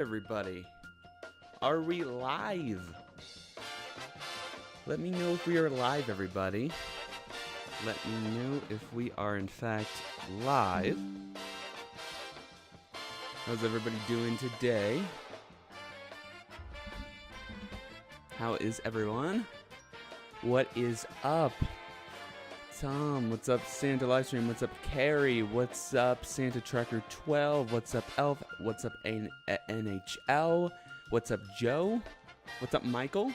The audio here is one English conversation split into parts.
Everybody, are we live? Let me know if we are live, everybody. Let me know if we are in fact live. How's everybody doing today? How is everyone? What is up? Tom, what's up Santa Livestream? What's up Carrie? What's up Santa Tracker 12? What's up Elf? What's up NHL? What's up Joe? What's up Michael?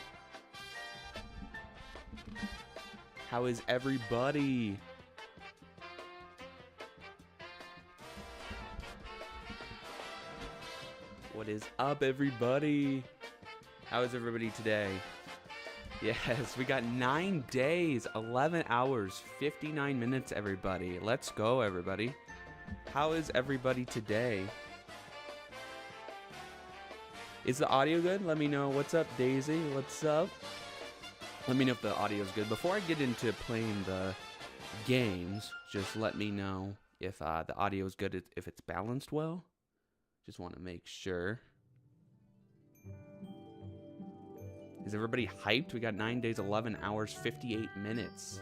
How is everybody? What is up everybody? How is everybody today? Yes, we got 9 days, 11 hours, 59 minutes, everybody. Let's go, everybody. How is everybody today? Is the audio good? Let me know. What's up, Daisy? What's up? Let me know if the audio is good. Before I get into playing the games, just let me know if the audio is good, if it's balanced well. Just want to make sure. Is everybody hyped? We got 9 days, 11 hours, 58 minutes.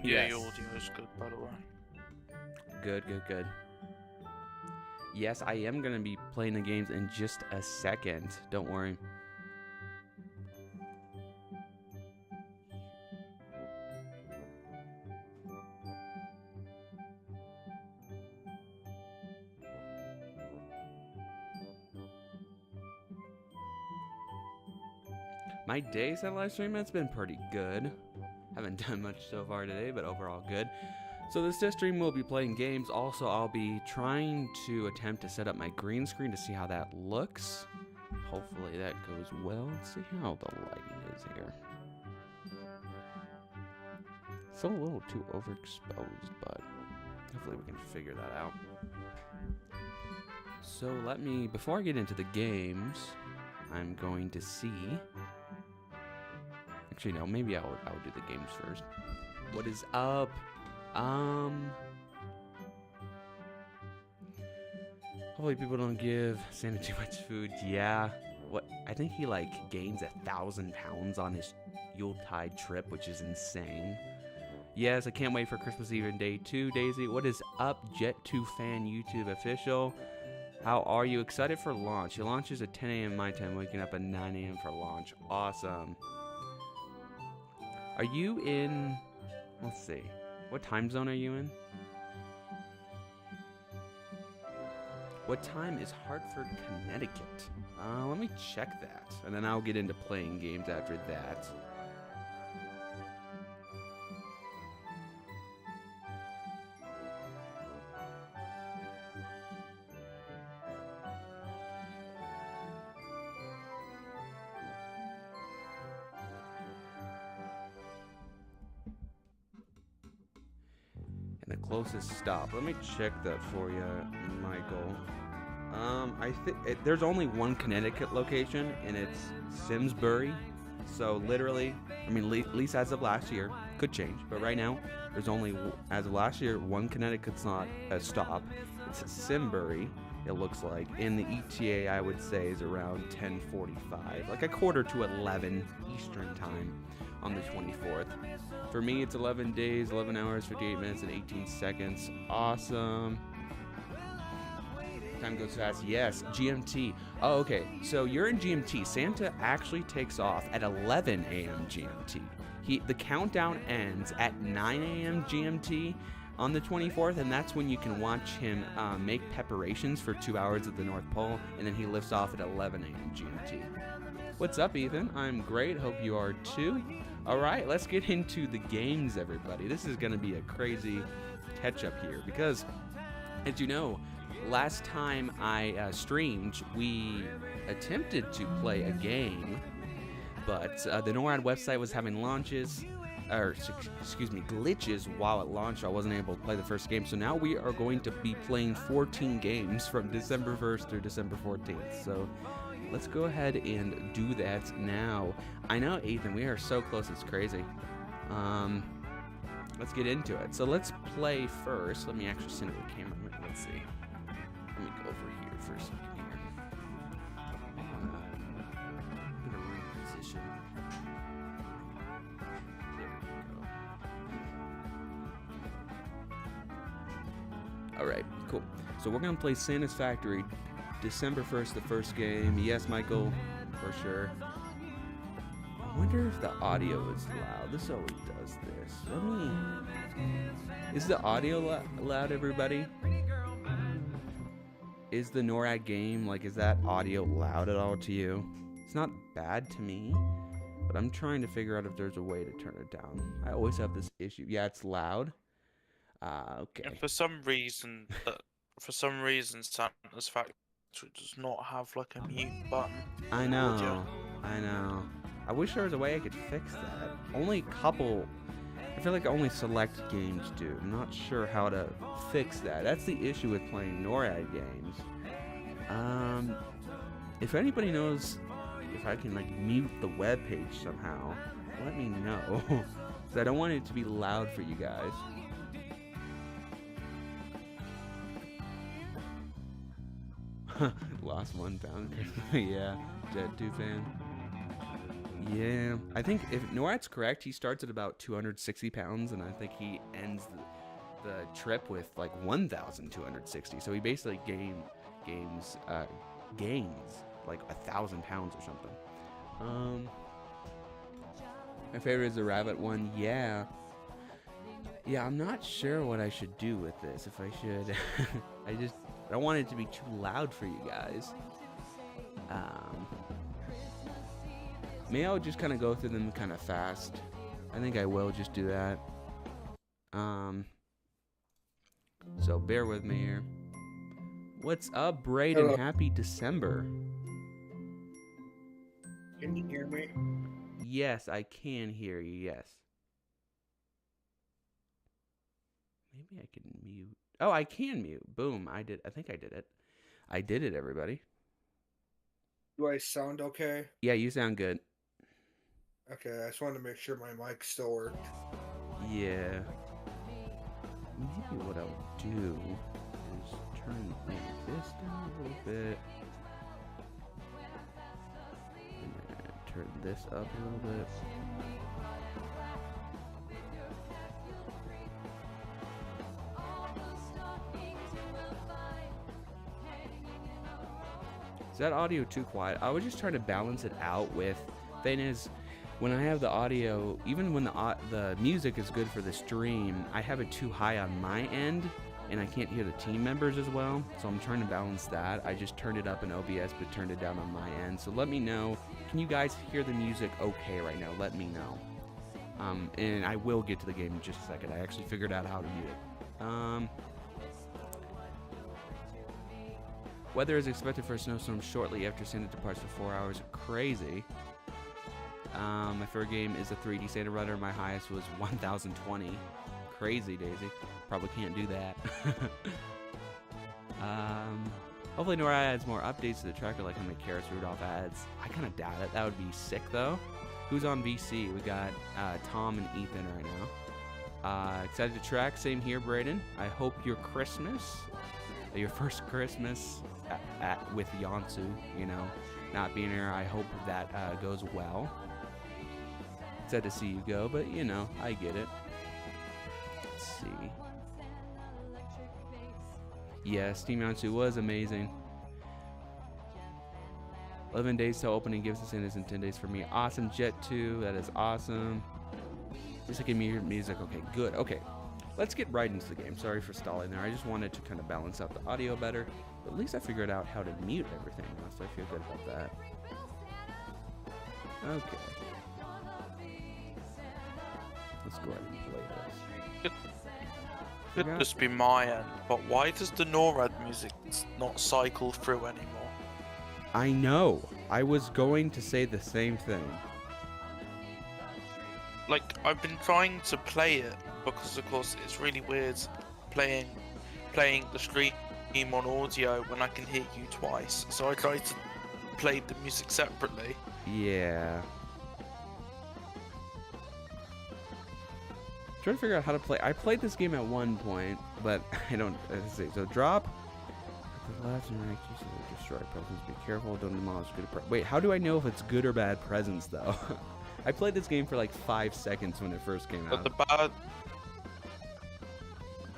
Yeah, Yes. your audio is good, by the way. Good. Yes, I am going to be playing the games in just a second. Don't worry. My days at live stream, it's been pretty good. Haven't done much so far today, but overall good. So this stream will be playing games. Also, I'll be trying to attempt to set up my green screen to see how that looks. Hopefully that goes well. Let's see how the lighting is here. Still a little too overexposed, but hopefully we can figure that out. So let me, before I get into the games, I'm going to see. Actually, no, maybe I would do the games first. What is up? Hopefully people don't give Santa too much food. Yeah. What? I think he like gains 1,000 pounds on his Yuletide trip, which is insane. Yes, I can't wait for Christmas Eve and day 2, Daisy. What is up, Jet2 fan YouTube official? How are you? Excited for launch? He launches at 10 a.m. my time, waking up at 9 a.m. for launch. Awesome. Are you in, let's see, what time zone are you in? What time is Hartford, Connecticut? Let me check that, and then I'll get into playing games after that. And the closest stop. Let me check that for you, Michael. I think there's only one Connecticut location, and it's Simsbury. So literally, I mean, at least as of last year, could change, but right now, there's only, as of last year, one Connecticut stop. It's Simsbury, it looks like. And the ETA, I would say, is around 10:45, like a quarter to 11 Eastern time on the 24th. For me, it's 11 days, 11 hours, 58 minutes, and 18 seconds. Awesome. Time goes fast. Yes, GMT. Oh, okay. So you're in GMT. Santa actually takes off at 11 a.m. GMT. The countdown ends at 9 a.m. GMT on the 24th, and that's when you can watch him make preparations for 2 hours at the North Pole, and then he lifts off at 11 a.m. GMT. What's up, Ethan? I'm great. Hope you are too. All right, let's get into the games, everybody. This is going to be a crazy catch-up here because, as you know, last time I streamed, we attempted to play a game, but the NORAD website was having glitches while it launched. I wasn't able to play the first game, so now we are going to be playing 14 games from December 1st through December 14th. So let's go ahead and do that now. I know, Ethan, we are so close, it's crazy. Let's get into it. So let's play first. Let me actually send it to the camera. Let's see. Let me go over here for a second here. I'm gonna reposition. There we go. All right, cool. So we're gonna play Santa's Factory, December 1st, the first game. Yes, Michael, for sure. I wonder if the audio is loud. This always does this. Let me. Is the audio loud, everybody? Is the NORAD game, like, is that audio loud at all to you? It's not bad to me, but I'm trying to figure out if there's a way to turn it down. I always have this issue. Yeah, it's loud. Okay. And for some reason, Santa's Factory does not have like a mute button. I know. I wish there was a way I could fix that. Only couple. I feel like only select games do. I'm not sure how to fix that. That's the issue with playing NORAD games. If anybody knows if I can like mute the web page somehow, let me know. Because I don't want it to be loud for you guys. Lost 1 pound. Yeah, Jet 2 fan. Yeah, I think if NORAD's correct, he starts at about 260 pounds, and I think he ends the trip with like 1,260. So he basically gains like 1,000 pounds or something. My favorite is the rabbit one. Yeah, I'm not sure what I should do with this. If I should, I don't want it to be too loud for you guys. Maybe I'll just kind of go through them kind of fast. I think I will just do that. So bear with me here. What's up, Braden? Hello. Happy December. Can you hear me? Yes, I can hear you. Yes. Maybe I can mute. Oh, I can mute. Boom. I think I did it. I did it, everybody. Do I sound okay? Yeah, you sound good. Okay, I just wanted to make sure my mic still worked. Yeah. Maybe what I'll do is turn this down a little bit. And turn this up a little bit. Is that audio too quiet? I was just trying to balance it out with. Thing is, when I have the audio, even when the music is good for the stream, I have it too high on my end, and I can't hear the team members as well. So I'm trying to balance that. I just turned it up in OBS, but turned it down on my end. So let me know. Can you guys hear the music okay right now? Let me know. And I will get to the game in just a second. I actually figured out how to mute it. Weather is expected for a snowstorm shortly after Santa departs for 4 hours. Crazy. My favorite game is a 3D Santa Runner. My highest was 1,020. Crazy, Daisy. Probably can't do that. Hopefully NORAD adds more updates to the tracker, like how many carrots Rudolph adds. I kind of doubt it. That would be sick, though. Who's on VC? We got Tom and Ethan right now. Excited to track. Same here, Braden. I hope your Christmas, your first Christmas with Yansu, not being here, I hope that goes well. Sad to see you go, but I get it. Let's see. Yes, Team Yansu was amazing. 11 days till opening gives us in is in 10 days for me. Awesome. Jet 2, that is awesome. Just like music. Okay, good. Okay, let's get right into the game. Sorry for stalling there. I just wanted to kind of balance out the audio better. But at least I figured out how to mute everything now, so I feel good about that. Okay. Let's go ahead and play this. Could just be my end, but why does the NORAD music not cycle through anymore? I know. I was going to say the same thing. Like, I've been trying to play it because, of course, it's really weird playing the stream on audio when I can hear you twice. So I tried to played the music separately. Yeah. Trying to figure out how to play. I played this game at one point, but I don't. Let's see. So drop. At the left and right, you should destroy presents. Be careful. Don't demolish good. Wait, how do I know if it's good or bad presents though? I played this game for like 5 seconds when it first came out. But the bad.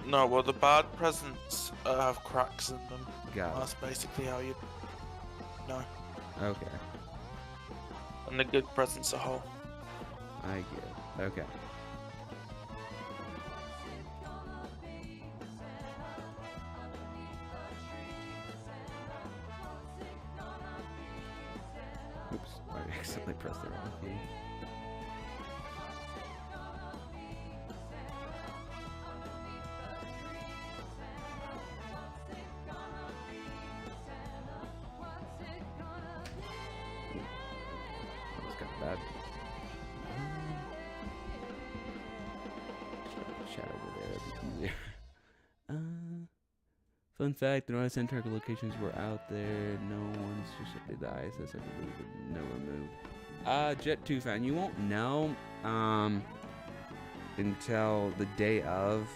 No, well, the bad presents have cracks in them. Got it. That's basically how you know. Okay. And the good presents are whole. I get it. Okay. Oops, I accidentally pressed the wrong key. That was kind of bad. Chat over there, that'd be easier. Fun fact, the NORAD Center locations were out there. No one's just updated the ISS. I believe it. No removed. Jet 2 fan, you won't know until the day of.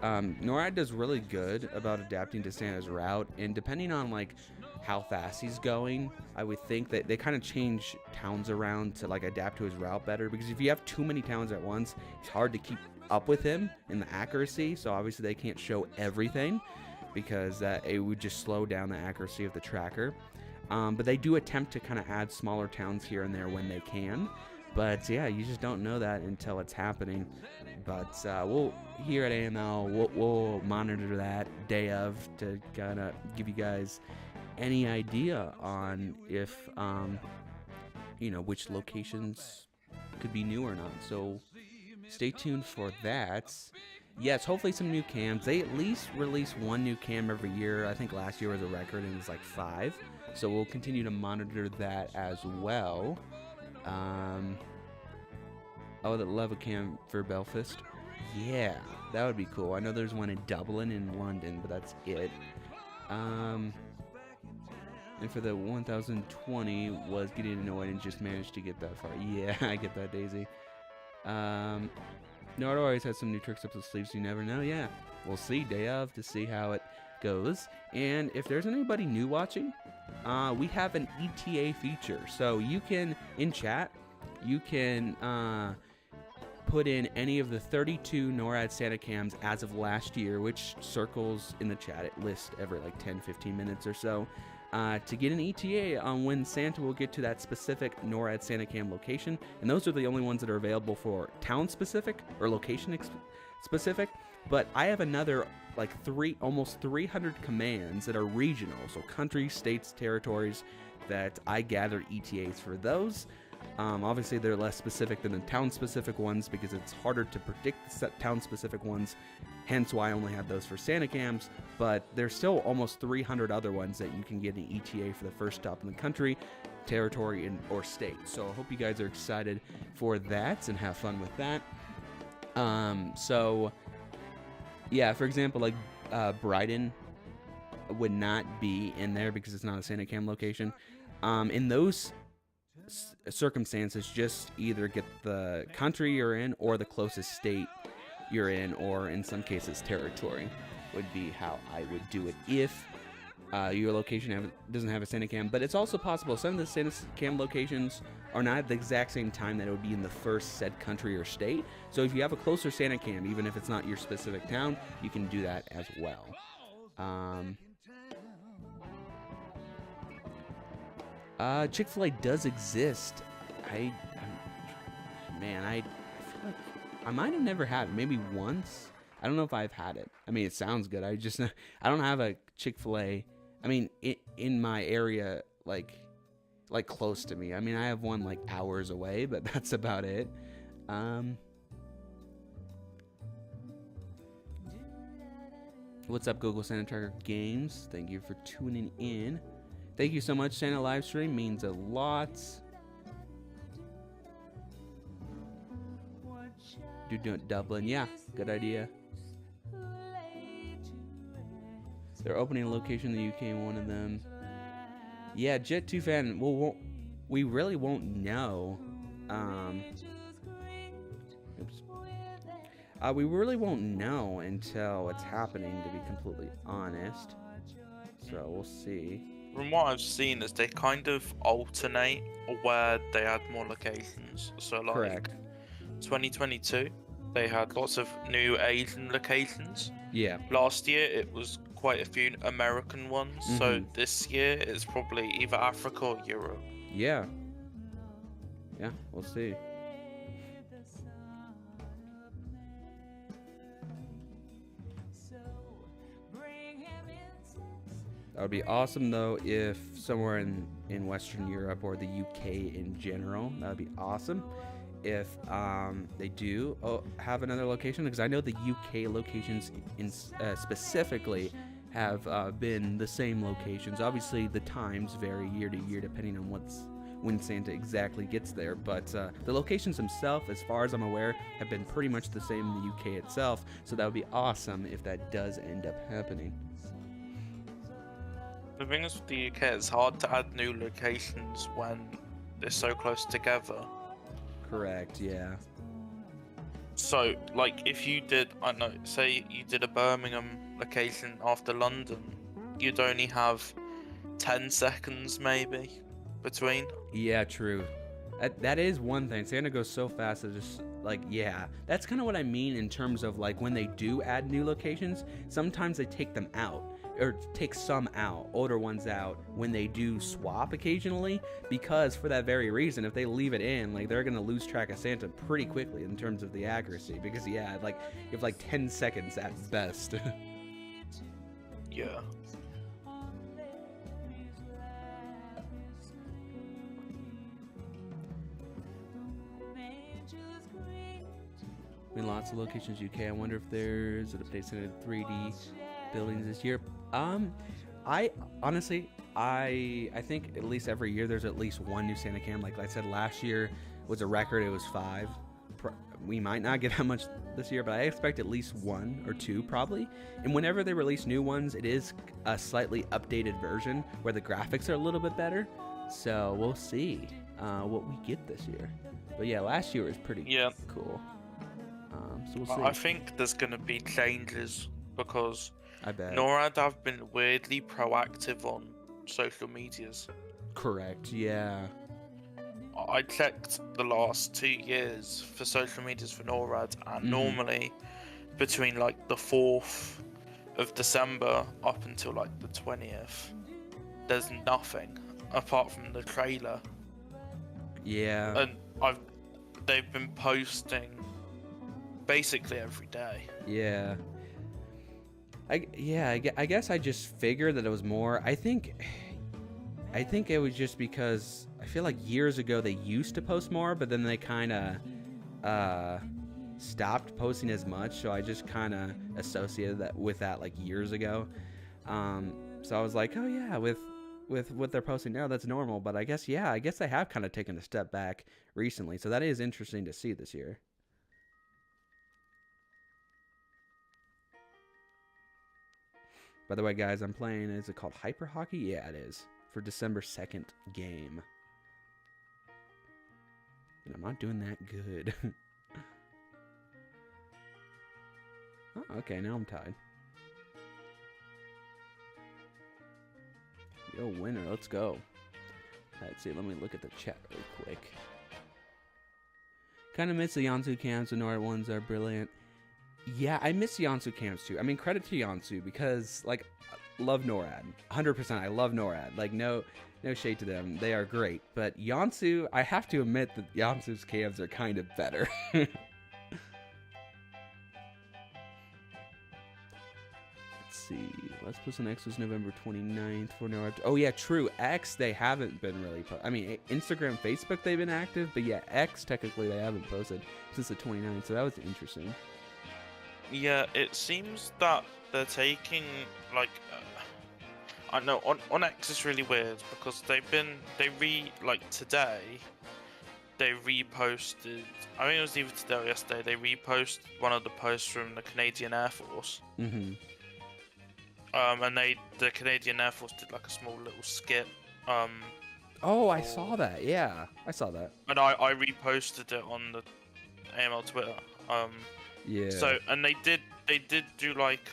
NORAD does really good about adapting to Santa's route, and depending on like how fast he's going, I would think that they kind of change towns around to like adapt to his route better, because if you have too many towns at once, it's hard to keep up with him in the accuracy. So obviously they can't show everything, because it would just slow down the accuracy of the tracker. But they do attempt to kind of add smaller towns here and there when they can. But yeah, you just don't know that until it's happening. But we'll here at AML, we'll monitor that day of to kind of give you guys any idea on if which locations could be new or not. So stay tuned for that. Yes, hopefully some new cams. They at least release one new cam every year. I think last year was a record and it was like 5. So we'll continue to monitor that as well. Oh, the level cam for Belfast. Yeah, that would be cool. I know there's one in Dublin and London, but that's it. And for the 1020 was getting annoyed and just managed to get that far. Yeah, I get that, Daisy. NORAD always has some new tricks up the sleeves. You never know. Yeah, we'll see day of to see how it goes. And if there's anybody new watching, we have an ETA feature. So you can, in chat, you can put in any of the 32 NORAD Santa cams as of last year, which circles in the chat. It lists every like 10-15 minutes or so. To get an ETA on when Santa will get to that specific NORAD Santa Cam location. And those are the only ones that are available for town specific or location specific. But I have another like almost 300 commands that are regional. So countries, states, territories that I gathered ETAs for those. Obviously they're less specific than the town specific ones because it's harder to predict the town specific ones, hence why I only have those for Santa cams. But there's still almost 300 other ones that you can get an ETA for the first stop in the country, territory, or state. So I hope you guys are excited for that and have fun with that. So yeah, for example, like Brighton would not be in there because it's not a Santa cam location. In those circumstances, just either get the country you're in or the closest state you're in, or in some cases territory would be how I would do it if your location doesn't have a Santa cam. But it's also possible some of the Santa cam locations are not at the exact same time that it would be in the first said country or state. So if you have a closer Santa cam, even if it's not your specific town, you can do that as well. Chick-fil-A does exist. I feel like I might have never had it. Maybe once. I don't know if I've had it. I mean, it sounds good. I don't have a Chick-fil-A. I mean, in my area, like close to me. I mean, I have one like hours away, but that's about it. What's up, Google Santa Tracker Games? Thank you for tuning in. Thank you so much. Santa livestream means a lot. Do Dublin. Yeah, good idea. They're opening a location in the UK, one of them. Yeah, Jet 2 fan. We really won't know. Oops. We really won't know until it's happening, to be completely honest. So we'll see. From what I've seen, is they kind of alternate where they add more locations. So like Correct. 2022, they had lots of new Asian locations. Yeah. Last year, it was quite a few American ones. So this year, it's probably either Africa or Europe. Yeah. Yeah, we'll see. That would be awesome, though, if somewhere in Western Europe or the UK in general, that would be awesome. If they do have another location, because I know the UK locations specifically have been the same locations. Obviously, the times vary year to year depending on when Santa exactly gets there, but the locations themselves, as far as I'm aware, have been pretty much the same in the UK itself, so that would be awesome if that does end up happening. The thing is with the UK, it's hard to add new locations when they're so close together. Correct, yeah. So, like, if you did, I don't know, say you did a Birmingham location after London, you'd only have 10 seconds maybe between. Yeah, true. That is one thing. Santa goes so fast that just, like, yeah. That's kind of what I mean in terms of, like, when they do add new locations, sometimes they take them out. Or take some out, older ones out, when they do swap occasionally, because for that very reason, if they leave it in, like, they're gonna lose track of Santa pretty quickly in terms of the accuracy, because yeah, like, you have like 10 seconds at best. Yeah. I mean, lots of locations UK. I wonder if there's an update Santa 3D buildings this year. I honestly, I think at least every year there's at least one new Santa cam. Like I said, last year was a record. It was 5. We might not get how much this year, but I expect at least 1 or 2 probably. And whenever they release new ones, it is a slightly updated version where the graphics are a little bit better. So we'll see what we get this year. But yeah, last year was pretty cool. So we'll see. I think there's gonna be changes because I bet NORAD have been weirdly proactive on social medias. Correct, yeah. I checked the last 2 years for social medias for NORAD, and normally between like the 4th of December up until like the 20th, there's nothing apart from the trailer. Yeah. And they've been posting basically every day. Yeah. I guess I just figured that it was more. I think it was just because I feel like years ago they used to post more, but then they kind of stopped posting as much. So I just kind of associated that with that like years ago. So I was like, oh yeah, with what they're posting now, that's normal. But I guess they have kind of taken a step back recently. So that is interesting to see this year. By the way, guys, I'm playing, is it called Hyper Hockey? Yeah, it is. For December 2nd game. And I'm not doing that good. Oh, okay, now I'm tied. Yo, winner, let's go. Let's see, let me look at the chat really quick. Kind of miss the Yansu cams, the NORAD ones are brilliant. Yeah, I miss Yansu cams too. I mean, credit to Yansu because, like, love NORAD. 100%, I love NORAD. Like, no shade to them. They are great. But Yansu, I have to admit that Yansu's cams are kind of better. Let's see. Let's Post on X was November 29th for NORAD. Oh, yeah, true. X, they haven't been really I mean, Instagram, Facebook, they've been active. But yeah, X, technically, they haven't posted since the 29th. So that was interesting. Yeah, it seems that they're taking, like, I know on X is really weird because today, they reposted, I think it was either today or yesterday, they reposted one of the posts from the Canadian Air Force. Mm-hmm. And the Canadian Air Force did like a small little skit Oh, I saw that. Yeah, I saw that. And I reposted it on the AML Twitter. Yeah. So, and they did do like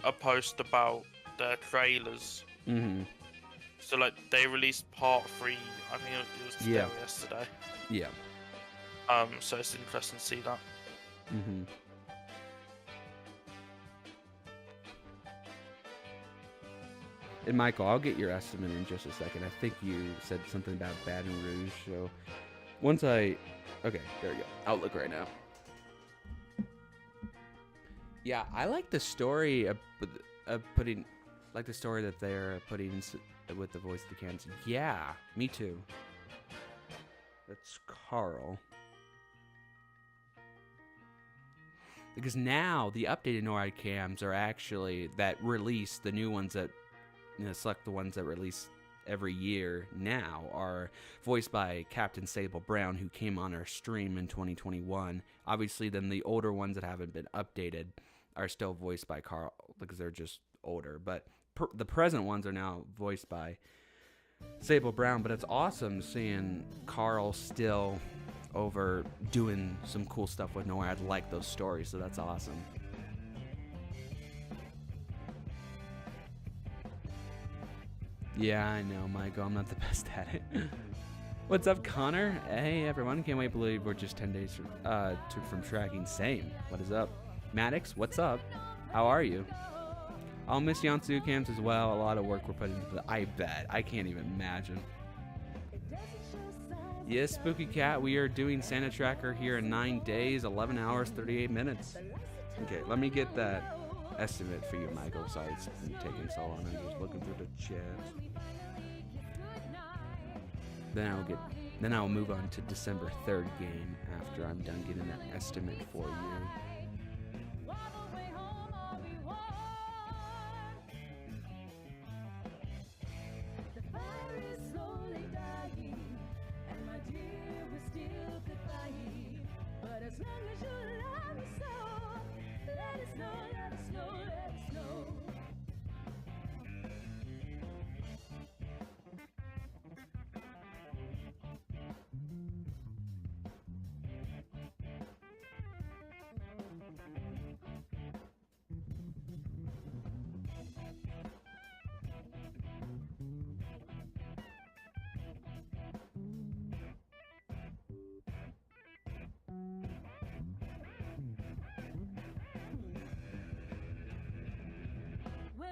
a post about their trailers. Mm-hmm. So like they released part 3. I think it was today or yesterday. Yeah. So it's interesting to see that. Mm-hmm. And Michael, I'll get your estimate in just a second. I think you said something about Baton Rouge. So once okay, there we go. Outlook right now. Yeah, I like the story of putting, like the story that they're putting with the voice of the cans. Yeah, me too. That's Carl. Because now the updated NORAD cams are actually that release, the new ones that, select the ones that release every year now are voiced by Captain Sable Brown, who came on our stream in 2021. Obviously, then the older ones that haven't been updated are still voiced by Carl because they're just older. But the present ones are now voiced by Sable Brown. But it's awesome seeing Carl still over doing some cool stuff with NORAD like those stories. So that's awesome. Yeah, I know, Michael. I'm not the best at it. What's up, Connor? Hey, everyone. Can't wait to believe we're just 10 days from tracking. Same. What is up? Maddox, what's up? How are you? I'll miss Yansu camps as well. A lot of work we're putting into the... I bet. I can't even imagine. Yes, Spooky Cat, we are doing Santa Tracker here in 9 days, 11 hours, 38 minutes. Okay, let me get that estimate for you, Michael. Sorry, it's been taking so long. I'm just looking through the chat. Then I'll move on to December 3rd game after I'm done getting that estimate for you.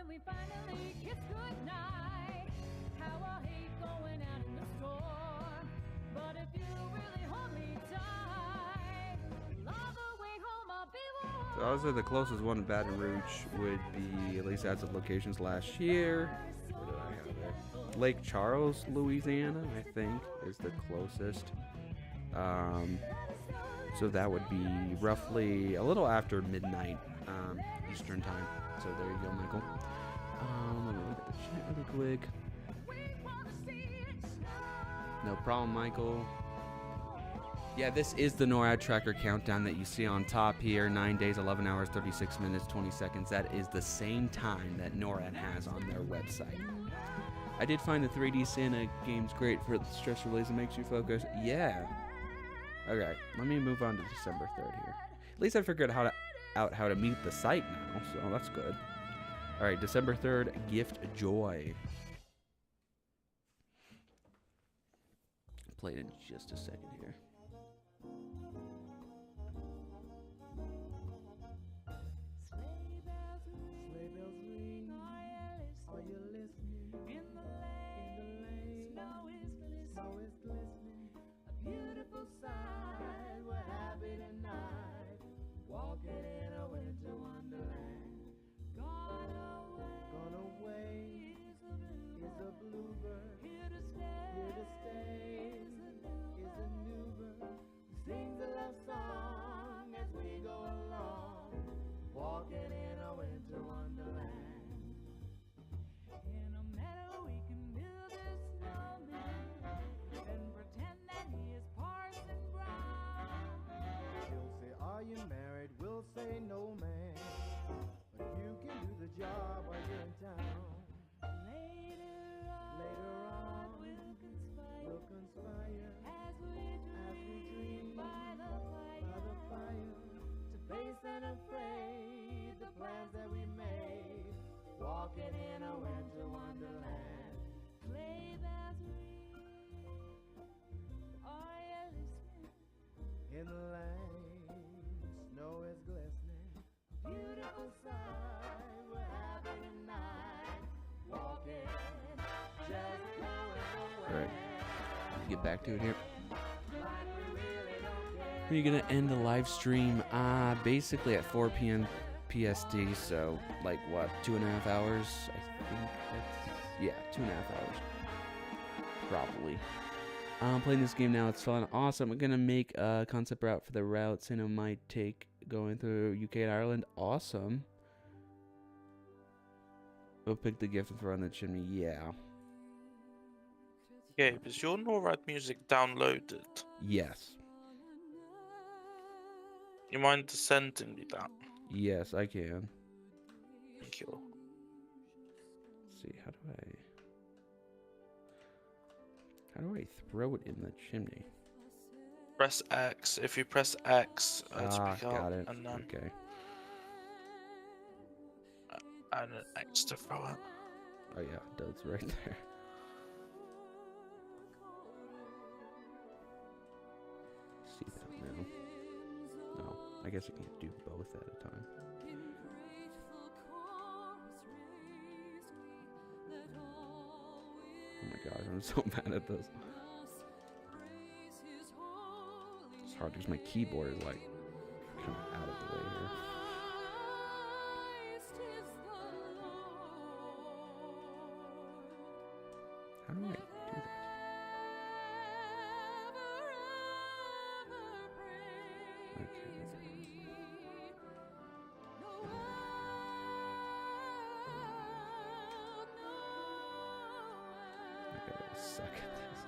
We finally kiss goodnight. How I hate going out in the storm. But if you really hold me tight, all the way home I'll be warm. So I would say the closest one to Baton Rouge would be, at least as of locations last year. What did I have there? Lake Charles, Louisiana, I think, is the closest. So that would be roughly a little after midnight Eastern time. So there you go, Michael. Let me look at the chat really quick. No problem, Michael. Yeah, this is the NORAD tracker countdown that you see on top here. 9 days, 11 hours, 36 minutes, 20 seconds. That is the same time that NORAD has on their website. I did find the 3D Santa games great for the stress release. It makes you focus. Yeah. Okay, let me move on to December 3rd here. At least I figured out how to meet the site now, so that's good. All right, December 3rd, Gift Joy. Play it in just a second here. Sleigh bells ring, are you listening? In the lane, snow is glistening. A beautiful sight, we're happy tonight. Walking in a winter wonderland. Gone away is a bluebird. Here to stay is a new bird. get back to it here. Are you gonna end the live stream? Basically at 4 p.m. PST. So like what, 2.5 hours? I think that's, yeah, 2.5 hours. Probably. I'm playing this game now. It's fun. Awesome. I'm gonna make a concept route for the routes, and it might take going through UK and Ireland. Awesome. We'll pick the gift and throw in the chimney. Yeah. Gabe, is your NORAD music downloaded? Yes. You mind sending me that? Yes, I can. Thank you. Let's see, how do I throw it in the chimney? Press X. If you press X, it's pick got up, it. and then Okay. and an X to throw it. Oh yeah, it does right there. See that now? No, I guess I can't do both at a time. Oh my gosh, I'm so mad at this. It's hard because my keyboard is like kind of out of the way here. How do I do that? Okay. I suck at this.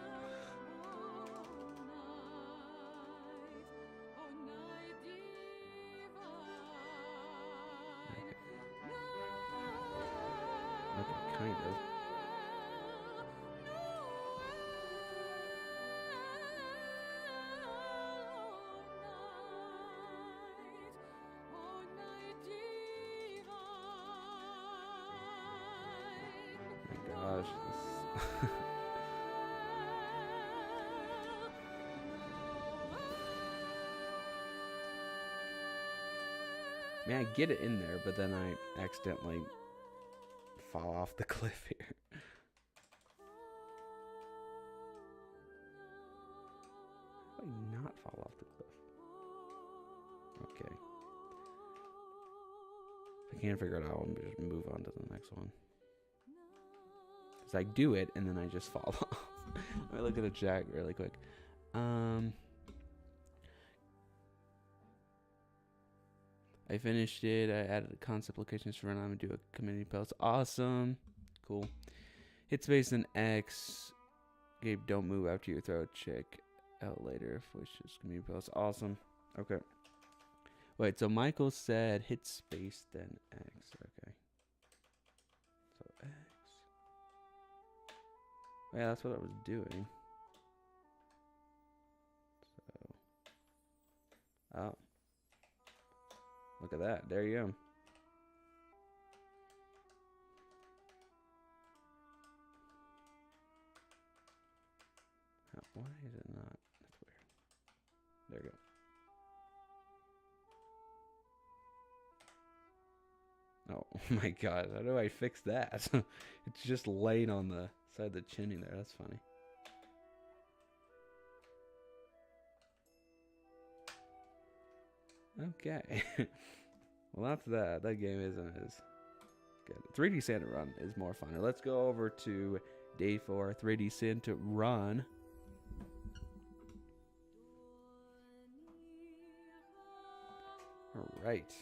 Okay, kind of. Oh my gosh. This I mean, I get it in there, but then I accidentally fall off the cliff here. How do I not fall off the cliff? Okay. If I can't figure it out, I'm gonna just move on to the next one. Because I do it, and then I just fall off. Let me look at the chat really quick. I finished it. I added concept locations for run. I'm gonna do a community post. Awesome. Cool. Hit space and X. Gabe, don't move after you throw. Check out later if wishes. Community post. Awesome. Okay. Wait, so Michael said hit space then X. Okay. So X. Yeah, that's what I was doing. So. Oh. Look at that. There you go. Why is it not? That's weird. There you go. Oh my god. How do I fix that? It's just laying on the side of the chimney there. That's funny. Okay. Well, that's that. That game isn't as good. 3D Santa Run is more fun. Let's go over to day 4, 3D Santa Run. All right.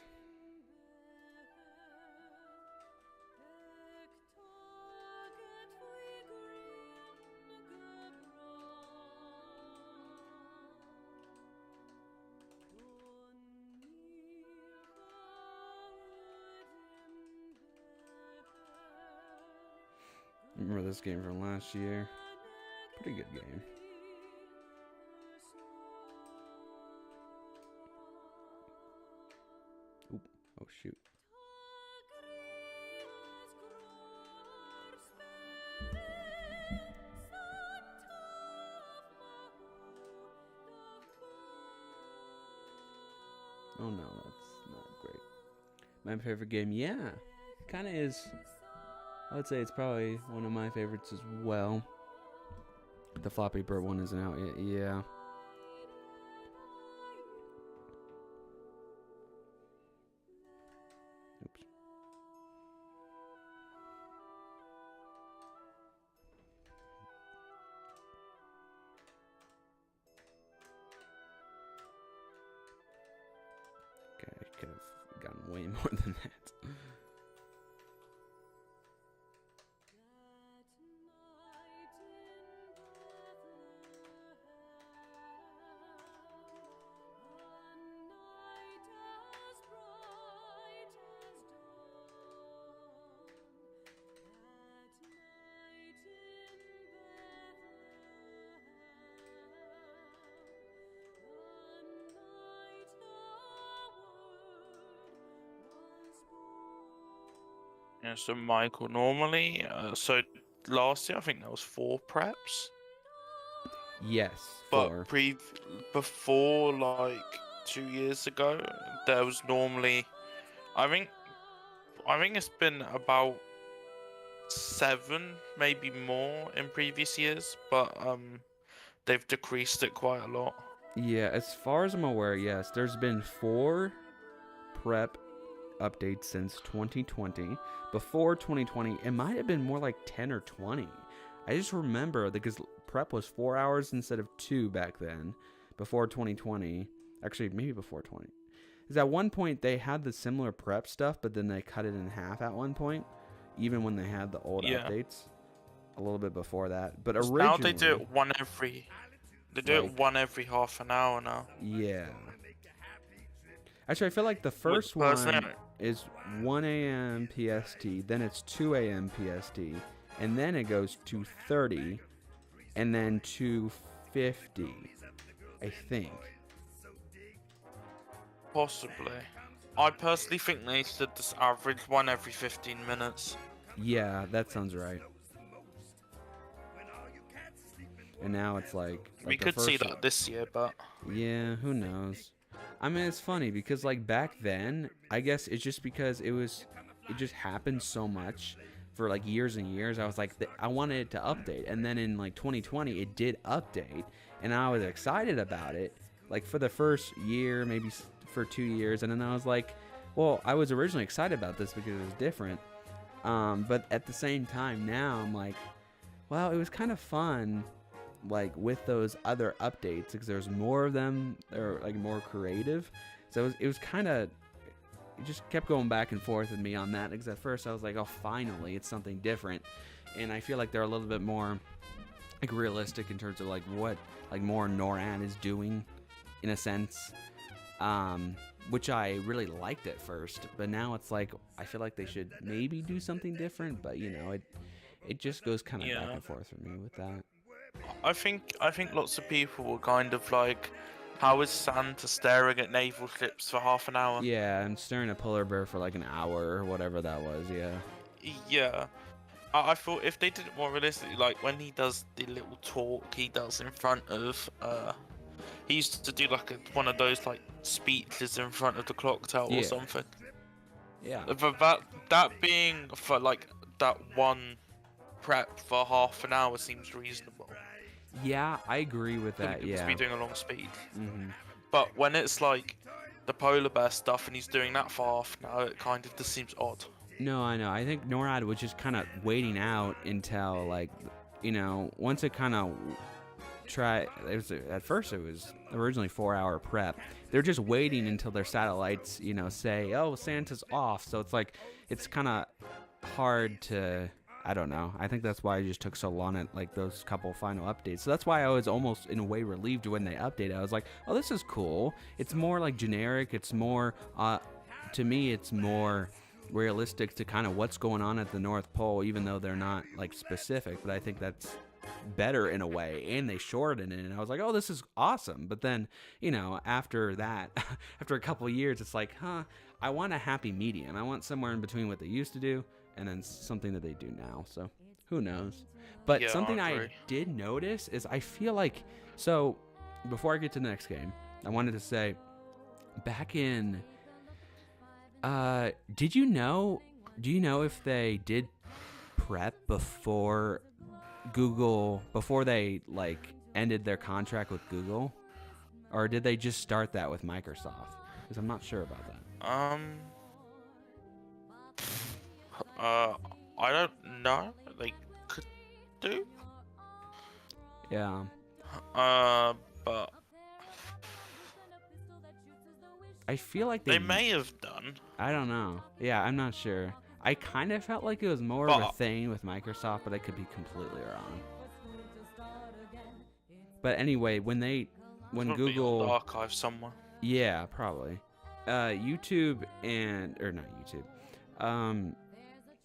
Remember this game from last year? Pretty good game. Oop. Oh shoot. Oh no, that's not great. My favorite game, yeah. Kinda is. I would say it's probably one of my favorites as well. The Floppy Bird one isn't out yet. Yeah. Oops. Okay, I could have gotten way more than that. Yeah, so Michael, normally, so last year I think there was 4 preps, Yes, but 4. before like 2 years ago, there was normally, I think, it's been about 7, maybe more in previous years, but they've decreased it quite a lot. Yeah, as far as I'm aware, yes. There's been 4 prep updates since 2020. Before 2020, it might have been more like 10 or 20. I just remember because prep was 4 hours instead of 2 back then, before 2020. Actually, maybe before 20. Because at one point they had the similar prep stuff, but then they cut it in half at one point, even when they had the old updates. A little bit before that, but originally Now they do it one every. They do it one every half an hour now. Yeah. Actually, I feel like the first one is 1 a.m. PST, then it's 2 a.m. PST, and then it goes to 30, and then to 50, I think. Possibly. I personally think they should just average one every 15 minutes. Yeah, that sounds right. And now it's like we could see that this year, but yeah, who knows? I mean, it's funny because like back then, I guess it's just because it just happened so much for like years and years. I was like, I wanted it to update, and then in like 2020, it did update, and I was excited about it. Like for the first year, maybe for 2 years, and then I was like, well, I was originally excited about this because it was different, but at the same time, now I'm like, well, it was kind of fun. Like with those other updates, because there's more of them, they're like more creative, so it was kind of, it just kept going back and forth with me on that, because at first I was like, oh, finally it's something different, and I feel like they're a little bit more like realistic in terms of like what like more NORAD is doing in a sense, which I really liked at first, but now it's like I feel like they should maybe do something different, but you know, it just goes kind of back and forth for me with that. I think lots of people were kind of like, how is Santa staring at naval ships for half an hour? Yeah, and staring at polar bear for like an hour or whatever that was, yeah. Yeah. I thought if they did it more realistically, like when he does the little talk he does in front of, he used to do like one of those like speeches in front of the clock tower or something. Yeah. But that being for like that one prep for half an hour seems reasonable. Yeah, I agree with that. To Yeah. be doing a long speech. Mm-hmm. But when it's like the polar bear stuff and he's doing that for half an hour, it kind of just seems odd. No, I know. I think NORAD was just kind of waiting out until like, you know, once it kind of at first it was originally 4-hour prep. They're just waiting until their satellites, you know, say, oh, Santa's off. So it's like, it's kind of hard to, I don't know. I think that's why it just took so long at like those couple final updates. So that's why I was almost in a way relieved when they updated. I was like, oh, this is cool. It's more like generic. It's more, to me, it's more realistic to kind of what's going on at the North Pole, even though they're not like specific. But I think that's better in a way, and they shortened it, and I was like, oh, this is awesome. But then, you know, after that, after a couple of years, it's like, I want a happy medium. I want somewhere in between what they used to do and then something that they do now. So who knows? But yeah, something I did notice is I feel like, so before I get to the next game, I wanted to say back in, do you know if they did prep before Google before they like ended their contract with Google, or did they just start that with Microsoft? Because I'm not sure about that. I don't know. They could do. Yeah. But I feel like they may have done. I don't know. Yeah, I'm not sure. I kind of felt like it was more of a thing with Microsoft, but I could be completely wrong. But anyway, when Probably Google on the archive somewhere. Yeah, probably. YouTube or not YouTube.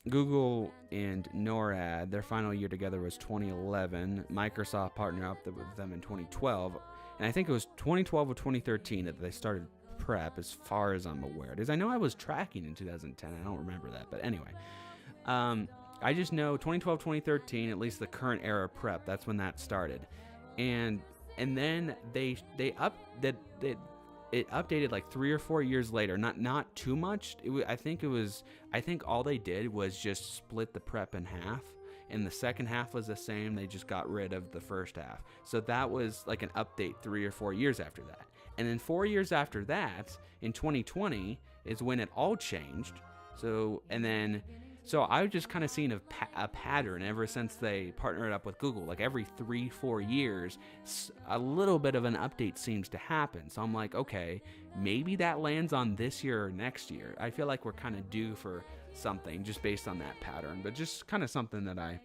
Google and NORAD, their final year together was 2011. Microsoft partnered up with them in 2012. And I think it was 2012 or 2013 that they started prep, as far as I'm aware. Because I know I was tracking in 2010. I don't remember that. But anyway. I just know 2012, 2013, at least the current era of prep, that's when that started. And then it updated like 3 or 4 years later. Not too much. I think all they did was just split the prep in half, and the second half was the same. They just got rid of the first half. So that was like an update 3 or 4 years after that. And then 4 years after that, in 2020, is when it all changed. So I've just kind of seen a pattern ever since they partnered up with Google. Like every 3-4 years, a little bit of an update seems to happen. So I'm like, okay, maybe that lands on this year or next year. I feel like we're kind of due for something just based on that pattern, but just kind of something that I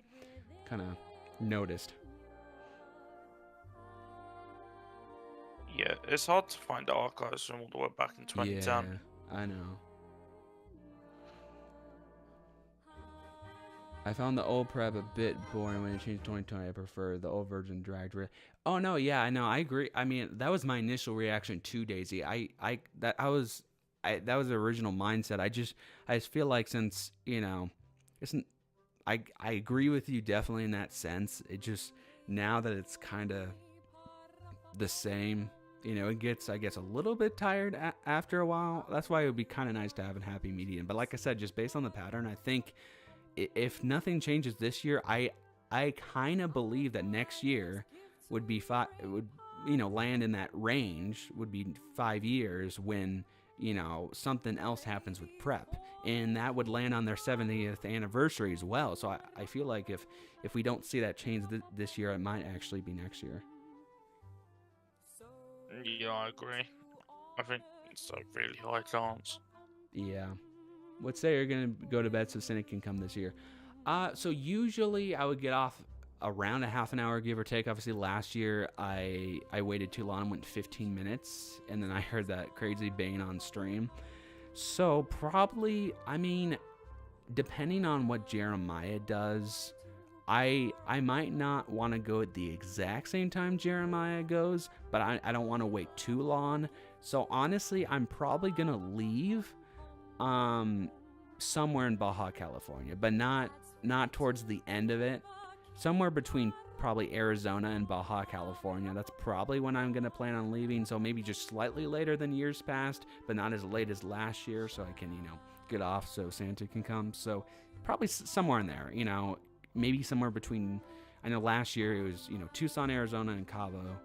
kind of noticed. Yeah, it's hard to find archives from all the way back in 2010. Yeah, I know. I found the old prep a bit boring when it changed to 2020. I prefer the old version dragged. Oh no, yeah, I know, I agree. I mean, that was my initial reaction to Daisy. That was the original mindset. I just feel like since I agree with you definitely in that sense. It just now that it's kind of the same, it gets, I guess, a little bit tired after a while. That's why it would be kind of nice to have a happy medium. But like I said, just based on the pattern, I think if nothing changes this year, I kind of believe that next year would be land in that range, would be 5 years when something else happens with prep, and that would land on their 70th anniversary as well. So I feel like if we don't see that change this year, it might actually be next year. Yeah, I agree. I think it's a really high chance. Yeah. Let's say you're going to go to bed so Cynic can come this year. So usually I would get off around a half an hour, give or take. Obviously, last year I waited too long, went 15 minutes, and then I heard that crazy bane on stream. So probably, depending on what Jeremiah does, I might not want to go at the exact same time Jeremiah goes, but I don't want to wait too long. So honestly, I'm probably going to leave somewhere in Baja California, but not towards the end of it. Somewhere between probably Arizona and Baja California. That's probably when I'm going to plan on leaving. So maybe just slightly later than years past, but not as late as last year, so I can, get off so Santa can come. So probably somewhere in there, maybe somewhere between, I know last year it was, Tucson, Arizona, and Cabo,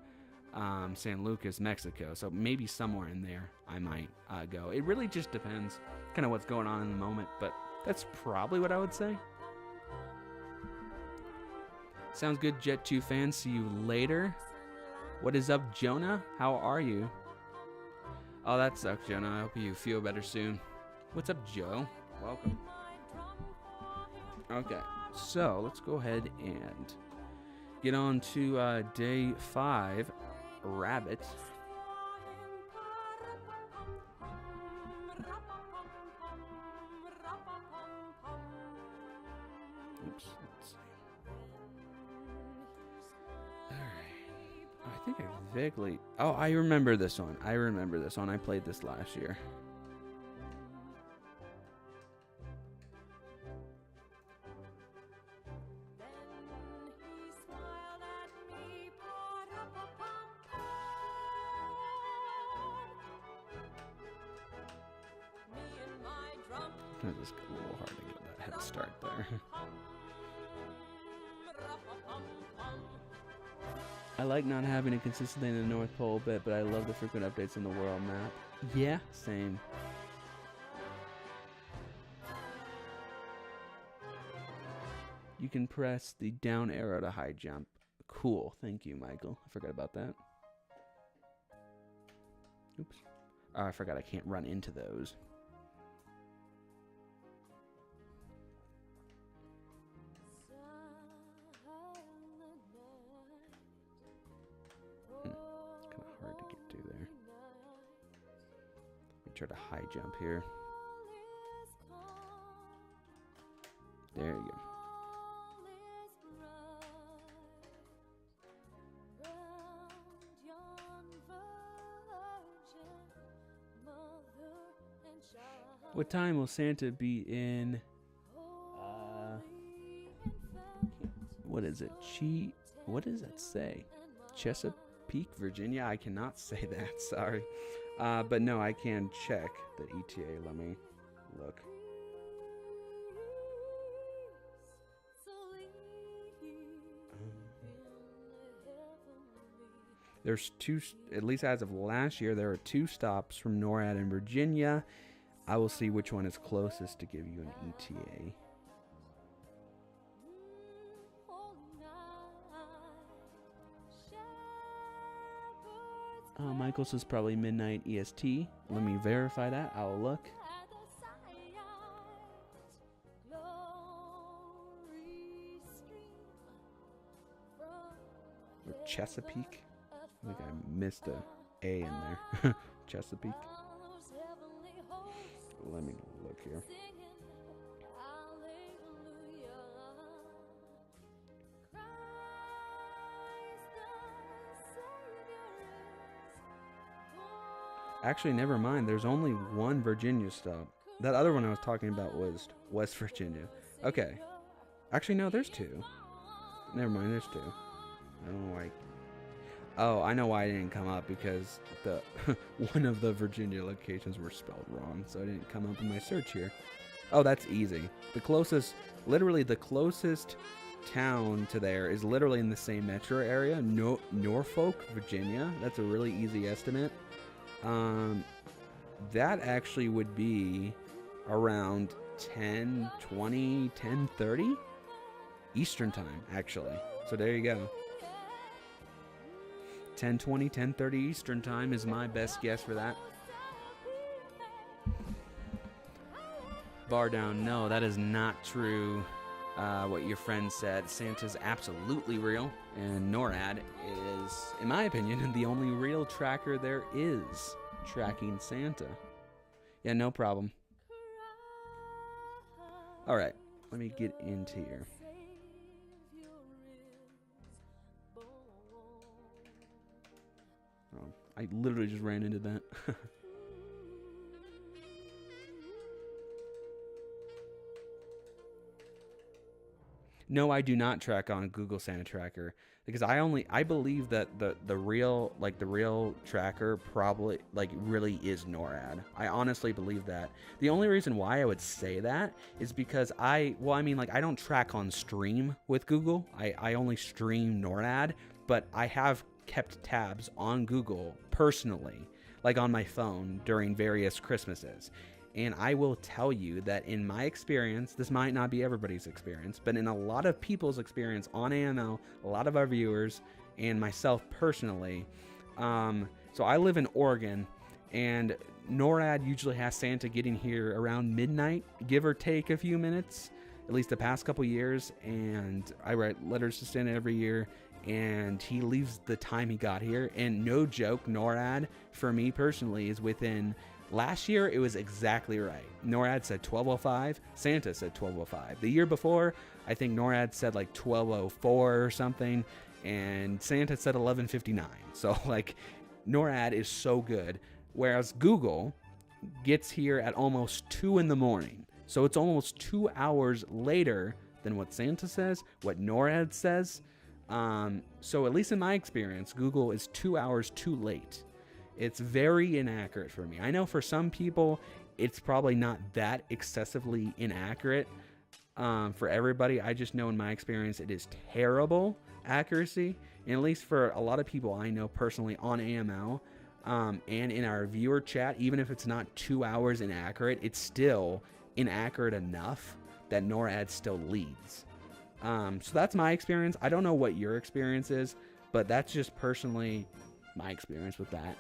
San Lucas, Mexico. So maybe somewhere in there I might go. It really just depends kind of what's going on in the moment, but that's probably what I would say. Sounds good, Jet 2 fans. See you later. What is up, Jonah? How are you? Oh, that sucks, Jonah. I hope you feel better soon. What's up, Joe? Welcome. Okay, so let's go ahead and get on to day 5, Rabbit. Oops, let's see. I think I vaguely... Oh, I remember this one. I played this last year. It's just a little hard to get that head start there. I like not having a consistent thing in the North Pole bit, but I love the frequent updates on the world map. Yeah, same. You can press the down arrow to high jump. Cool. Thank you, Michael. I forgot about that. Oops. Oh, I forgot I can't run into those. It's kind of hard to get to there. Let me try to high jump here. There you go. What time will Santa be in? What is it? What does that say? Chesapeake, Virginia? I cannot say that. Sorry. But no, I can check the ETA. Let me look. There's two, at least as of last year, there are 2 stops from NORAD in Virginia. I will see which one is closest to give you an ETA. Michael says probably midnight EST. Let me verify that. I'll look. Or Chesapeake. I think I missed a A in there. Chesapeake. Let me look here. Actually, never mind. There's only one Virginia stop. That other one I was talking about was West Virginia. Okay. Actually, no, there's 2. Never mind, there's 2. I don't know why. Oh, I know why it didn't come up, because the one of the Virginia locations were spelled wrong, so it didn't come up in my search here. Oh, that's easy. The closest, literally the closest town to there is literally in the same metro area, Norfolk, Virginia. That's a really easy estimate. That actually would be around 10:20, 10:30 Eastern time, actually. So there you go. 10:20, 10:30 Eastern time is my best guess for that. Bar down, no, that is not true. What your friend said. Santa's absolutely real, and NORAD is, in my opinion, the only real tracker there is tracking Santa. Yeah, no problem. All right, let me get into here. Oh, I literally just ran into that. No, I do not track on Google Santa Tracker, because I believe that the real tracker probably really is NORAD. I honestly believe that. The only reason why I would say that is because I don't track on stream with Google. I only stream NORAD, but I have kept tabs on Google personally, like on my phone during various Christmases. And I will tell you that in my experience, this might not be everybody's experience, but in a lot of people's experience on AML, a lot of our viewers, and myself personally, so I live in Oregon, and NORAD usually has Santa getting here around midnight, give or take a few minutes, at least the past couple years, and I write letters to Santa every year, and he leaves the time he got here, and no joke, NORAD, for me personally, is within... Last year, it was exactly right. NORAD said 12:05. Santa said 12:05. The year before, I think NORAD said like 12:04 or something, and Santa said 11:59. So NORAD is so good. Whereas Google gets here at almost 2 in the morning. So it's almost 2 hours later than what Santa says, what NORAD says. So at least in my experience, Google is 2 hours too late. It's very inaccurate for me. I know for some people, it's probably not that excessively inaccurate. for everybody. I just know in my experience it is terrible accuracy, and at least for a lot of people I know personally on AML, and in our viewer chat, even if it's not 2 hours inaccurate, it's still inaccurate enough that NORAD still leads. So that's my experience. I don't know what your experience is, but that's just personally my experience with that.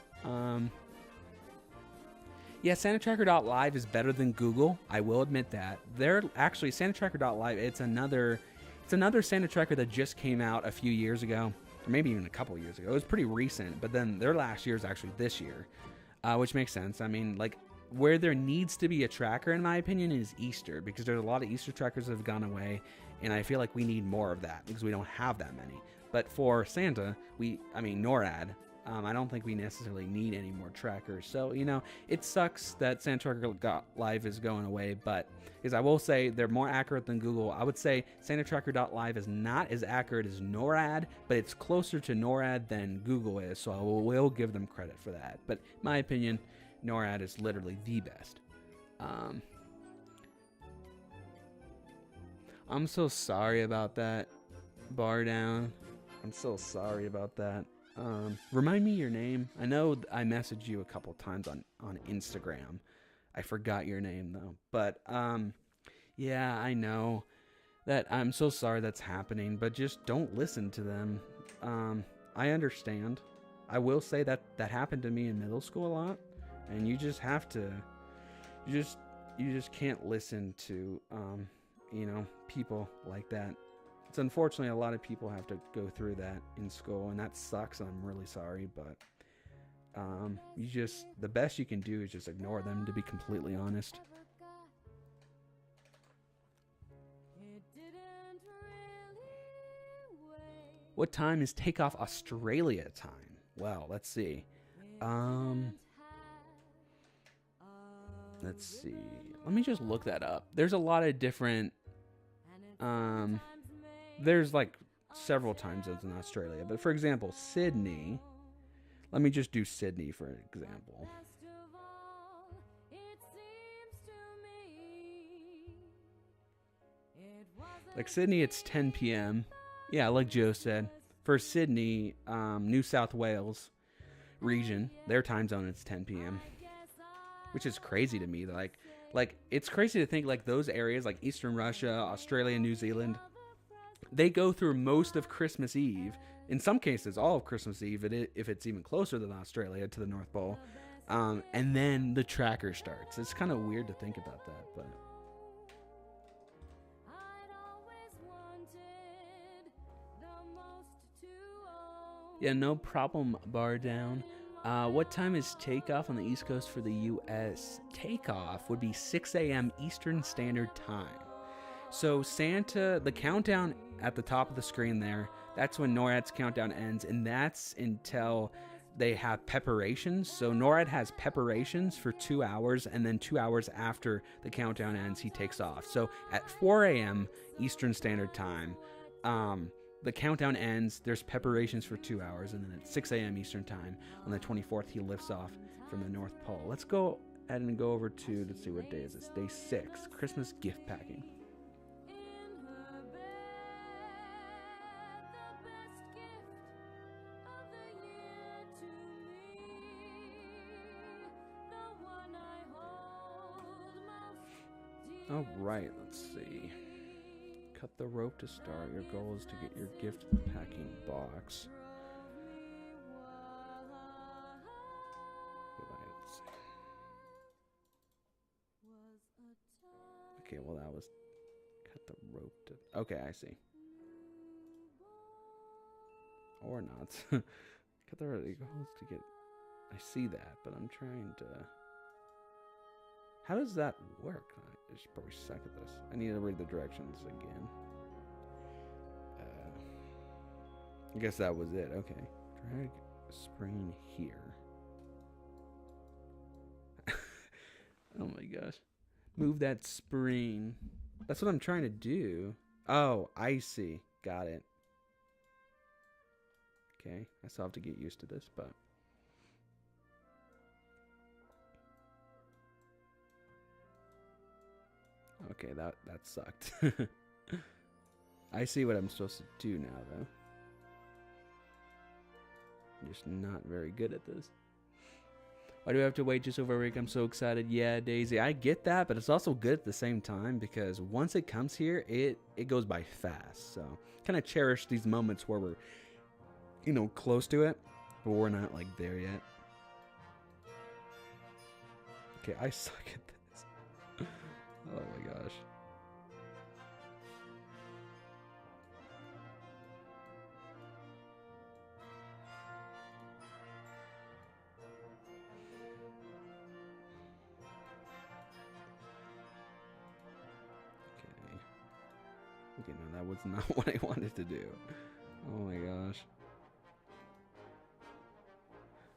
Yeah, SantaTracker.live is better than Google. I will admit that. They're actually SantaTracker.live. It's another Santa Tracker that just came out a few years ago, or maybe even a couple years ago. It was pretty recent, but then their last year is actually this year, which makes sense. I mean, like, where there needs to be a tracker, in my opinion, is Easter, because there's a lot of Easter trackers that have gone away, and I feel like we need more of that because we don't have that many. But for Santa, NORAD, I don't think we necessarily need any more trackers. So, it sucks that SantaTracker.live is going away, but because I will say they're more accurate than Google. I would say SantaTracker.live is not as accurate as NORAD, but it's closer to NORAD than Google is, so I will give them credit for that. But in my opinion, NORAD is literally the best. I'm so sorry about that, Bar Down. I'm so sorry about that. Remind me your name. I know I messaged you a couple times on Instagram. I forgot your name though. But yeah, I know that. I'm so sorry that's happening, but just don't listen to them. I understand. I will say that happened to me in middle school a lot, and you just have to, you just can't listen to people like that. It's unfortunately a lot of people have to go through that in school, and that sucks. I'm really sorry, but the best you can do is just ignore them, to be completely honest. What time is takeoff Australia time? Well, let's see. Let's see. Let me just look that up. There's a lot of different there's like several time zones in Australia, but for example, Sydney, let me just do Sydney for example. Like Sydney, it's 10 p.m. Yeah, like Joe said. For Sydney, New South Wales region, their time zone is 10 p.m. Which is crazy to me. Like it's crazy to think like those areas like Eastern Russia, Australia, New Zealand, they go through most of Christmas Eve. In some cases, all of Christmas Eve, if it's even closer than Australia to the North Pole. And then the tracker starts. It's kind of weird to think about that, but... Yeah, no problem, Bar Down. What time is takeoff on the East Coast for the U.S.? Takeoff would be 6 a.m. Eastern Standard Time. So Santa, the countdown at the top of the screen there, that's when NORAD's countdown ends, and that's until they have preparations. So NORAD has preparations for 2 hours, and then 2 hours after the countdown ends, he takes off. So at 4 a.m. Eastern Standard Time, the countdown ends, there's preparations for 2 hours, and then at 6 a.m. Eastern Time, on the 24th, he lifts off from the North Pole. Let's go ahead and go over to, let's see, what day is this? Day 6, Christmas gift packing. All right, let's see. Cut the rope to start. Your goal is to get your gift packing box. Okay, well that was cut the rope to... Okay, I see. Or not. Cut the rope. Your goal is to get... I see that, but I'm trying to... How does that work? I should probably suck at this. I need to read the directions again. I guess that was it. Okay. Drag spring here. Oh my gosh. Move that spring. That's what I'm trying to do. Oh, I see. Got it. Okay. I still have to get used to this, but... Okay, that sucked. I see what I'm supposed to do now, though. I'm just not very good at this. Why do I have to wait just over a week? I'm so excited. Yeah, Daisy, I get that, but it's also good at the same time because once it comes here, it goes by fast. So kind of cherish these moments where we're, you know, close to it, but we're not like there yet. Okay, I suck at this. Oh my gosh. Okay, no, that was not what I wanted to do. Oh my gosh.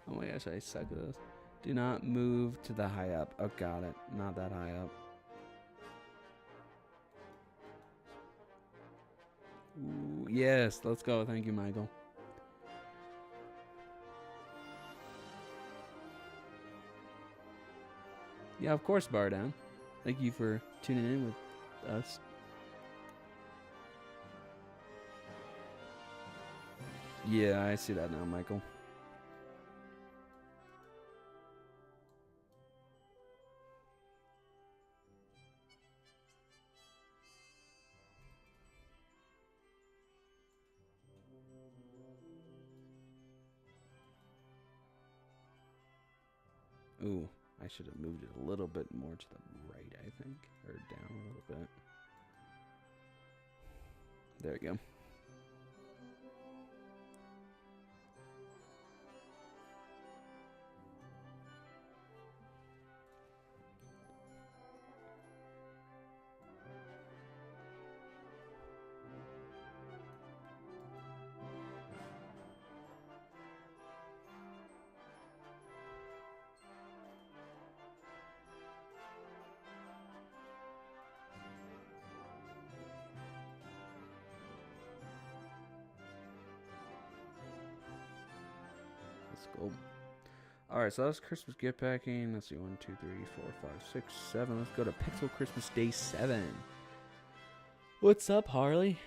Oh my gosh, I suck at this. Do not move to the high up. Oh, got it. Not that high up. Ooh, yes, let's go. Thank you, Michael. Yeah, of course, Bardown. Thank you for tuning in with us. Yeah, I see that now, Michael. Ooh, I should have moved it a little bit more to the right, I think. Or down a little bit. There we go. Let's go. Alright, so that's Christmas gift packing. Let's see, 1, 2, 3, 4, 5, 6, 7. Let's go to Pixel Christmas Day 7. What's up, Harley?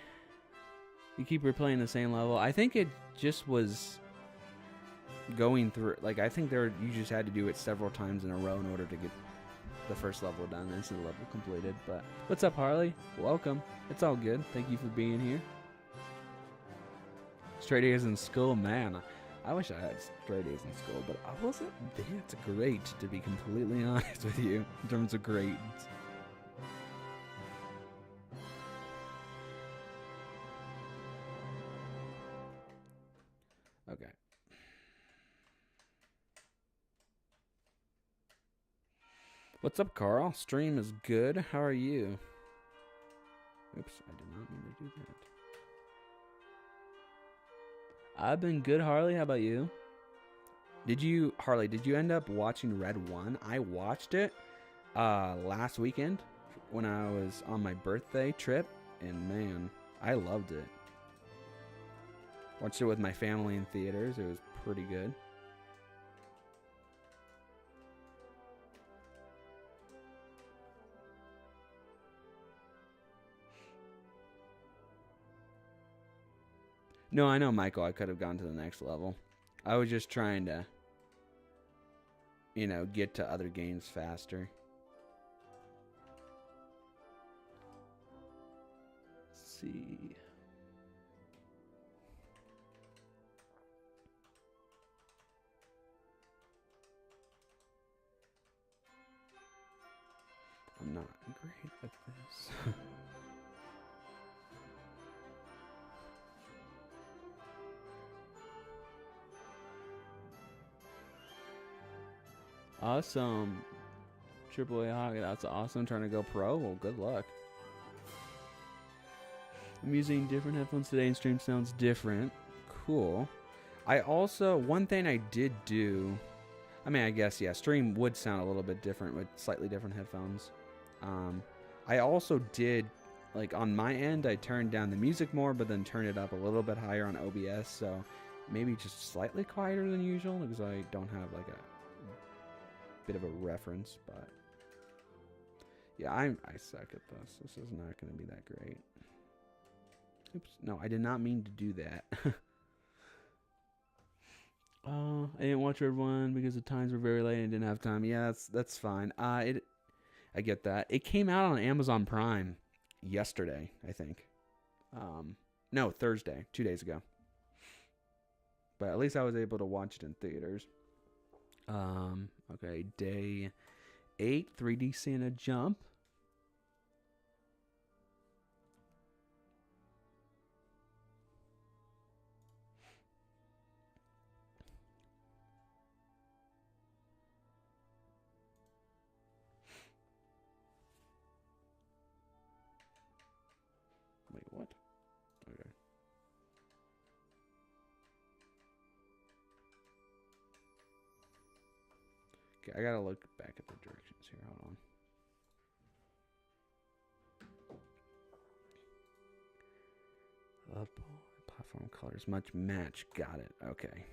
You keep replaying the same level. I think it just was going through, like, I think you just had to do it several times in a row in order to get the first level done and see the level completed. But what's up, Harley? Welcome. It's all good. Thank you for being here. Straight A's in school, man. I wish I had straight A's in school, but I wasn't that great, to be completely honest with you, in terms of grades. Okay. What's up, Carl? Stream is good. How are you? Oops, I did not mean to do that. I've been good, Harley. How about you? Harley, did you end up watching Red 1? I watched it last weekend when I was on my birthday trip, and man, I loved it. Watched it with my family in theaters. It was pretty good. No, I know, Michael. I could have gone to the next level. I was just trying to, you know, get to other games faster. Let's see. I'm not great at this. Awesome. AAA hockey, that's awesome. Trying to go pro? Well, good luck. I'm using different headphones today and stream sounds different. Cool. I also, one thing I did do, I mean, I guess, yeah, stream would sound a little bit different with slightly different headphones. I also did, like, on my end, I turned down the music more, but then turned it up a little bit higher on OBS, so maybe just slightly quieter than usual, because I don't have, like, a bit of a reference, but Yeah, I suck at this. This is not going to be that great. Oops. No, I did not mean to do that. I didn't watch Red One because the times were very late and I didn't have time. Yeah, that's fine. I get that. It came out on Amazon Prime yesterday, I think. No, Thursday, 2 days ago. But at least I was able to watch it in theaters. Okay, day 8, 3D Santa Jump. Wait, what? Okay. Okay, I gotta look back at the directions here. Hold on. Platform colors much match. Got it. Okay.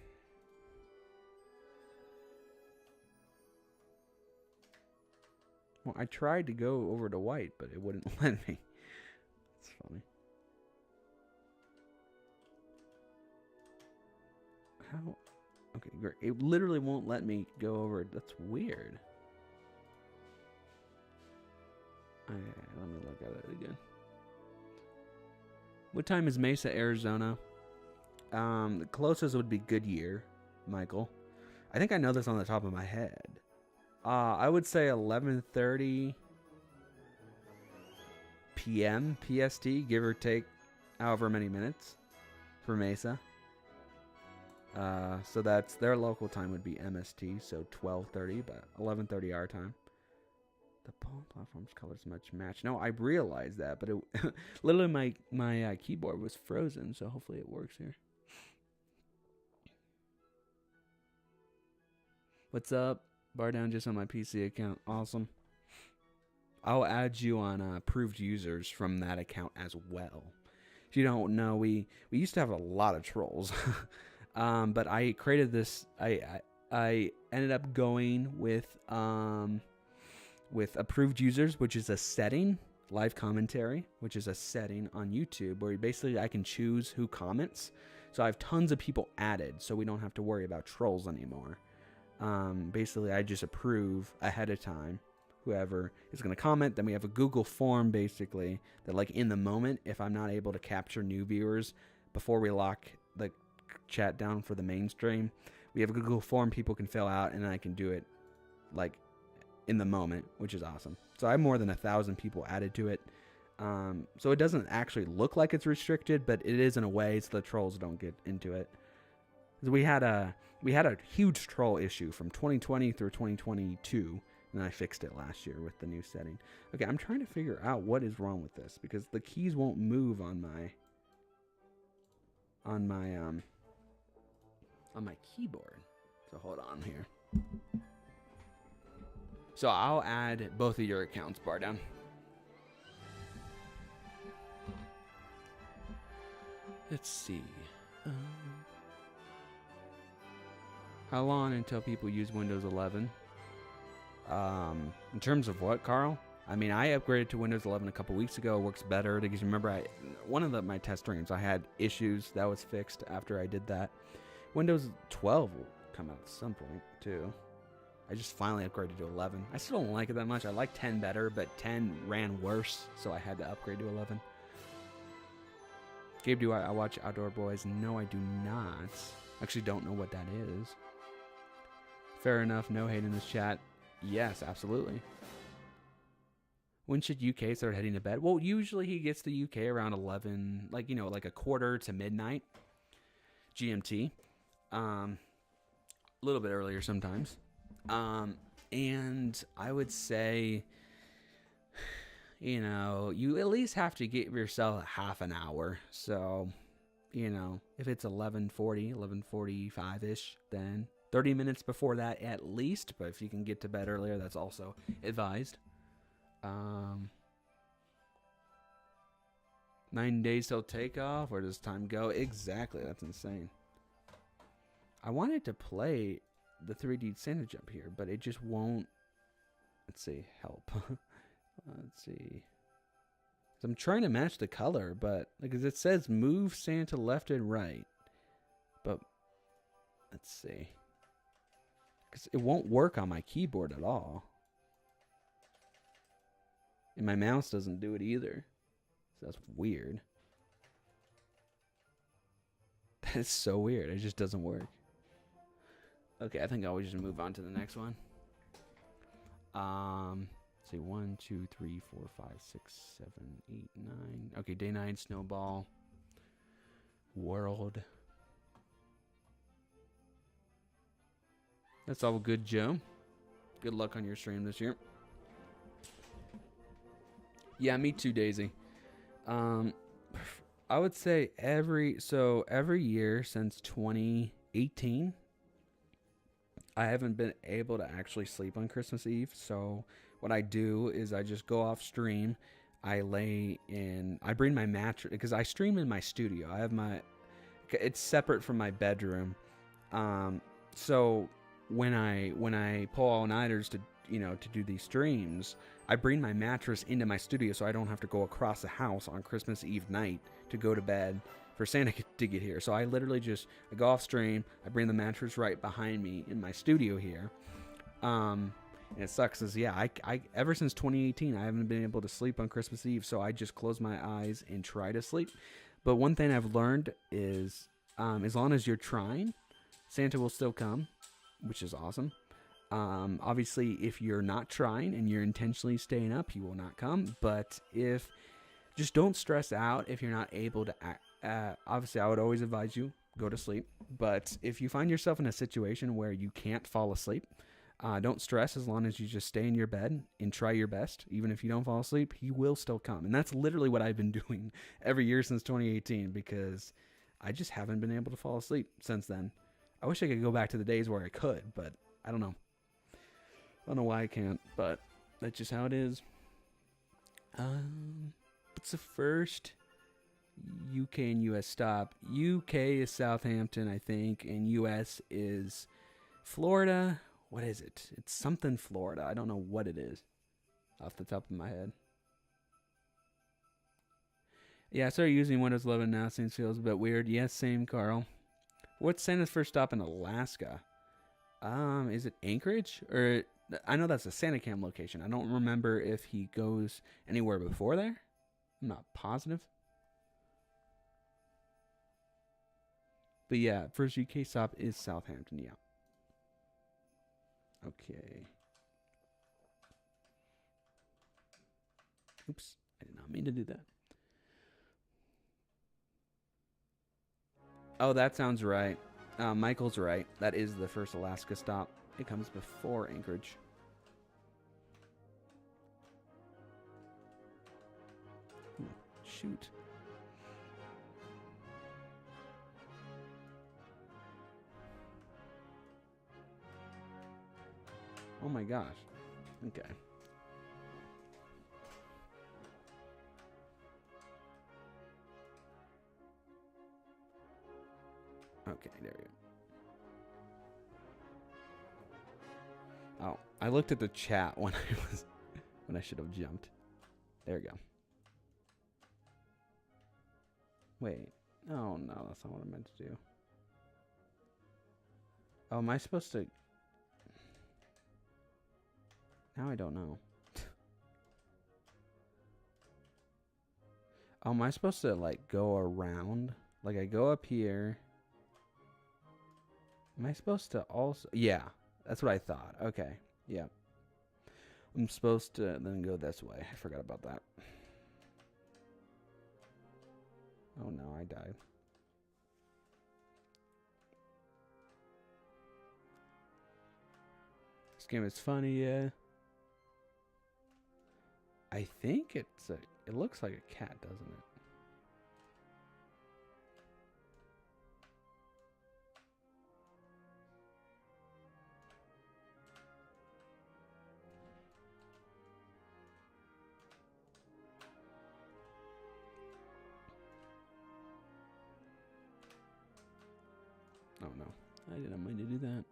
Well, I tried to go over to white, but it wouldn't let me. That's funny. How? Okay, great. It literally won't let me go over it. That's weird. Okay, let me look at it again. What time is Mesa, Arizona? The closest would be Goodyear, Michael. I think I know this on the top of my head. I would say 11:30 p.m. PST, give or take however many minutes for Mesa. So that's their local time would be MST, so 12:30, but 11:30 our time. The platform's colors much match. No, I realized that, but it literally my keyboard was frozen, so hopefully it works here. What's up? Bar down just on my PC account. Awesome. I'll add you on approved users from that account as well. If you don't know, we used to have a lot of trolls. But I created this. I ended up going with approved users, which is a setting, live commentary, which is a setting on YouTube where basically I can choose who comments. So I have tons of people added, so we don't have to worry about trolls anymore. Basically, I just approve ahead of time whoever is going to comment. Then we have a Google form, basically, that like in the moment, if I'm not able to capture new viewers before we lock the chat down for the mainstream, we have a Google form people can fill out, and I can do it like in the moment, which is awesome. So I have more than 1,000 people added to it. So it doesn't actually look like it's restricted, but it is in a way, so the trolls don't get into it. We had a huge troll issue from 2020 through 2022, and I fixed it last year with the new setting. Okay, I'm trying to figure out what is wrong with this because the keys won't move on my keyboard. So hold on here. So I'll add both of your accounts, bar down. Let's see. How long until people use Windows 11? In terms of what, Carl? I mean, I upgraded to Windows 11 a couple weeks ago. It works better because remember, one of my test streams, I had issues that was fixed after I did that. Windows 12 will come out at some point too. I just finally upgraded to 11. I still don't like it that much. I like 10 better, but 10 ran worse, so I had to upgrade to 11. Gabe, do I watch Outdoor Boys? No, I do not. Actually, don't know what that is. Fair enough. No hate in this chat. Yes, absolutely. When should UK start heading to bed? Well, usually he gets to UK around 11, like, you know, like a quarter to midnight GMT. A little bit earlier sometimes. And I would say, you know, you at least have to give yourself half an hour. So, you know, if it's 11:40, 11:45-ish, then 30 minutes before that at least. But if you can get to bed earlier, that's also advised. 9 days till takeoff. Where does time go? Exactly. That's insane. I wanted to play the 3D Santa jump here, but it just won't. Let's see. Help. Let's see. So I'm trying to match the color, but because it says move Santa left and right. But let's see. Because it won't work on my keyboard at all. And my mouse doesn't do it either. So that's weird. That is so weird. It just doesn't work. Okay, I think I'll just move on to the next one. Let's see, 1, 2, 3, 4, 5, 6, 7, 8, 9. Okay, day 9, snowball. World. That's all good, Joe. Good luck on your stream this year. Yeah, me too, Daisy. I would say every year since 2018, I haven't been able to actually sleep on Christmas Eve. So what I do is I just go off stream. I bring my mattress because I stream in my studio. It's separate from my bedroom. So when I pull all-nighters to do these streams, I bring my mattress into my studio so I don't have to go across the house on Christmas Eve night to go to bed for Santa to get here. So I literally I go off stream, I bring the mattress right behind me in my studio here. And it sucks is I ever since 2018 I haven't been able to sleep on Christmas Eve, so I just close my eyes and try to sleep. But one thing I've learned is as long as you're trying, Santa will still come, which is awesome. Obviously, if you're not trying and you're intentionally staying up, he will not come. But just don't stress out if you're not able to act. Obviously, I would always advise you go to sleep. But if you find yourself in a situation where you can't fall asleep, don't stress as long as you just stay in your bed and try your best. Even if you don't fall asleep, he will still come. And that's literally what I've been doing every year since 2018 because I just haven't been able to fall asleep since then. I wish I could go back to the days where I could, but I don't know. I don't know why I can't, but that's just how it is. What's the first UK and US stop? UK is Southampton, I think, and US is Florida. What is it? It's something Florida. I don't know what it is off the top of my head. Yeah, I started using Windows 11 now. Seems feels a bit weird. Yes, same, Carl. What's Santa's first stop in Alaska? Is it Anchorage? Or I know that's a SantaCam location. I don't remember if he goes anywhere before there. I'm not positive. But yeah, first UK stop is Southampton, yeah. Okay. Oops, I did not mean to do that. Oh, that sounds right. Michael's right. That is the first Alaska stop. It comes before Anchorage. Ooh, shoot. Oh my gosh. Okay. Okay, there we go. Oh, I looked at the chat when I should have jumped. There we go. Wait. Oh no, that's not what I meant to do. Oh, am I supposed to? Now I don't know. Oh, am I supposed to like go around? Like I go up here. Am I supposed to also? Yeah, that's what I thought. Okay, yeah. I'm supposed to then go this way. I forgot about that. Oh no, I died. This game is funny, yeah. I think it looks like a cat, doesn't it? Oh no, I didn't mean to do that.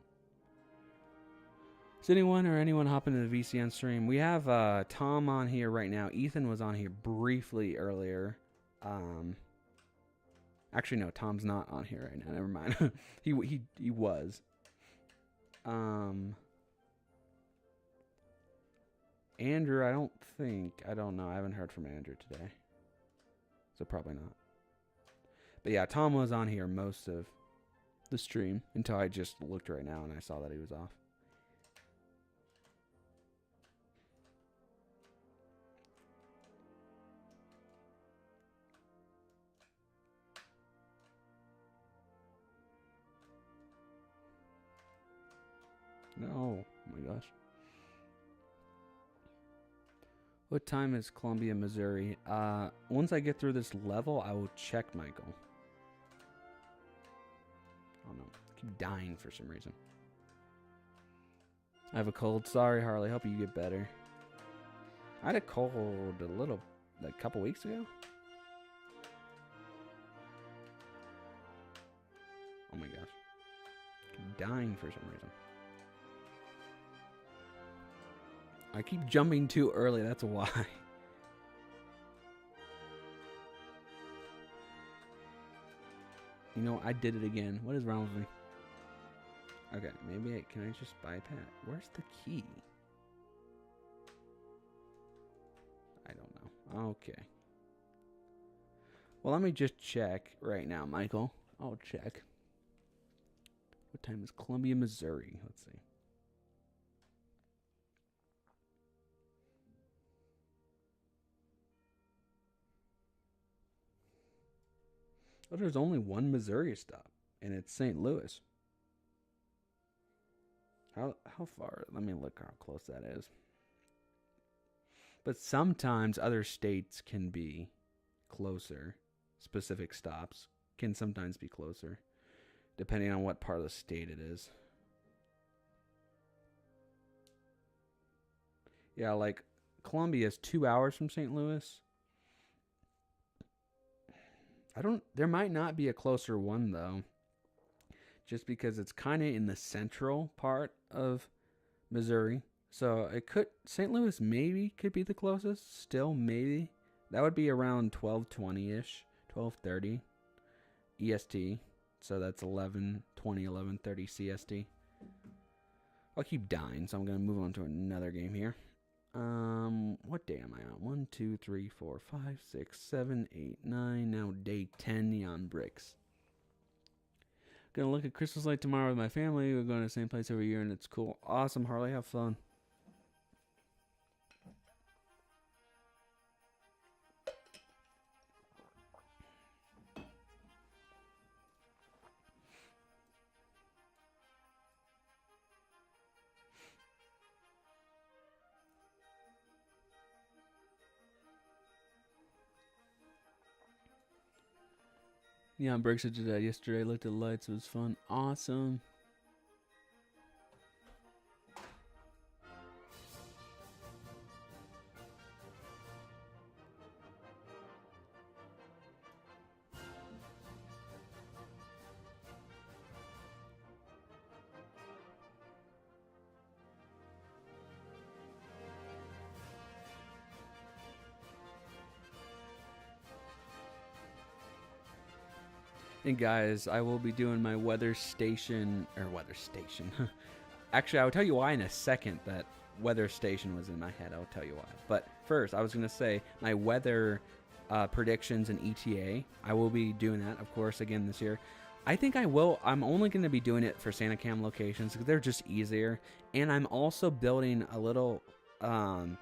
Does anyone hop into the VCN stream? We have Tom on here right now. Ethan was on here briefly earlier. Actually, no, Tom's not on here right now. Never mind. he was. Andrew, I don't know. I haven't heard from Andrew today. So probably not. But yeah, Tom was on here most of the stream until I just looked right now and I saw that he was off. No. Oh my gosh. What time is Columbia, Missouri? Once I get through this level, I will check, Michael. Oh no. I keep dying for some reason. I have a cold. Sorry, Harley. Hope you get better. I had a cold a couple weeks ago. Oh my gosh. I keep dying for some reason. I keep jumping too early, that's why. You know, I did it again. What is wrong with me? Okay, maybe can I just bypass? Where's the key? I don't know. Okay. Well, let me just check right now, Michael. I'll check. What time is Columbia, Missouri? Let's see. Oh, there's only one Missouri stop, and it's St. Louis. How far? Let me look how close that is. But sometimes other states can be closer. Specific stops can sometimes be closer, depending on what part of the state it is. Yeah, like Columbia is 2 hours from St. Louis. There might not be a closer one though, just because it's kind of in the central part of Missouri. So St. Louis maybe could be the closest, still maybe. That would be around 12:20-ish, 12:30 EST. So that's 11:20, 11:30 CST. I'll keep dying, so I'm going to move on to another game here. What day am I on? 1, 2, 3, 4, 5, 6, 7, 8, 9. Now day 10, Neon Bricks. Gonna look at Christmas light tomorrow with my family. We're going to the same place every year, and it's cool. Awesome, Harley. Have fun. Neon Bricks did that yesterday. Looked at the lights. It was fun. Awesome. And guys, I will be doing my weather station. Actually, I'll tell you why in a second that weather station was in my head. I'll tell you why. But first, I was going to say my weather predictions and ETA. I will be doing that, of course, again this year. I think I will. I'm only going to be doing it for SantaCam locations because they're just easier. And I'm also building a little... I'm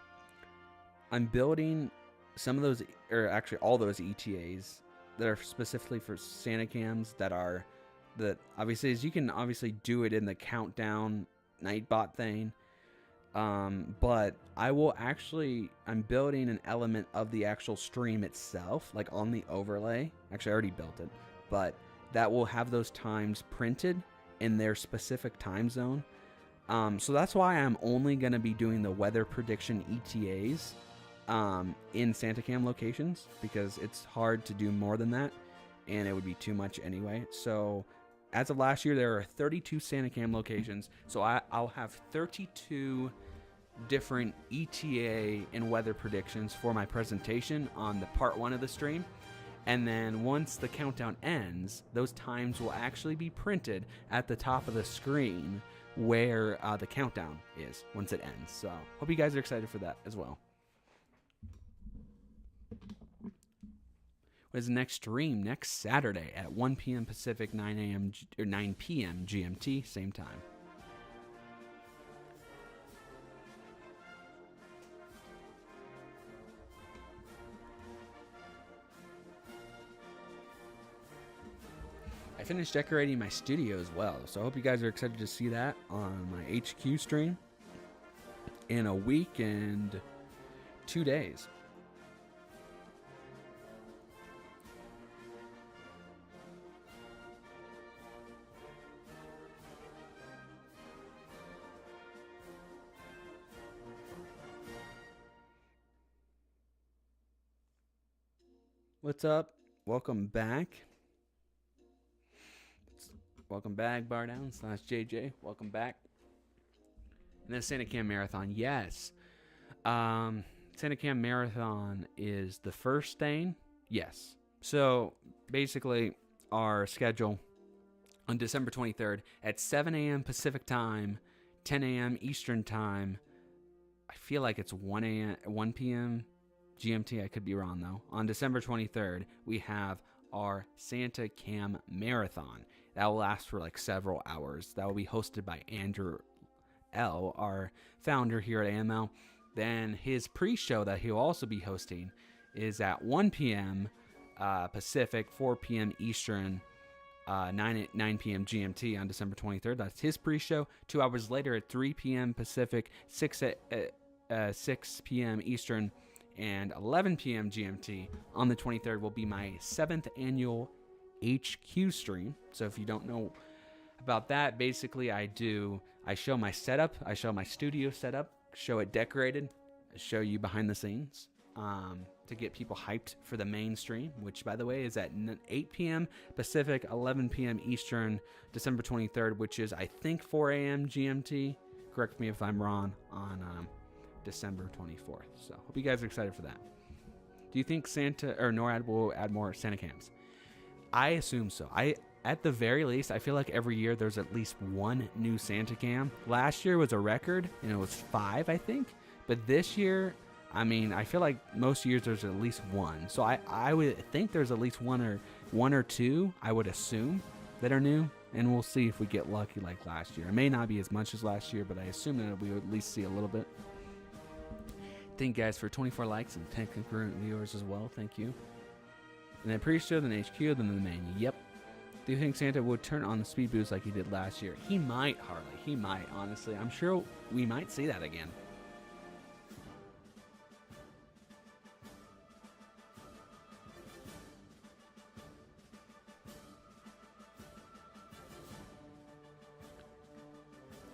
building some of those, or actually all those ETAs that are specifically for SantaCams that obviously, as you can obviously do it in the countdown Nightbot thing. But I'm building an element of the actual stream itself, like on the overlay. Actually, I already built it, but that will have those times printed in their specific time zone. So that's why I'm only going to be doing the weather prediction ETAs in SantaCam locations, because it's hard to do more than that and it would be too much anyway. So as of last year, there are 32 SantaCam locations. So I'll have 32 different ETA and weather predictions for my presentation on the part 1 of the stream. And then once the countdown ends, those times will actually be printed at the top of the screen where the countdown is once it ends. So hope you guys are excited for that as well. What is the next stream? Next Saturday at 1 p.m. Pacific, 9 p.m. GMT, same time. I finished decorating my studio as well, so I hope you guys are excited to see that on my HQ stream in a week and 2 days. What's up? Welcome back. Welcome back, Bardown / JJ. Welcome back. And then SantaCam Marathon. Yes. SantaCam Marathon is the first thing. Yes. So basically, our schedule on December 23rd at 7 a.m. Pacific time, 10 a.m. Eastern time. I feel like it's 1 p.m. GMT. I could be wrong, though. On December 23rd, we have our SantaCam Marathon. That will last for like several hours. That will be hosted by Andrew L., our founder here at AML. Then his pre-show that he'll also be hosting is at 1 p.m. Pacific, 4 p.m. Eastern, 9 p.m. GMT on December 23rd. That's his pre-show. 2 hours later at 3 p.m. Pacific, 6 p.m. Eastern, and 11 p.m. GMT on the 23rd will be my 7th annual HQ stream. So if you don't know about that, basically I show my setup, I show my studio setup, show it decorated, I show you behind the scenes to get people hyped for the main stream, which by the way is at 8 p.m. Pacific, 11 p.m. Eastern, December 23rd, which is I think 4 a.m. GMT. Correct me if I'm wrong, on December 24th. So hope you guys are excited for that. Do you think NORAD will add more SantaCams? I assume so. At the very least, I feel like every year there's at least one new SantaCam. Last year was a record, and it was 5, I think. But this year, I mean, I feel like most years there's at least one. So I would think there's at least one or two, I would assume, that are new. And we'll see if we get lucky like last year. It may not be as much as last year, but I assume that we would at least see a little bit. Thank you guys for 24 likes and 10 concurrent viewers as well. Thank you. And then pre-show, then HQ, then the main. Yep. Do you think Santa would turn on the speed boost like he did last year? He might, Harley. He might, honestly. I'm sure we might see that again.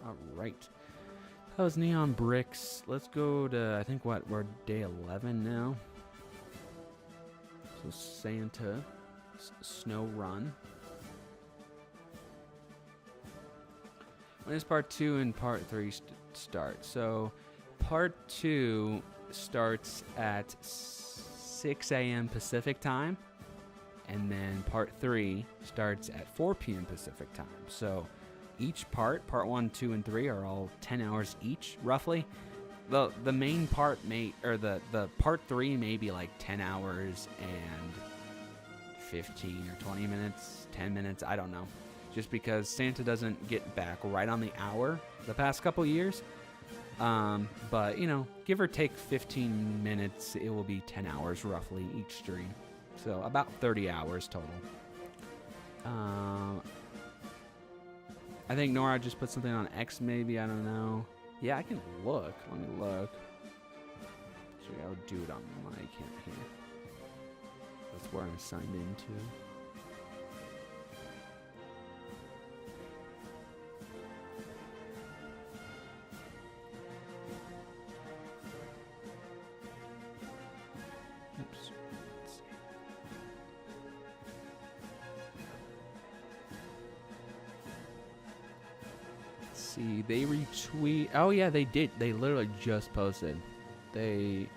All right. That was Neon Bricks. Let's go to, I think, we're day 11 now. So Santa Snow Run. When does part 2 and part 3 start? So part 2 starts at 6 a.m. Pacific time, and then part 3 starts at 4 p.m. Pacific time. So each part 1, 2, and 3 are all 10 hours each, roughly. The main part the part 3 may be like 10 hours and 15 or 20 minutes, 10 minutes, I don't know. Just because Santa doesn't get back right on the hour the past couple years. But, you know, give or take 15 minutes, it will be 10 hours roughly each stream. So about 30 hours total. I think Nora just put something on X maybe, I don't know. Yeah, I can look. Let me look. Actually, I would do it on my account here. That's where I'm signed into. Oops. Let's see. see. They retweet. Oh yeah, they did. They literally just posted. They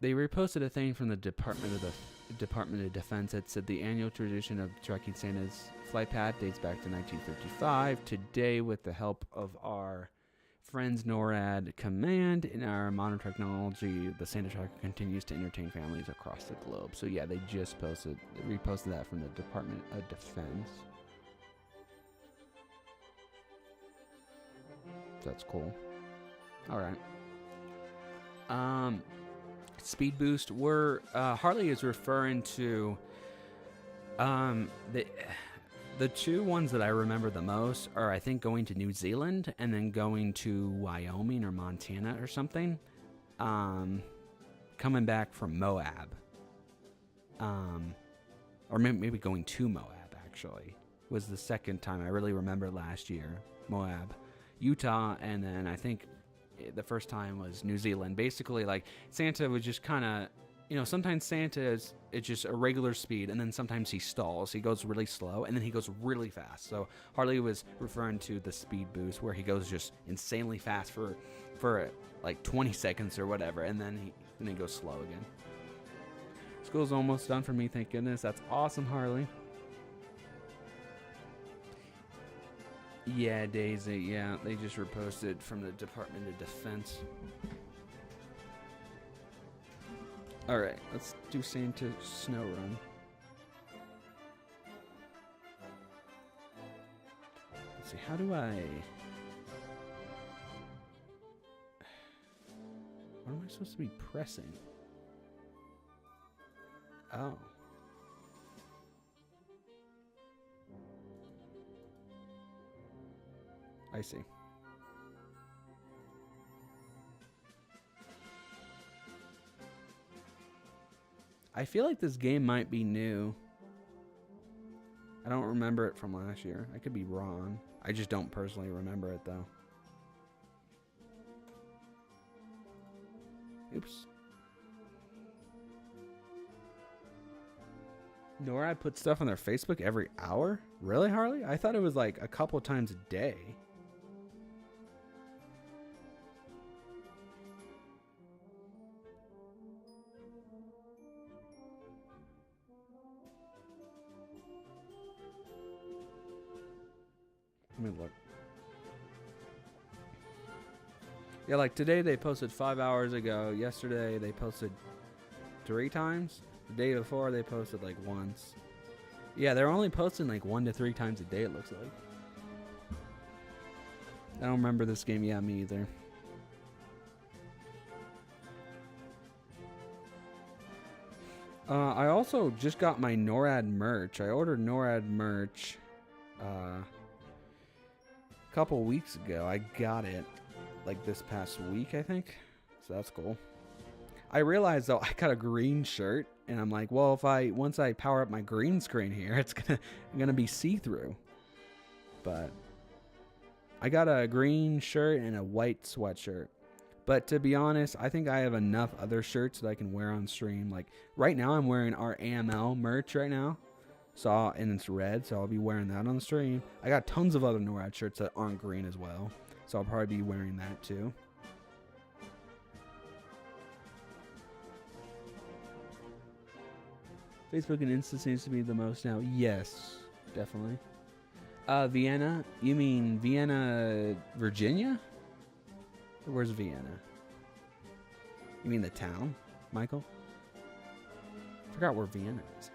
reposted a thing from the Department of Defense that said the annual tradition of tracking Santa's flight path dates back to 1955. Today, with the help of our friends NORAD Command and our modern technology, the Santa Tracker continues to entertain families across the globe. So yeah, they just reposted that from the Department of Defense. That's cool. All right. Speed boost. Harley is referring to the two ones that I remember the most are, I think, going to New Zealand and then going to Wyoming or Montana or something. Coming back from Moab. Or maybe going to Moab, actually, was the second time I really remember last year. Moab, Utah, and then I think the first time was New Zealand. Basically, like, Santa was just kind of, sometimes Santa it's just a regular speed, and then sometimes he stalls. He goes really slow, and then he goes really fast. So Harley was referring to the speed boost, where he goes just insanely fast for like 20 seconds or whatever, and then he goes slow again. School's almost done for me, thank goodness. That's awesome, Harley. Yeah, Daisy, yeah, they just reposted from the Department of Defense. Alright, let's do Santa Snow Run. Let's see, how do I... What am I supposed to be pressing? Oh. I see. I feel like this game might be new. I don't remember it from last year. I could be wrong. I just don't personally remember it, though. Oops. NORAD puts stuff on their Facebook every hour? Really, Harley? I thought it was like a couple times a day. Let me look. Yeah, like today they posted 5 hours ago. Yesterday they posted 3 times. The day before they posted like once. Yeah, they're only posting like 1 to 3 times a day, it looks like. I don't remember this game. Yeah, me either. I also just got my NORAD merch. I ordered NORAD merch a couple weeks ago. I got it like this past week, I think. So that's cool. I realized though I got a green shirt, and I'm like, well, once I power up my green screen here, it's gonna be see-through. But I got a green shirt and a white sweatshirt. But to be honest, I think I have enough other shirts that I can wear on stream. Like right now, I'm wearing our AML merch right now, and it's red, so I'll be wearing that on the stream. I got tons of other NORAD shirts that aren't green as well, so I'll probably be wearing that too. Facebook and Insta seems to be the most now. Yes, definitely. Vienna? You mean Vienna, Virginia? Or where's Vienna? You mean the town, Michael? I forgot where Vienna is.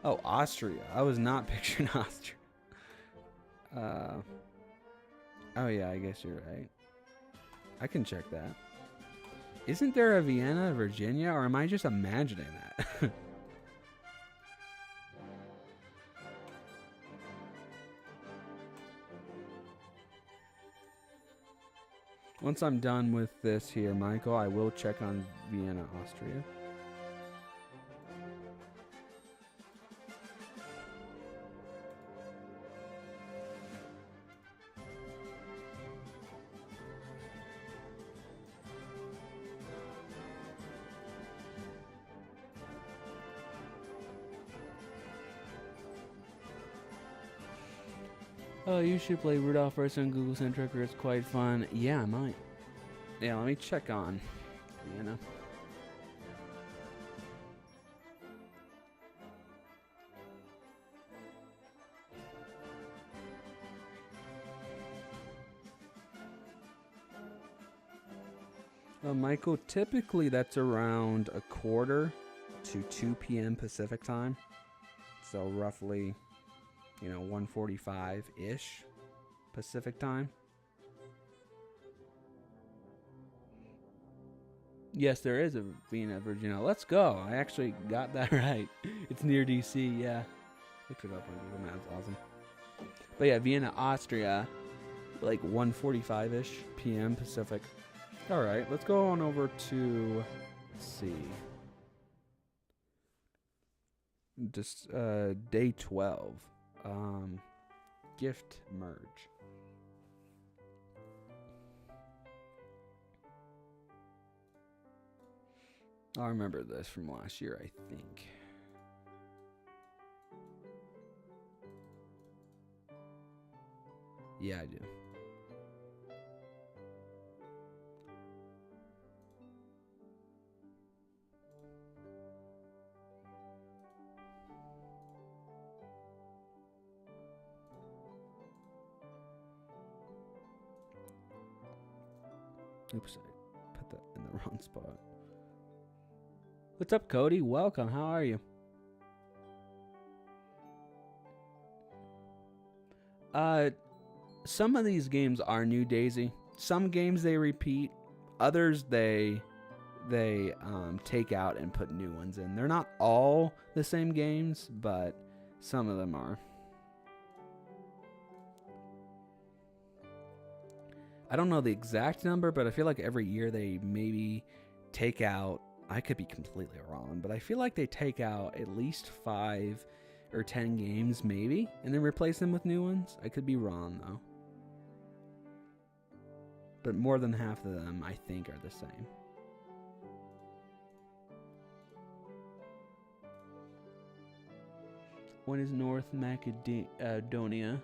Oh, Austria. I was not picturing Austria. Oh yeah, I guess you're right. I can check that. Isn't there a Vienna, Virginia, or am I just imagining that? Once I'm done with this here, Michael, I will check on Vienna, Austria. Oh, you should play Rudolph first on Google Centric. It's quite fun. Yeah, I might. Yeah, let me check on Vienna. Michael, typically that's around 1:15 to 2 p.m. Pacific time. So roughly, 1:45-ish Pacific time. Yes, there is a Vienna, Virginia. Let's go. I actually got that right. It's near DC, yeah. Looked it up on Google Maps. Awesome. But yeah, Vienna, Austria, like 1:45-ish p.m. Pacific. All right, let's go on over to, let's see, just day 12, gift merge. I remember this from last year, I think. Yeah, I do. Oops, I put that in the wrong spot. What's up, Cody? Welcome. How are you? Some of these games are new, Daisy. Some games they repeat. Others they take out and put new ones in. They're not all the same games, but some of them are. I don't know the exact number, but I feel like every year they maybe take out, I could be completely wrong, but I feel like they take out at least 5 or 10 games maybe, and then replace them with new ones. I could be wrong though. But more than half of them, I think, are the same. When is North Macedonia?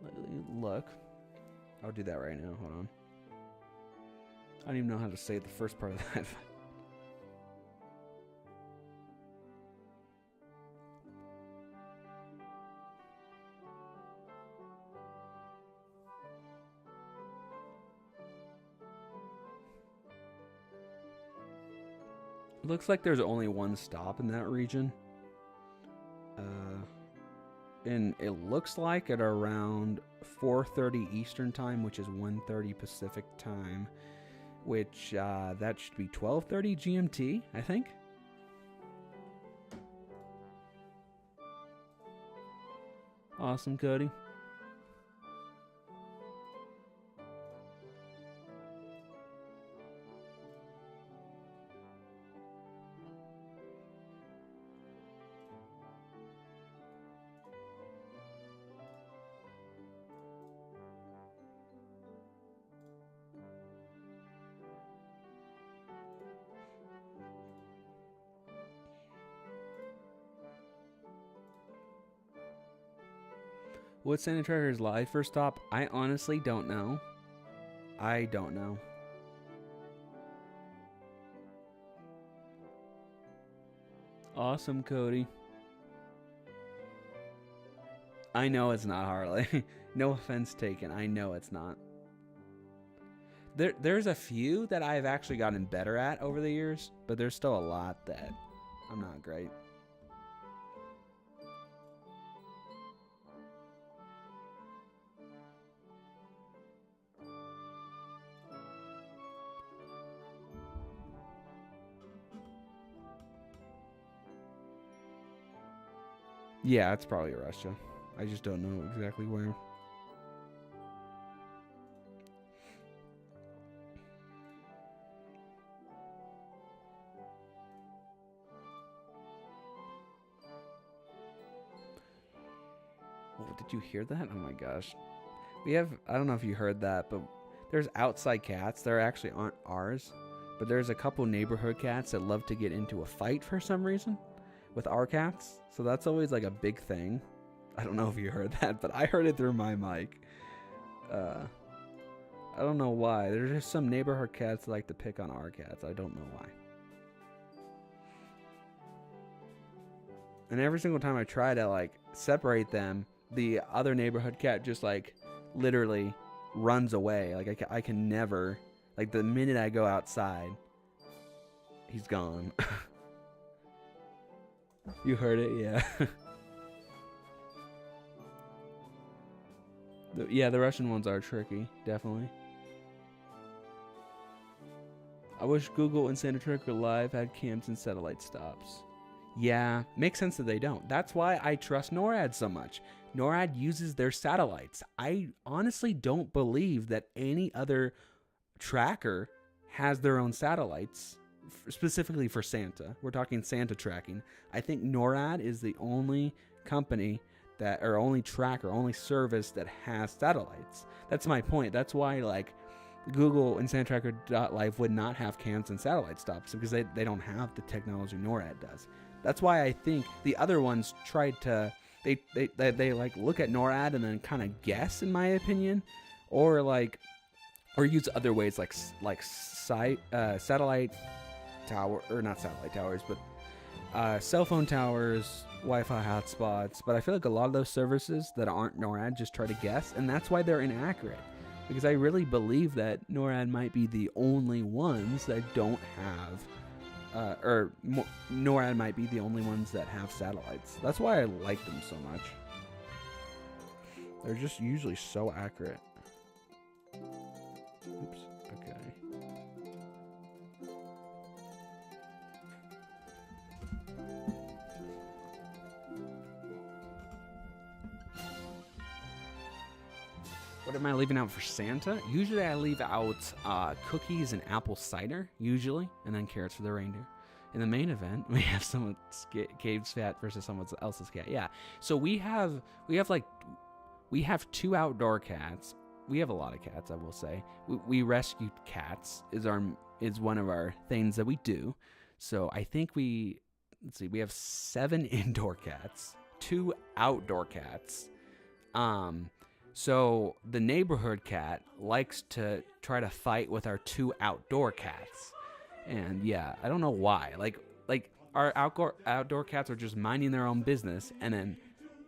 Let me look. I'll do that right now. Hold on. I don't even know how to say the first part of that. Looks like there's only one stop in that region. And it looks like at around 4:30 Eastern time, which is 1:30 Pacific time, which that should be 12:30 GMT, I think. Awesome, Cody. What's Santa Treasurer's live first stop? I honestly don't know. I don't know. Awesome, Cody. I know it's not Harley. No offense taken. I know it's not. There's a few that I've actually gotten better at over the years, but there's still a lot that I'm not great. Yeah, it's probably Russia. I just don't know exactly where. Oh, did you hear that? Oh my gosh. We have, I don't know if you heard that, but there's outside cats. There actually aren't ours, but there's a couple neighborhood cats that love to get into a fight for some reason with our cats. So that's always like a big thing. I don't know if you heard that, but I heard it through my mic. I don't know why. There's just some neighborhood cats that like to pick on our cats. I don't know why. And every single time I try to like separate them, the other neighborhood cat just like literally runs away. Like I can never, like the minute I go outside, he's gone. You heard it, yeah. Yeah, the Russian ones are tricky, definitely. I wish Google and Santa Tracker Live had cams and satellite stops. Yeah, makes sense that they don't. That's why I trust NORAD so much. NORAD uses their satellites. I honestly don't believe that any other tracker has their own satellites, specifically for Santa. We're talking Santa tracking. I think NORAD is the only company that, or only tracker, only service that has satellites. That's my point. That's why like Google and SantaTracker.live would not have cams and satellite stops, because they don't have the technology NORAD does. That's why I think the other ones tried to, they like look at NORAD and then kind of guess, in my opinion, or use other ways like satellite tower, or not satellite towers, but cell phone towers, Wi-Fi hotspots. But I feel like a lot of those services that aren't NORAD just try to guess, and that's why they're inaccurate. Because I really believe that NORAD might be the only ones that don't have, NORAD might be the only ones that have satellites. That's why I like them so much. They're just usually so accurate. Oops, okay. What am I leaving out for Santa? Usually I leave out cookies and apple cider, usually, and then carrots for the reindeer. In the main event, we have Gabe's cat versus someone else's cat. Yeah. So we have two outdoor cats. We have a lot of cats, I will say. We rescue cats is one of our things that we do. So I think we have 7 indoor cats, 2 outdoor cats. So the neighborhood cat likes to try to fight with our 2 outdoor cats. And yeah, I don't know why. Like our outdoor cats are just minding their own business, and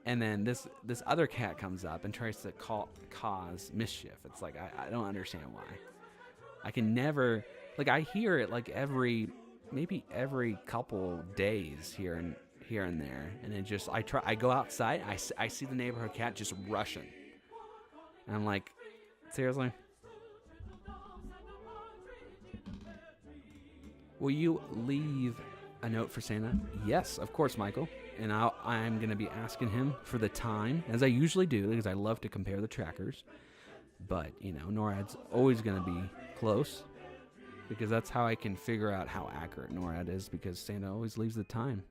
then this other cat comes up and tries to cause mischief. It's like I don't understand why. I can never, like, I hear it like maybe every couple days here and there, and it just I go outside, I see the neighborhood cat just rushing. And I'm like, seriously? Will you leave a note for Santa? Yes, of course, Michael. And I'm going to be asking him for the time, as I usually do, because I love to compare the trackers. But, NORAD's always going to be close, because that's how I can figure out how accurate NORAD is, because Santa always leaves the time.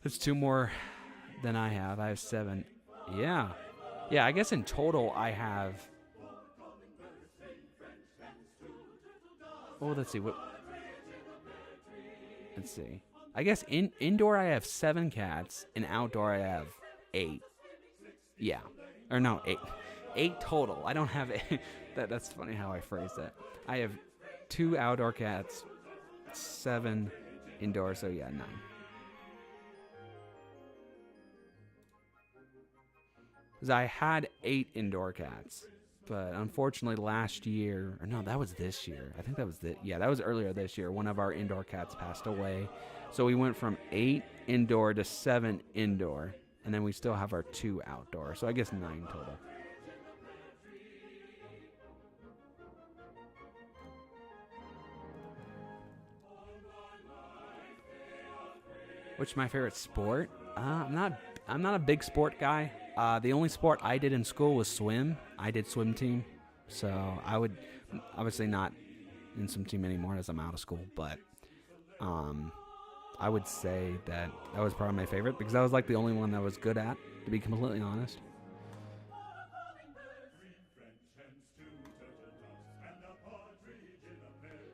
It's 2 more than I have. I have 7. Yeah, I guess in total I have, let's see. I guess indoor I have 7 cats, and outdoor I have 8. Yeah, or no, 8. 8 total. I don't have 8. That's funny how I phrased that. I have 2 outdoor cats, 7 indoor, so yeah, 9. Because I had 8 indoor cats, but unfortunately last year, or no, that was this year. I think that was that was earlier this year. One of our indoor cats passed away. So we went from 8 indoor to 7 indoor, and then we still have our 2 outdoor. So I guess 9 total. What's my favorite sport? I'm not a big sport guy. The only sport I did in school was swim. I did swim team, so I would obviously not in swim team anymore as I'm out of school. But I would say that was probably my favorite, because I was like the only one that was good at, to be completely honest.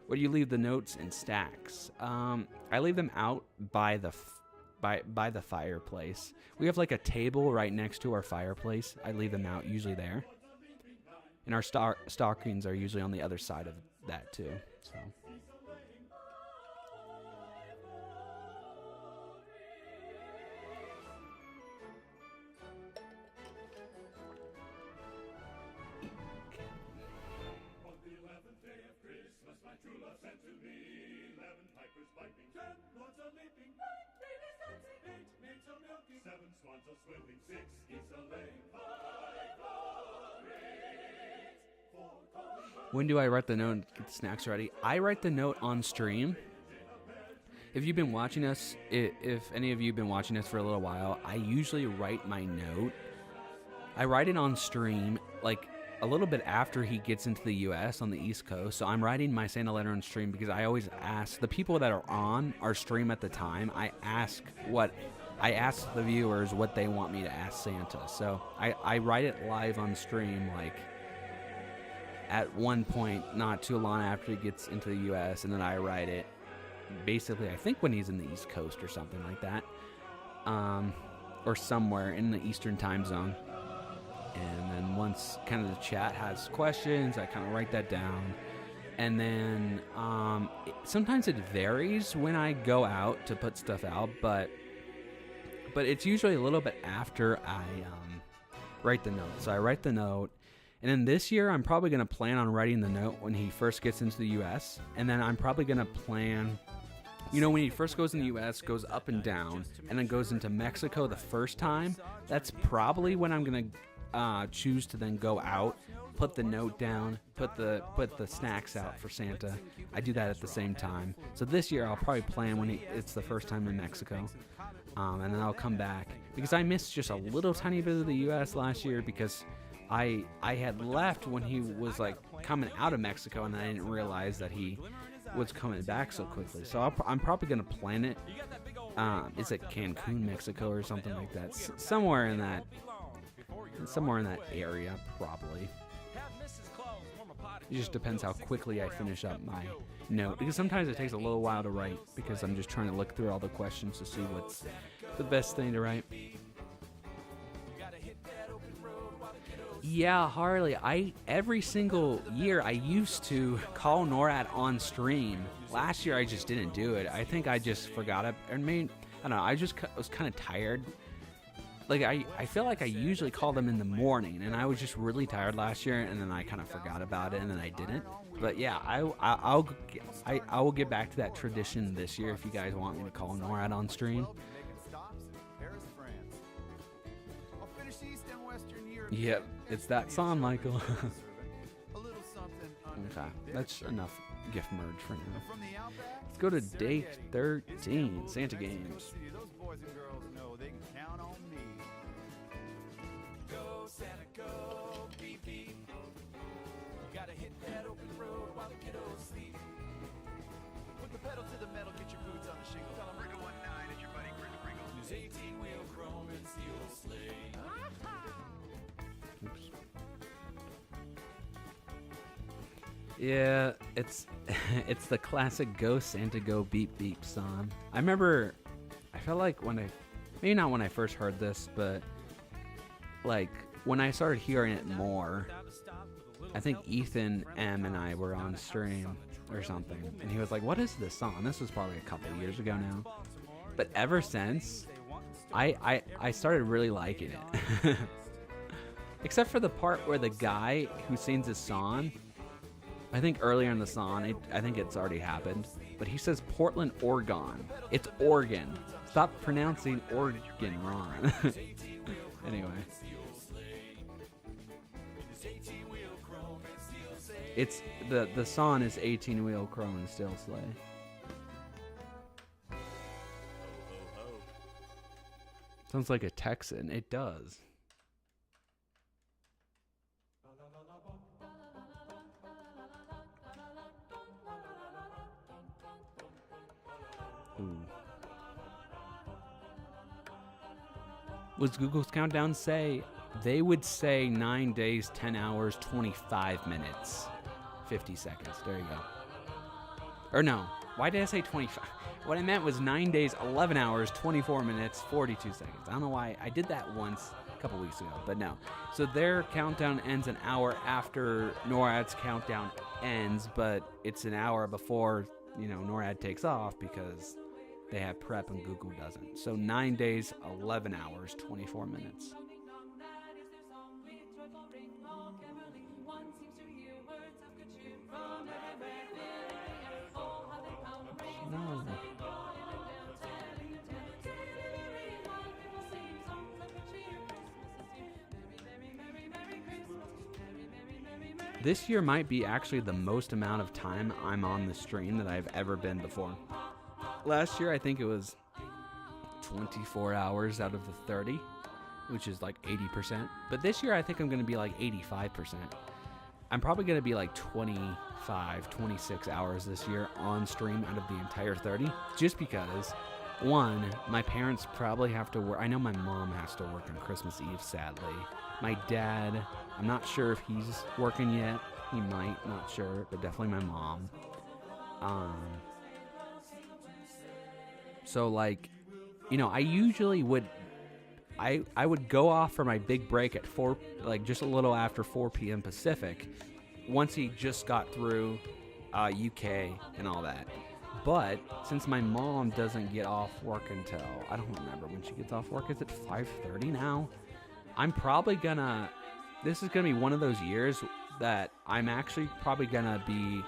Where do you leave the notes in stacks? I leave them out by by the fireplace. We have like a table right next to our fireplace. I leave them out usually there. And our stockings are usually on the other side of that too. So. When do I write the note and get the snacks ready? I write the note on stream. If you've been watching us, if any of you have been watching us for a little while, I usually write my note. I write it on stream, like a little bit after he gets into the U.S. on the East Coast. So I'm writing my Santa letter on stream because I always ask the people that are on our stream at the time. I ask the viewers what they want me to ask Santa. So I write it live on stream, like at one point, not too long after he gets into the U.S., and then I write it basically, I think when he's in the East Coast or something like that, or somewhere in the Eastern time zone. And then once kind of the chat has questions, I kind of write that down. And then sometimes it varies when I go out to put stuff out, but it's usually a little bit after I write the note. So I write the note. And then this year, I'm probably going to plan on writing the note when he first gets into the U.S. And then I'm probably going to plan, when he first goes in the U.S., goes up and down, and then goes into Mexico the first time. That's probably when I'm going to choose to then go out, put the note down, put the snacks out for Santa. I do that at the same time. So this year, I'll probably plan when it's the first time in Mexico. And then I'll come back. Because I missed just a little tiny bit of the U.S. last year because I had left when he was like coming out of Mexico, and I didn't realize that he was coming back so quickly. So I'm probably gonna plan it. Is it Cancun, Mexico, or something like that? Somewhere in that area, probably. It just depends how quickly I finish up my note, because sometimes it takes a little while to write because I'm just trying to look through all the questions to see what's the best thing to write. Yeah, Harley, every single year I used to call NORAD on stream. Last year I just didn't do it. I think I just forgot it. I don't know, I just was kind of tired. Like, I feel like I usually call them in the morning, and I was just really tired last year, and then I kind of forgot about it, and then I didn't. But yeah, I will get back to that tradition this year if you guys want me to call NORAD on stream. Yep, it's that song, Michael. Okay, that's enough gift merge for now. Let's go to day 13, Santa Games. Go, Santa, go, beep, beep. Gotta hit that open road while the kiddos sleep. Put the pedal to the metal, get your boots on the shingle. Tell them Ringo 19 at your buddy Chris Pringle. Use 18-wheel chrome and steel sleigh. Oops. Yeah, it's the classic Go Santa Go Beep Beep song. I felt like maybe not when I first heard this, but like when I started hearing it more, I think Ethan M and I were on stream or something, and he was like, "What is this song?" This was probably a couple years ago now, but ever since, I started really liking it. Except for the part where the guy who sings his song, I think earlier in the song, I think it's already happened, but he says Portland, Oregon. It's Oregon. Stop pronouncing Oregon wrong. Anyway. It's the song is 18-wheel chrome and steel sleigh. Sounds like a Texan. It does. Ooh. What's Google's countdown say? They would say 9 days, 10 hours, 25 minutes, 50 seconds. There you go. Or no, Why did I say 25? What I meant was 9 days, 11 hours, 24 minutes, 42 seconds. I don't know why. I did that once a couple weeks ago, but no. So their countdown ends an hour after NORAD's countdown ends, but it's an hour before, NORAD takes off because they have prep and Google doesn't. So 9 days, 11 hours, 24 minutes. No. This year might be actually the most amount of time I'm on the stream that I've ever been before. Last year, I think it was 24 hours out of the 30, which is like 80%. But this year, I think I'm going to be like 85%. I'm probably going to be like 25, 26 hours this year on stream out of the entire 30, just because, one, my parents probably have to work. I know my mom has to work on Christmas Eve, sadly. My dad, I'm not sure if he's working yet. He might, not sure, but definitely my mom. So, like, I usually would, I would go off for my big break at 4, like just a little after 4 p.m. Pacific, once he just got through UK and all that. But since my mom doesn't get off work until, I don't remember when she gets off work. Is it 5:30 now? I'm probably gonna, this is gonna be one of those years that I'm actually probably gonna be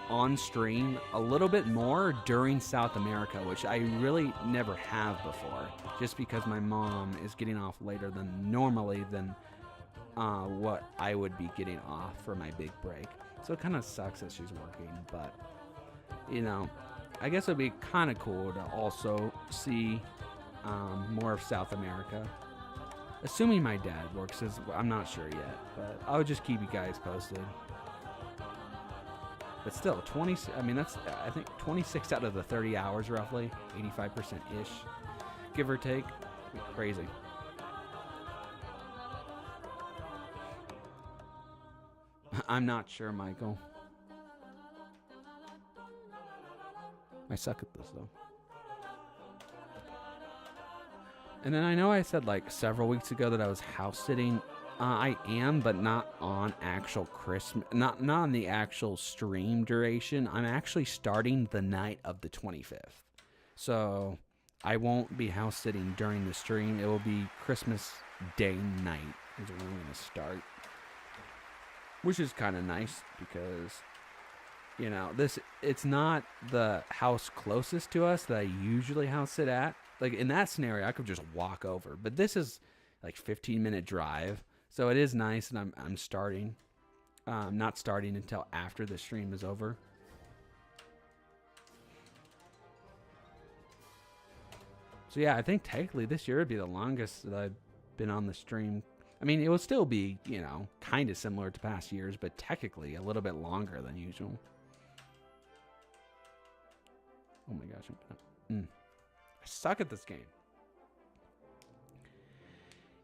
on stream a little bit more during South America, which I really never have before, just because my mom is getting off later than normally than what I would be getting off for my big break. So it kind of sucks that she's working, but I guess it'd be kind of cool to also see more of South America. Assuming my dad works, I'm not sure yet, but I'll just keep you guys posted. But still, that's, I think, 26 out of the 30 hours, roughly, 85%-ish, give or take. Crazy. I'm not sure, Michael. I suck at this, though. And then I know I said like several weeks ago that I was house sitting. I am, but not on actual Christmas, not on the actual stream duration. I'm actually starting the night of the 25th. So I won't be house sitting during the stream. It will be Christmas Day night is when I'm going to start. Which is kind of nice because, it's not the house closest to us that I usually house sit at. Like in that scenario, I could just walk over, but this is like 15-minute drive. So it is nice, and I'm starting. Not starting until after the stream is over. So yeah, I think technically this year would be the longest that I've been on the stream. I mean, it will still be, kind of similar to past years, but technically a little bit longer than usual. Oh my gosh, I suck at this game.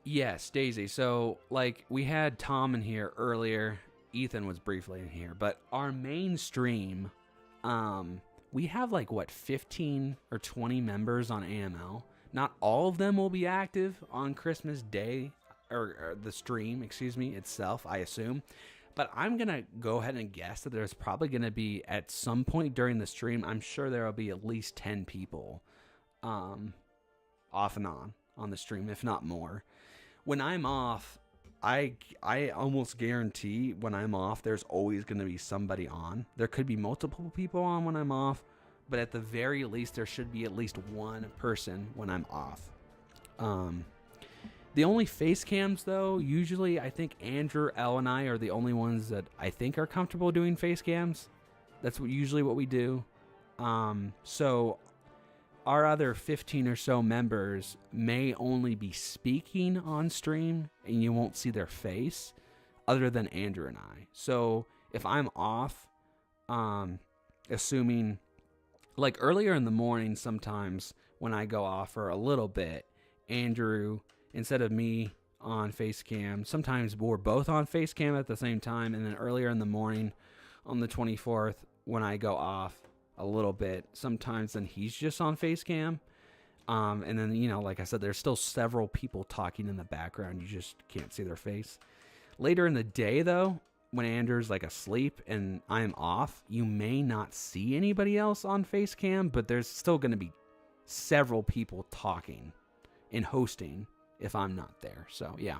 Yes, Daisy. So, like, we had Tom in here earlier. Ethan was briefly in here. But our main stream, we have, 15 or 20 members on AML. Not all of them will be active on Christmas Day, or the stream, itself, I assume. But I'm going to go ahead and guess that there's probably going to be, at some point during the stream, I'm sure there will be at least 10 people off and on the stream, if not more. When I'm off, I almost guarantee when I'm off, there's always going to be somebody on. There could be multiple people on when I'm off, but at the very least, there should be at least one person when I'm off. The only face cams, though, usually I think Andrew, Elle, and I are the only ones that I think are comfortable doing face cams. That's usually what we do. So our other 15 or so members may only be speaking on stream, and you won't see their face, other than Andrew and I. So if I'm off, assuming, like earlier in the morning sometimes when I go off for a little bit, Andrew, instead of me on Facecam, sometimes we're both on Facecam at the same time, and then earlier in the morning on the 24th when I go off, a little bit sometimes than he's just on face cam. And then, you know, like I said, there's still several people talking in the background. You just can't see their face. Later in the day, though, when Andrew's like asleep and I'm off, you may not see anybody else on face cam, but there's still going to be several people talking and hosting if I'm not there. So, yeah.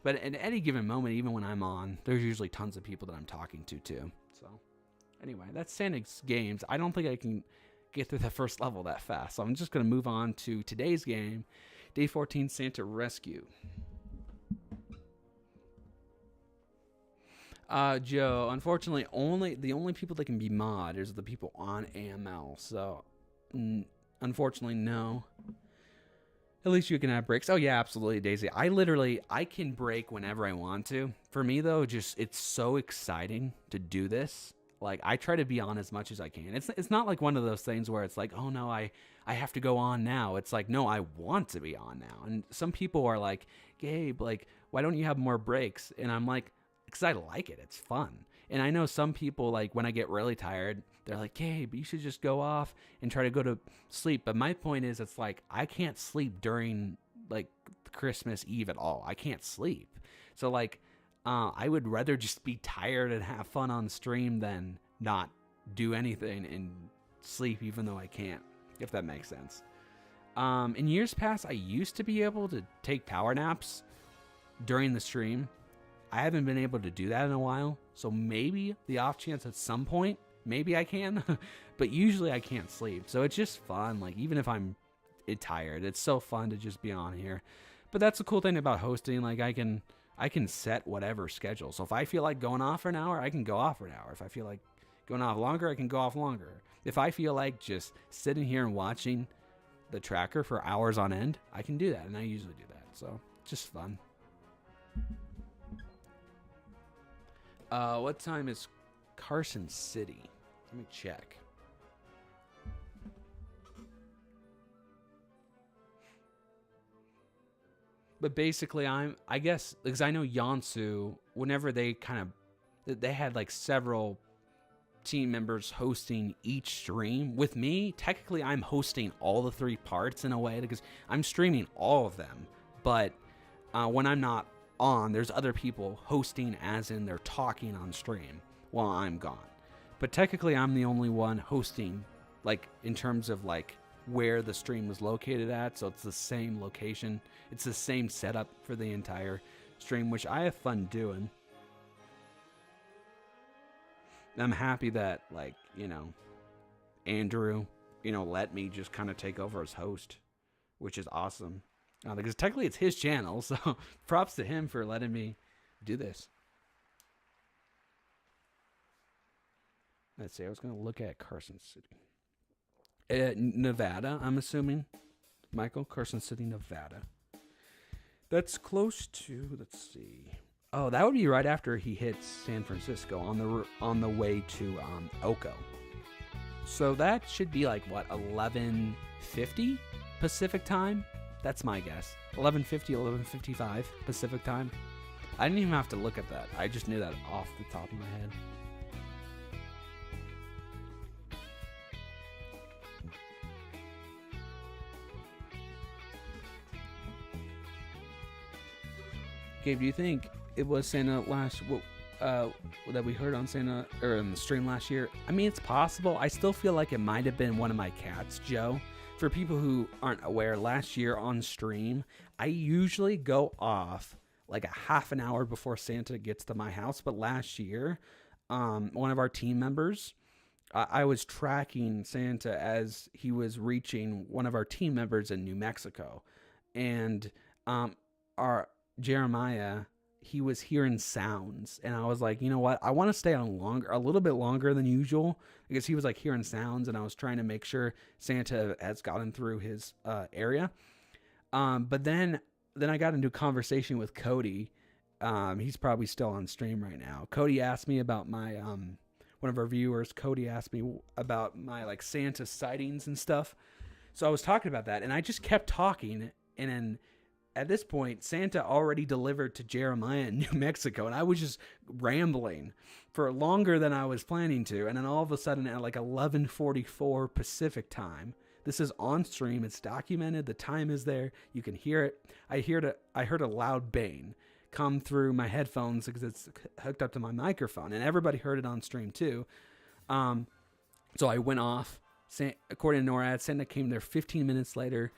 But at any given moment, even when I'm on, there's usually tons of people that I'm talking to, too. So, anyway, that's Santa's games. I don't think I can get through the first level that fast. So, I'm just going to move on to today's game, Day 14 Santa Rescue. Joe, unfortunately, the only people that can be mod is the people on AML. So, unfortunately, no. At least you can have breaks. Oh, yeah, absolutely, Daisy. I can break whenever I want to. For me, though, it's so exciting to do this. Like, I try to be on as much as I can. It's not like one of those things where it's like, oh, no, I have to go on now. It's like, no, I want to be on now. And some people are like, Gabe, like, why don't you have more breaks? And I'm like, because I like it. It's fun. And I know some people, like, when I get really tired, they're like, Gabe, you should just go off and try to go to sleep. But my point is, it's like, I can't sleep during, like, Christmas Eve at all. I can't sleep. So, like, I would rather just be tired and have fun on stream than not do anything and sleep even though I can't, if that makes sense. In years past, I used to be able to take power naps during the stream. I haven't been able to do that in a while, so maybe the off chance at some point, maybe I can, but usually I can't sleep. So it's just fun, like, even if I'm tired, it's so fun to just be on here. But that's the cool thing about hosting, like, I can set whatever schedule. So if I feel like going off for an hour, I can go off for an hour. If I feel like going off longer, I can go off longer. If I feel like just sitting here and watching the tracker for hours on end, I can do that, and I usually do that. So it's just fun. What time is Carson City? Let me check. But basically, I guess, because I know Yansu, whenever they had like several team members hosting each stream. With me, technically, I'm hosting all the 3 parts in a way, because I'm streaming all of them. But when I'm not on, there's other people hosting, as in they're talking on stream while I'm gone. But technically, I'm the only one hosting, like, in terms of like where the stream was located at. So it's the same location, it's the same setup for the entire stream, which I have fun doing. I'm happy that, like, you know, Andrew, you know, let me just kind of take over as host, which is awesome. Because technically it's his channel, so props to him for letting me do this. Let's see, I was going to look at Carson City. Nevada, I'm assuming. Michael, Carson City, Nevada. That's close to, let's see. Oh, that would be right after he hits San Francisco on the way to Oco. So that should be like, what, 11:50 Pacific time? That's my guess. 11:50, 11:55 Pacific time. I didn't even have to look at that. I just knew that off the top of my head. Gabe, do you think it was Santa that we heard on Santa or in the stream last year? I mean, it's possible. I still feel like it might have been one of my cats, Joe. For people who aren't aware, last year on stream, I usually go off like a half an hour before Santa gets to my house. But last year, one of our team members, I was tracking Santa as he was reaching one of our team members in New Mexico. And our Jeremiah, he was hearing sounds, and I was like, you know what, I want to stay on a little bit longer than usual, because he was like hearing sounds, and I was trying to make sure Santa has gotten through his area. But then I got into a conversation with Cody. He's probably still on stream right now. Cody asked me about my one of our viewers. Cody asked me about my like Santa sightings and stuff. So I was talking about that, and I just kept talking, and then at this point, Santa already delivered to Jeremiah in New Mexico, and I was just rambling for longer than I was planning to. And then all of a sudden, at like 11:44 Pacific time, this is on stream. It's documented. The time is there. You can hear it. I heard a loud bang come through my headphones because it's hooked up to my microphone, and everybody heard it on stream too. So I went off. According to NORAD, Santa came there 15 minutes later.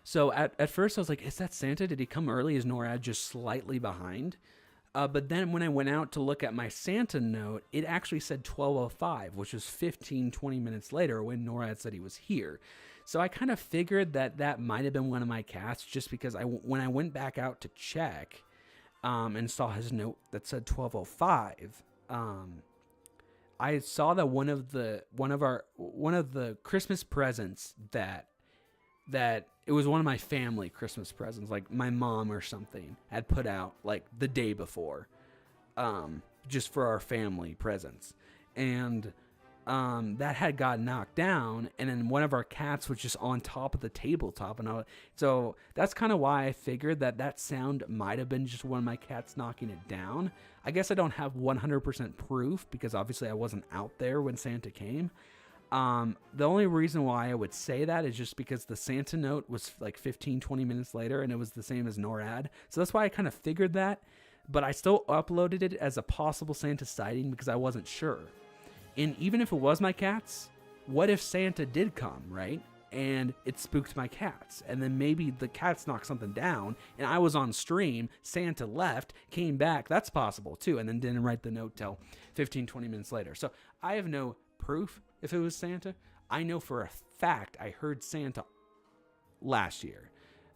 So at first I was like, is that Santa? Did he come early? Is NORAD just slightly behind? But then when I went out to look at my Santa note, it actually said 12:05, which was 20 minutes later when NORAD said he was here. So I kind of figured that might have been one of my cats, just because when I went back out to check and saw his note that said 12:05, I saw that one of the Christmas presents that it was one of my family Christmas presents, like my mom or something had put out like the day before, just for our family presents. And that had got knocked down, and then one of our cats was just on top of the tabletop. So that's kind of why I figured that sound might have been just one of my cats knocking it down. I guess I don't have 100% proof because obviously I wasn't out there when Santa came. The only reason why I would say that is just because the Santa note was like 15-20 minutes later, and it was the same as NORAD. So that's why I kind of figured that, but I still uploaded it as a possible Santa sighting because I wasn't sure. And even if it was my cats, what if Santa did come, right? And it spooked my cats. And then maybe the cats knocked something down, and I was on stream, Santa left, came back. That's possible too. And then didn't write the note till 15-20 minutes later. So I have no proof if it was Santa. I know for a fact I heard Santa last year.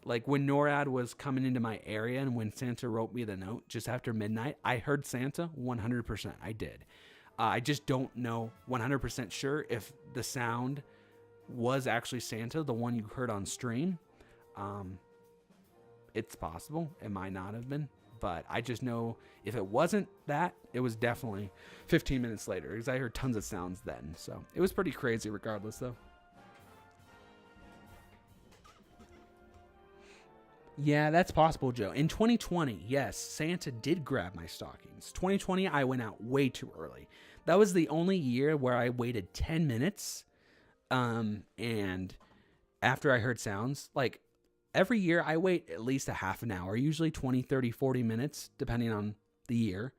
Like when NORAD was coming into my area and when Santa wrote me the note just after midnight, I heard Santa 100%. I did. I just don't know 100% sure if the sound was actually Santa, the one you heard on stream. It's possible. It might not have been. But I just know if it wasn't that, it was definitely 15 minutes later because I heard tons of sounds then. So it was pretty crazy regardless, though. Yeah, that's possible, Joe. In 2020, yes, Santa did grab my stockings. 2020, I went out way too early. That was the only year where I waited 10 minutes. And after I heard sounds, like every year I wait at least a half an hour, usually 20, 30, 40 minutes, depending on the year.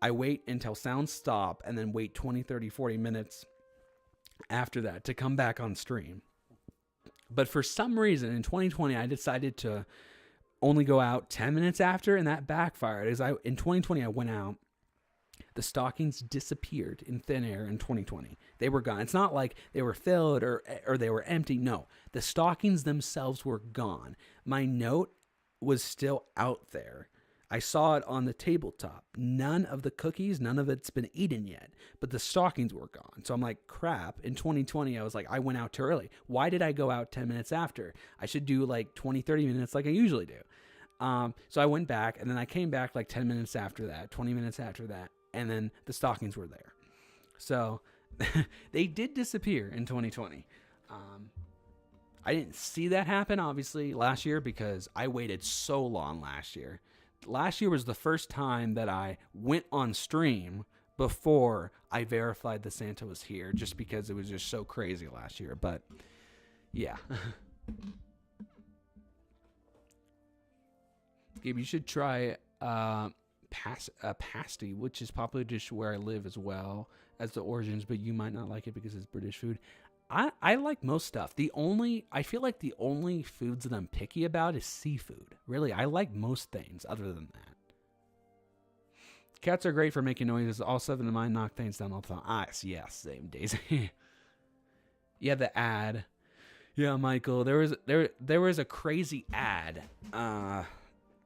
I wait until sounds stop and then wait 20, 30, 40 minutes after that to come back on stream. But for some reason in 2020, I decided to only go out 10 minutes after, and that backfired. In 2020, I went out. The stockings disappeared in thin air in 2020. They were gone. It's not like they were filled or they were empty. No, the stockings themselves were gone. My note was still out there. I saw it on the tabletop. None of the cookies, none of it's been eaten yet, but the stockings were gone. So I'm like, crap. In 2020, I was like, I went out too early. Why did I go out 10 minutes after? I should do like 20, 30 minutes like I usually do. So I went back, and then I came back like 10 minutes after that, 20 minutes after that, and then the stockings were there. So they did disappear in 2020. I didn't see that happen, obviously, last year because I waited so long last year. Last year was the first time that I went on stream before I verified that Santa was here, just because it was just so crazy last year. But yeah. Gabe, you should try pasty, which is probably a dish where I live as well as the origins, but you might not like it because it's British food. I like most stuff. I feel like the only foods that I'm picky about is seafood. Really, I like most things other than that. Cats are great for making noises. All 7 of mine knock things down all the time. Yes, same days. Yeah, the ad. Yeah, Michael, there was a crazy ad.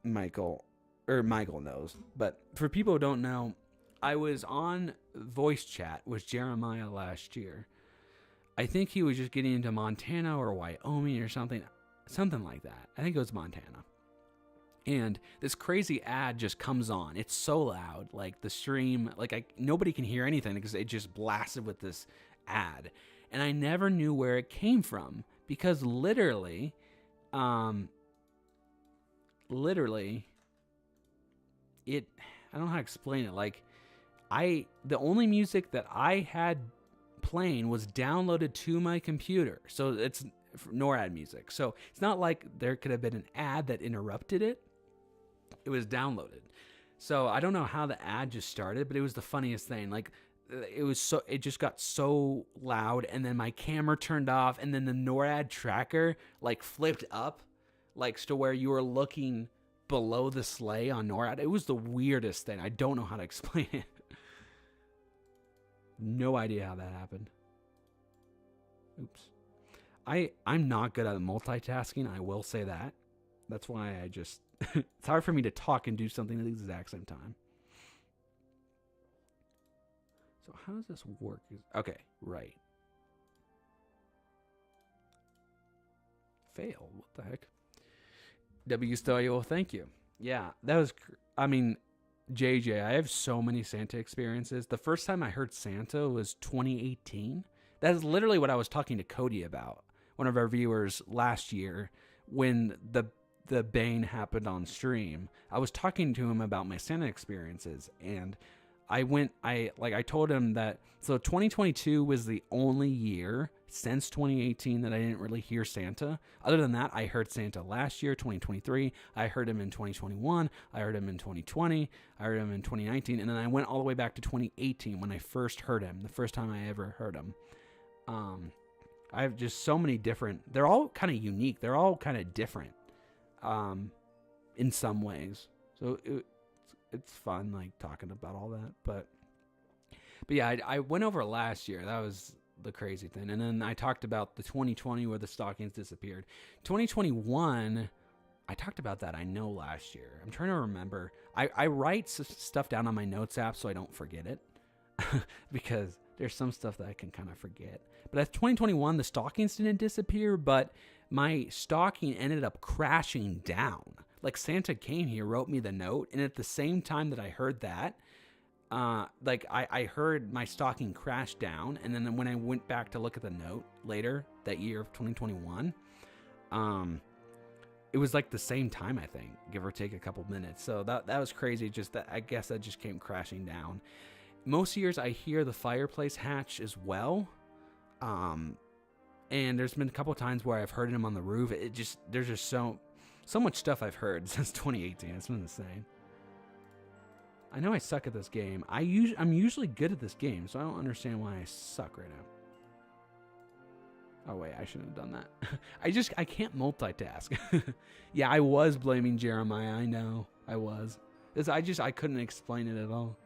Michael knows. But for people who don't know, I was on voice chat with Jeremiah last year. I think he was just getting into Montana or Wyoming or something like that. I think it was Montana. And this crazy ad just comes on. It's so loud, like the stream, nobody can hear anything because it just blasted with this ad. And I never knew where it came from because literally, literally, I don't know how to explain it. Like, the only music that I had playing was downloaded to my computer. So it's NORAD music. So it's not like there could have been an ad that interrupted it. It was downloaded. So I don't know how the ad just started, but it was the funniest thing. Like, it just got so loud, and then my camera turned off, and then the NORAD tracker like flipped up, like to where you were looking below the sleigh on NORAD. It was the weirdest thing. I don't know how to explain it. No idea how that happened. Oops. I'm not good at multitasking. I will say that. That's why I just... it's hard for me to talk and do something at the exact same time. So how does this work? Okay, right. Fail. What the heck? W Stalio, well, thank you. Yeah, that was... I mean, JJ, I have so many Santa experiences. The first time I heard Santa was 2018. That is literally what I was talking to Cody about, one of our viewers last year, when the Bane happened on stream. I was talking to him about my Santa experiences, and I told him that, so 2022 was the only year since 2018 that I didn't really hear Santa. Other than that, I heard Santa last year, 2023. I heard him in 2021. I heard him in 2020. I heard him in 2019. And then I went all the way back to 2018 when I first heard him, the first time I ever heard him. I have just so many different, they're all kind of unique. They're all kind of different in some ways. So it's fun, like, talking about all that. But yeah, I went over last year. That was the crazy thing. And then I talked about the 2020 where the stockings disappeared. 2021, I talked about that, I know, last year. I'm trying to remember. I write stuff down on my notes app so I don't forget it. Because there's some stuff that I can kind of forget. But at 2021, the stockings didn't disappear, but my stocking ended up crashing down. Like, Santa came here, wrote me the note, and at the same time that I heard that, I heard my stocking crash down, and then when I went back to look at the note later that year of 2021, it was like the same time, I think, give or take a couple minutes. So that was crazy. Just that, I guess that just came crashing down. Most years I hear the fireplace hatch as well. And there's been a couple of times where I've heard him on the roof. There's just so much stuff I've heard since 2018. It's been insane. I know I suck at this game. I'm usually good at this game, so I don't understand why I suck right now. Oh wait, I shouldn't have done that. I can't multitask. Yeah, I was blaming Jeremiah. I know I was. I couldn't explain it at all.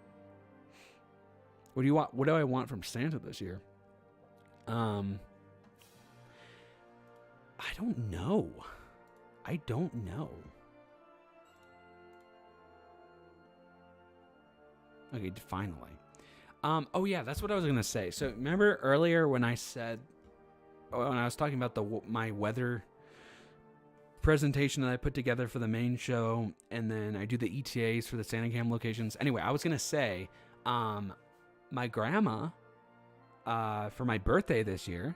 What do you want? What do I want from Santa this year? I don't know. Okay, finally. Oh yeah, that's what I was gonna say. So remember earlier when I was talking about my weather presentation that I put together for the main show, and then I do the ETAs for the Santa Cam locations. Anyway, I was gonna say, my grandma, for my birthday this year,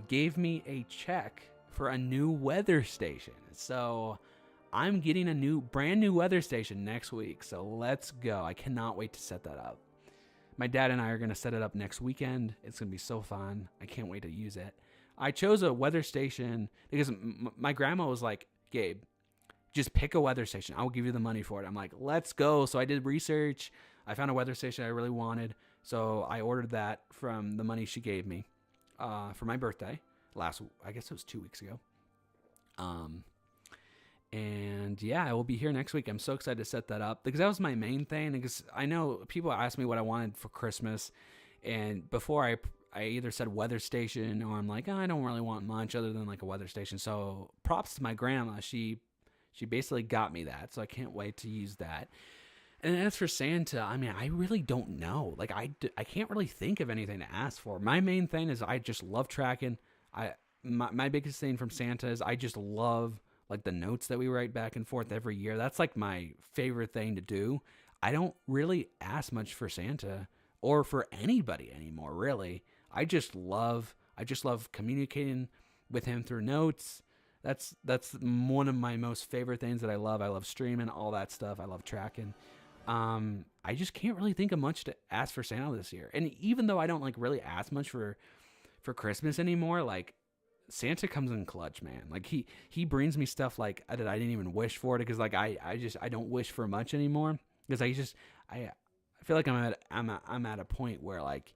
gave me a check for a new weather station. So I'm getting a brand new weather station next week. So let's go. I cannot wait to set that up. My dad and I are going to set it up next weekend. It's going to be so fun. I can't wait to use it. I chose a weather station because my grandma was like, Gabe, just pick a weather station. I'll give you the money for it. I'm like, let's go. So I did research. I found a weather station I really wanted. So I ordered that from the money she gave me for my birthday. I guess it was 2 weeks ago. And yeah, I will be here next week. I'm so excited to set that up because that was my main thing. Because I know people ask me what I wanted for Christmas, and before I either said weather station or I'm like, I don't really want much other than like a weather station. So props to my grandma. She basically got me that. So I can't wait to use that. And as for Santa, I mean, I really don't know. Like, I can't really think of anything to ask for. My main thing is I just love tracking. My biggest thing from Santa is I just love, like, the notes that we write back and forth every year. That's, like, my favorite thing to do. I don't really ask much for Santa or for anybody anymore, really. I just love communicating with him through notes, That's one of my most favorite things that I love. I love streaming, all that stuff. I love tracking. I just can't really think of much to ask for Santa this year. And even though I don't like really ask much for Christmas anymore, like Santa comes in clutch, man. Like he brings me stuff like that I didn't even wish for it, because like I don't wish for much anymore, because I feel like I'm at a point where like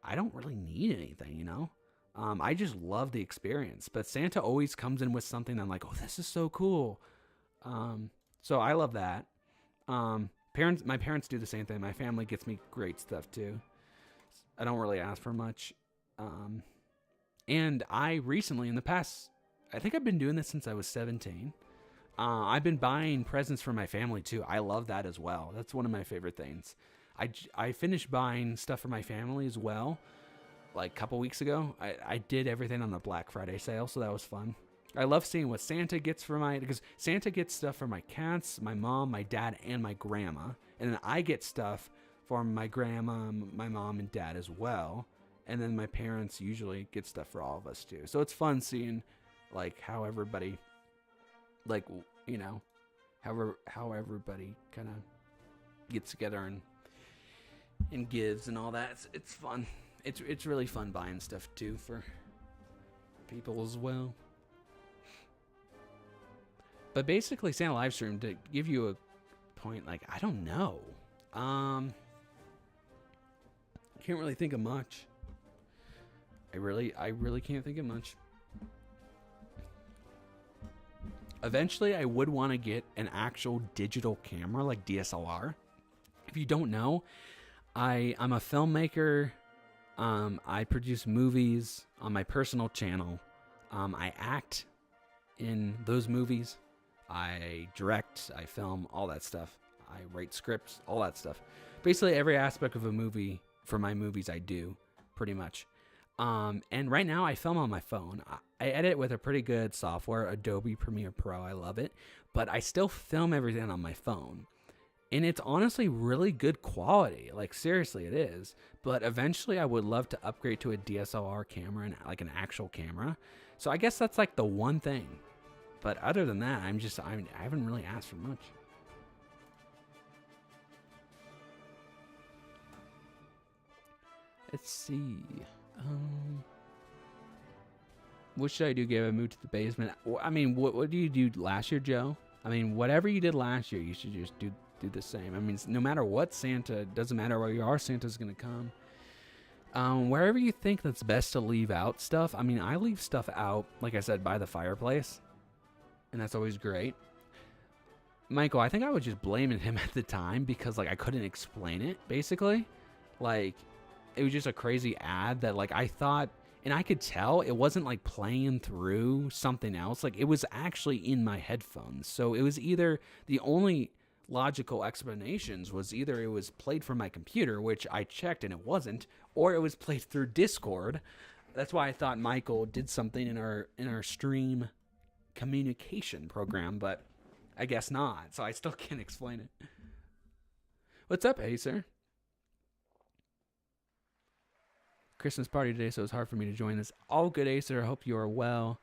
I don't really need anything, you know? I just love the experience, but Santa always comes in with something I'm like, oh, this is so cool. So I love that. My parents do the same thing. My family gets me great stuff too. I don't really ask for much. And I recently, in the past, I think I've been doing this since I was 17. I've been buying presents for my family too. I love that as well. That's one of my favorite things. I finished buying stuff for my family as well, like a couple weeks ago. I did everything on the Black Friday sale, so that was fun. I love seeing what Santa gets because Santa gets stuff for my cats, my mom, my dad, and my grandma. And then I get stuff for my grandma, my mom, and dad as well. And then my parents usually get stuff for all of us too. So it's fun seeing like how everybody, like, you know, how everybody kind of gets together and gives and all that. It's fun. It's really fun buying stuff too for people as well. But basically, Santa Livestream, to give you a point, like, I don't know. Can't really think of much. I really can't think of much. Eventually, I would want to get an actual digital camera, like DSLR. If you don't know, I'm a filmmaker. I produce movies on my personal channel. I act in those movies. I direct, I film, all that stuff. I write scripts, all that stuff. Basically, every aspect of a movie for my movies I do, pretty much. And right now, I film on my phone. I edit with a pretty good software, Adobe Premiere Pro. I love it. But I still film everything on my phone. And it's honestly really good quality. Like, seriously, it is. But eventually, I would love to upgrade to a DSLR camera and like an actual camera. So I guess that's like the one thing. But other than that, I haven't really asked for much. Let's see. What should I do, Gabe? I moved to the basement. I mean, what do you do last year, Joe? I mean, whatever you did last year, you should just do the same. I mean, no matter what, Santa, doesn't matter where you are, Santa's going to come. Wherever you think that's best to leave out stuff. I mean, I leave stuff out, like I said, by the fireplace. And that's always great. Michael, I think I was just blaming him at the time because, like, I couldn't explain it, basically. Like, it was just a crazy ad that, like, I thought, and I could tell it wasn't, like, playing through something else. Like, it was actually in my headphones. So it was either, the only logical explanations was either it was played from my computer, which I checked and it wasn't, or it was played through Discord. That's why I thought Michael did something in our stream communication program, but I guess not. So I still can't explain it. What's up, Acer? Christmas party today, so it's hard for me to join this. All good, Acer. I hope you are well.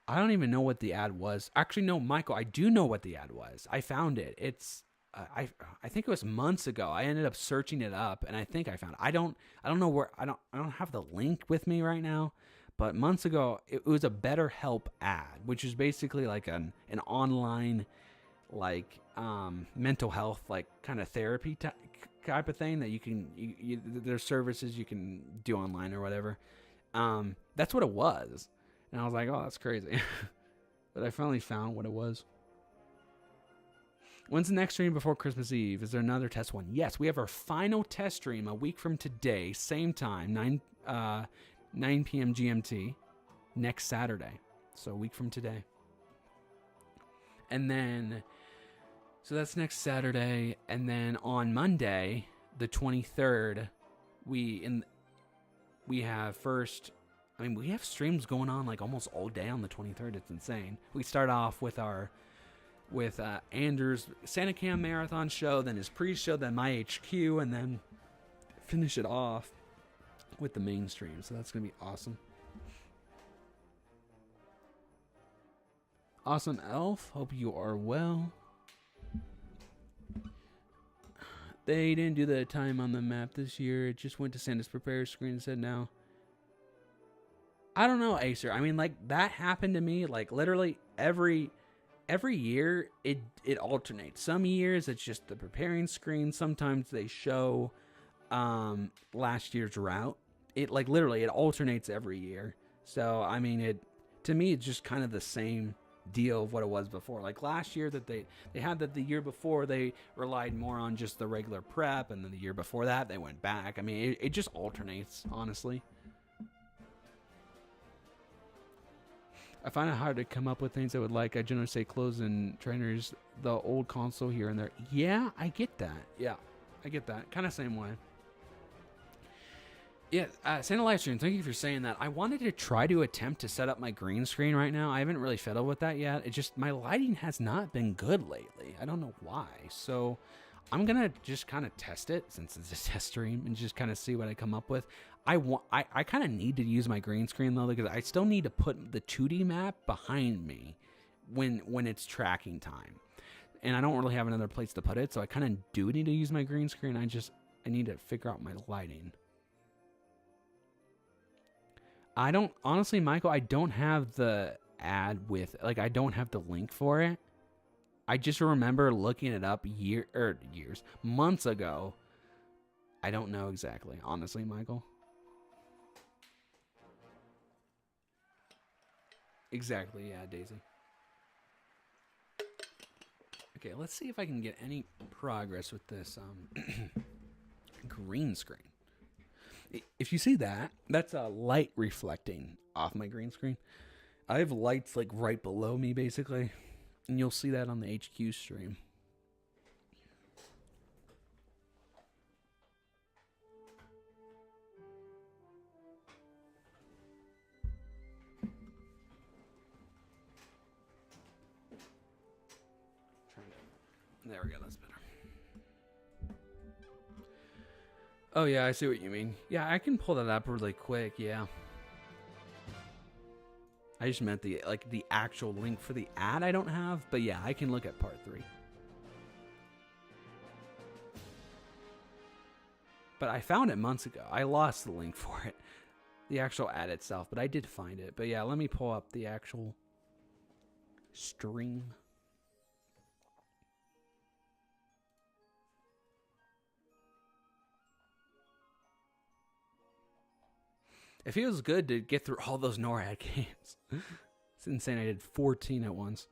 I don't even know what the ad was. Actually, no, Michael, I do know what the ad was. I found it. It's I think it was months ago. I ended up searching it up, and I think I found it. I don't know where. I don't have the link with me right now. But months ago, it was a BetterHelp ad, which is basically like an online, like, mental health, like, kind of therapy type of thing that you can, there's services you can do online or whatever. That's what it was. And I was like, oh, that's crazy. But I finally found what it was. When's the next stream before Christmas Eve? Is there another test one? Yes, we have our final test stream a week from today, same time, 9 p.m. GMT, next Saturday. So a week from today. And then, so that's next Saturday. And then on Monday, the 23rd, we have first, I mean, we have streams going on like almost all day on the 23rd. It's insane. We start off with Andrew's Santa Cam Marathon show, then his pre-show, then my HQ, and then finish it off with the mainstream. So that's going to be awesome. Awesome Elf, hope you are well. They didn't do the time on the map this year. It just went to Santa's prepare screen and said now. I don't know, Acer. I mean, like, that happened to me, like, literally every year it alternates. Some years it's just the preparing screen. Sometimes they show last year's route. It, like, literally it alternates every year. So, I mean, to me it's just kind of the same deal of what it was before. Like last year that they had that the year before they relied more on just the regular prep, and then the year before that they went back. I mean, it just alternates, honestly. I find it hard to come up with things I would like. I generally say clothes and trainers, the old console here and there. Yeah, I get that. Yeah, I get that. Kind of same way. Yeah, Santa Livestream, thank you for saying that. I wanted to try to attempt to set up my green screen right now. I haven't really fiddled with that yet. It just, my lighting has not been good lately. I don't know why. So I'm going to just kind of test it since it's a test stream and just kind of see what I come up with. I kind of need to use my green screen though, because I still need to put the 2D map behind me when it's tracking time. And I don't really have another place to put it. So I kind of do need to use my green screen. I need to figure out my lighting. I don't, honestly, Michael, I don't have the ad with, like, I don't have the link for it. I just remember looking it up months ago. I don't know exactly, honestly, Michael. Exactly, yeah, Daisy. Okay, let's see if I can get any progress with this green screen. If you see that, that's a light reflecting off my green screen. I have lights like right below me, basically, and you'll see that on the HQ stream. There we go, that's better. Oh yeah, I see what you mean. Yeah, I can pull that up really quick, yeah. I just meant the actual link for the ad I don't have, but yeah, I can look at part 3. But I found it months ago. I lost the link for it. The actual ad itself, but I did find it. But yeah, let me pull up the actual stream. It feels good to get through all those NORAD games. It's insane. I did 14 at once.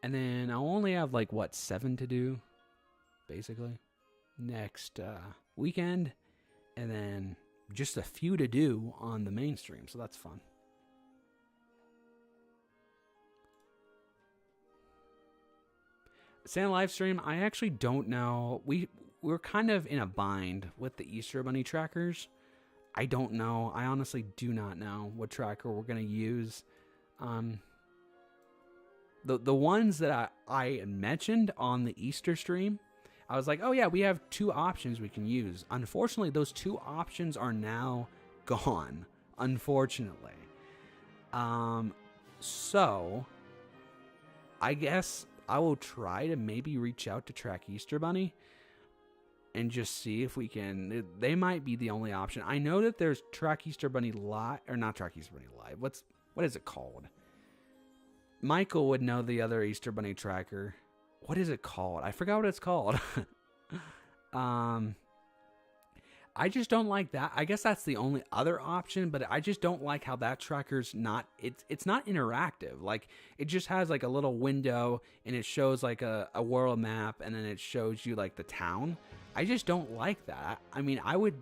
And then I'll only have, 7 to do, basically, next weekend. And then just a few to do on the main stream, so that's fun. Santa Livestream, I actually don't know. We're kind of in a bind with the Easter Bunny trackers. I don't know. I honestly do not know what tracker we're going to use. The ones that I mentioned on the Easter stream, I was like, oh yeah, we have 2 options we can use. Unfortunately, those 2 options are now gone, unfortunately. So I guess I will try to maybe reach out to Track Easter Bunny and just see if we can. They might be the only option. I know that there's Track Easter Bunny Live, or not Track Easter Bunny Live. What is it called? Michael would know the other Easter Bunny tracker. What is it called? I forgot what it's called. I just don't like that. I guess that's the only other option, but I just don't like how that tracker's not, it's not interactive. Like, it just has like a little window and it shows like a world map, and then it shows you like the town. I just don't like that. I mean, I would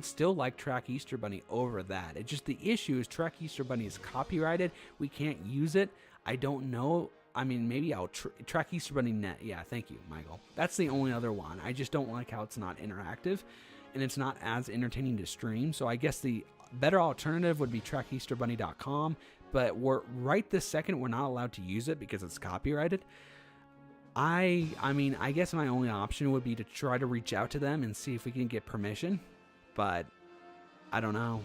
still like Track Easter Bunny over that. It just, the issue is Track Easter Bunny is copyrighted. We can't use it. I don't know. I mean, maybe I'll Track Easter Bunny Net. Yeah, thank you, Michael. That's the only other one. I just don't like how it's not interactive, and it's not as entertaining to stream. So I guess the better alternative would be trackeasterbunny.com, but right this second, we're not allowed to use it because it's copyrighted. I mean, I guess my only option would be to try to reach out to them and see if we can get permission, but I don't know.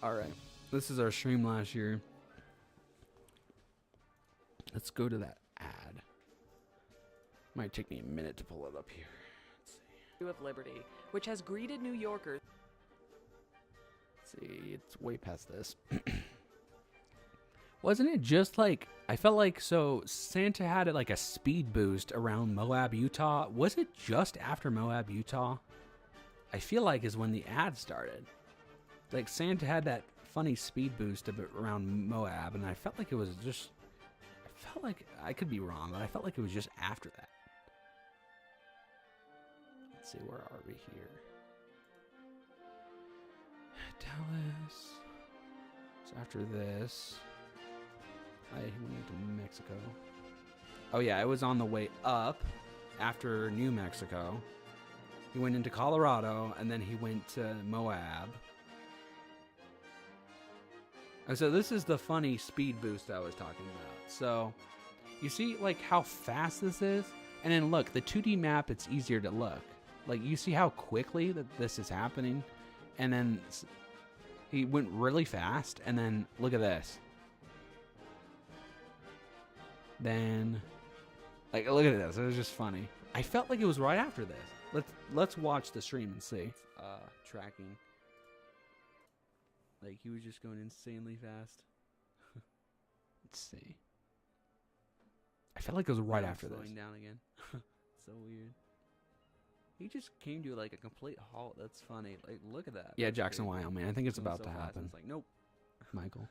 All right. This is our stream last year. Let's go to that ad. Might take me a minute to pull it up here. Let's see. of Liberty, which has greeted New Yorkers. Let's see. It's way past this. Wasn't it just like, I felt like, so Santa had like a speed boost around Moab, Utah. Was it just after Moab, Utah? I feel like is when the ad started. Like Santa had that funny speed boost around Moab, and I felt like it was just, I felt like, I could be wrong, but I felt like it was just after that. Let's see, where are we here? Dallas. So after this, I went into Mexico. Oh yeah, it was on the way up after New Mexico. He went into Colorado, and then he went to Moab. Oh, so this is the funny speed boost I was talking about. So you see like how fast this is? And then look, the 2D map, it's easier to look. Like you see how quickly that this is happening? And then he went really fast, and then look at this. Then, like, look at this. It was just funny. I felt like it was right after this. Let's watch the stream and see. Tracking. Like he was just going insanely fast. Let's see. I felt like it was right after this. Slowing down again. So weird. He just came to like a complete halt. That's funny. Like, look at that. Yeah, Jackson, Wyoming. I think it's about to happen. It's like, nope. Michael.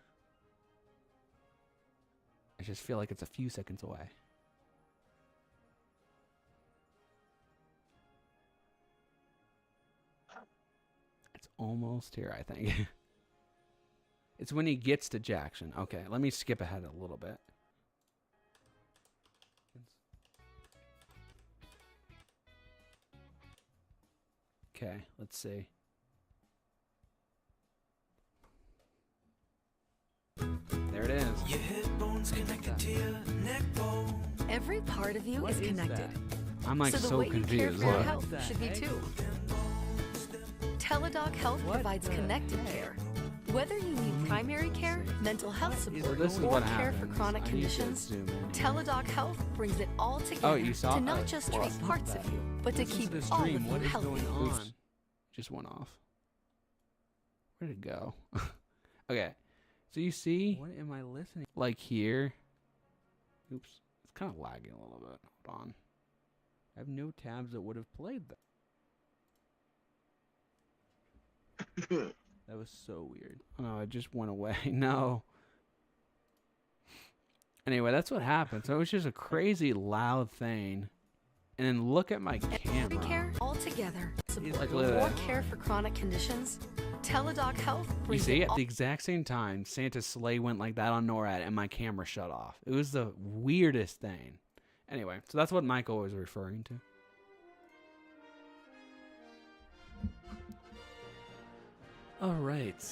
I just feel like it's a few seconds away. It's almost here, I think. It's when he gets to Jackson. Okay, let me skip ahead a little bit. Okay, let's see. There it is. Your hip bones connected to your neck bone. Every part of you What is is connected. that? I'm like so the so way you care confused. for your What? health The should be heck? too. Teladoc Health What provides the connected heck? care. Whether you need primary care, mental health So support, this is or what care for happens. chronic I need to conditions, zoom in. Teladoc Health brings it all together Oh, you saw to not it? just Well, treat it's not parts that. of you, but to This is keep the all of stream. you What is healthy. going on? Oops. Just went off. Where'd it go? Okay. So you see? What am I listening? Like here. Oops. It's kind of lagging a little bit. Hold on. I have no tabs that would have played that. That was so weird. Oh, it just went away. No. Anyway, that's what happened. So it was just a crazy loud thing. And then look at my camera. Care all together. Support like, look at or that. care for chronic conditions. Teladoc Health You brings see, it at all the exact same time, Santa's sleigh went like that on NORAD, and my camera shut off. It was the weirdest thing. Anyway, so that's what Michael was referring to. All right.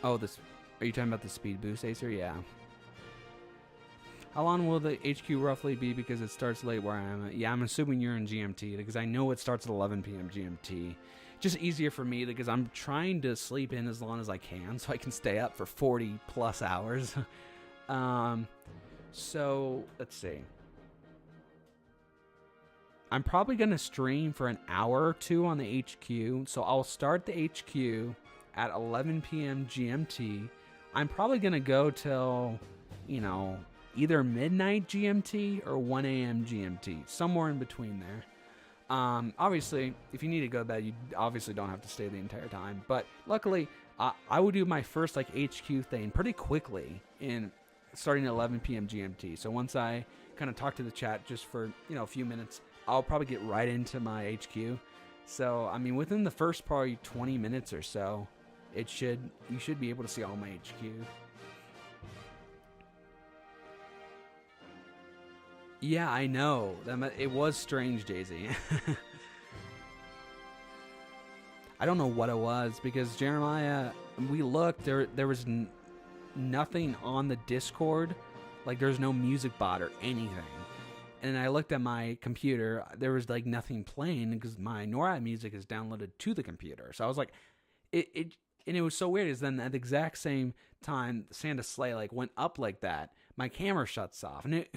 Oh, this. Are you talking about the speed boost, Acer? Yeah. How long will the HQ roughly be because it starts late where I am at? Yeah, I'm assuming you're in GMT because I know it starts at 11 p.m. GMT. Just easier for me because I'm trying to sleep in as long as I can so I can stay up for 40 plus hours. So let's see. I'm probably going to stream for an hour or two on the HQ. So I'll start the HQ at 11 p.m. GMT. I'm probably going to go till, either midnight GMT or 1 a.m. GMT, somewhere in between there. Obviously, if you need to go to bed, you obviously don't have to stay the entire time. But luckily, I would do my first HQ thing pretty quickly in starting at 11 p.m. GMT. So once I kind of talk to the chat just for a few minutes, I'll probably get right into my HQ. So I mean, within the first probably 20 minutes or so, you should be able to see all my HQ. Yeah, I know. It was strange, Jay-Z. I don't know what it was because Jeremiah, we looked, there was nothing on the Discord. Like there's no music bot or anything. and I looked at my computer. There was like nothing playing because my NORAD music is downloaded to the computer. So I was like, and it was so weird. Is then at the exact same time, Santa's sleigh like went up like that. My camera shuts off, and it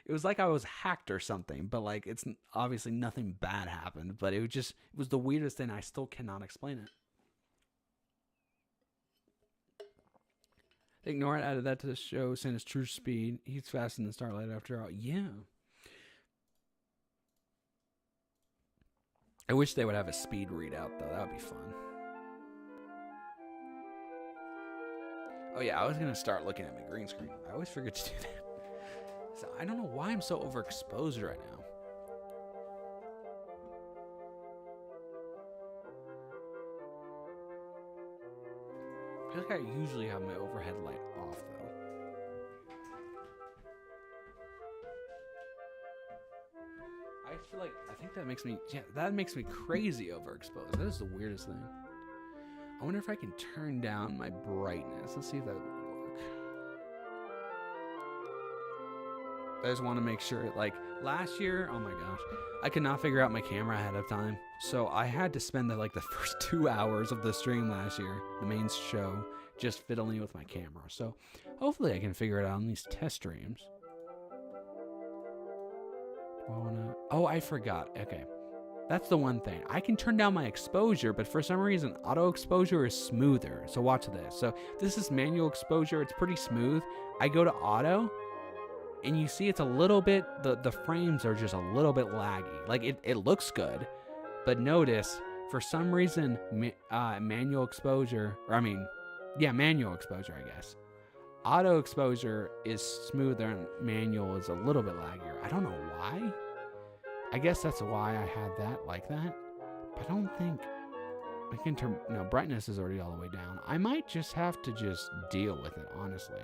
was like I was hacked or something. But like, it's obviously nothing bad happened. But it was the weirdest thing. I still cannot explain it. I think NORAD added that to the show, Santa's true speed. He's faster than Starlight after all. Yeah. I wish they would have a speed readout, though. That would be fun. Oh, yeah, I was going to start looking at my green screen. I always forget to do that. So I don't know why I'm so overexposed right now. I feel like I usually have my overhead light off, though. I think that makes me crazy overexposed. That is the weirdest thing. I wonder if I can turn down my brightness. Let's see if that would work. I just want to make sure, like, last year, oh my gosh, I could not figure out my camera ahead of time. So I had to spend the first 2 hours of the stream last year, the main show, just fiddling with my camera. So hopefully I can figure it out on these test streams. Oh, I forgot. Okay. That's the one thing. I can turn down my exposure, but for some reason, auto exposure is smoother. So watch this. So this is manual exposure. It's pretty smooth. I go to auto, and you see it's a little bit, the frames are just a little bit laggy. Like, it looks good, but notice, for some reason, manual exposure, manual exposure, I guess. Auto exposure is smoother, and manual is a little bit laggier. I don't know why. I guess that's why I had that like that. But I don't think I can turn. No, brightness is already all the way down. I might just have to just deal with it, honestly.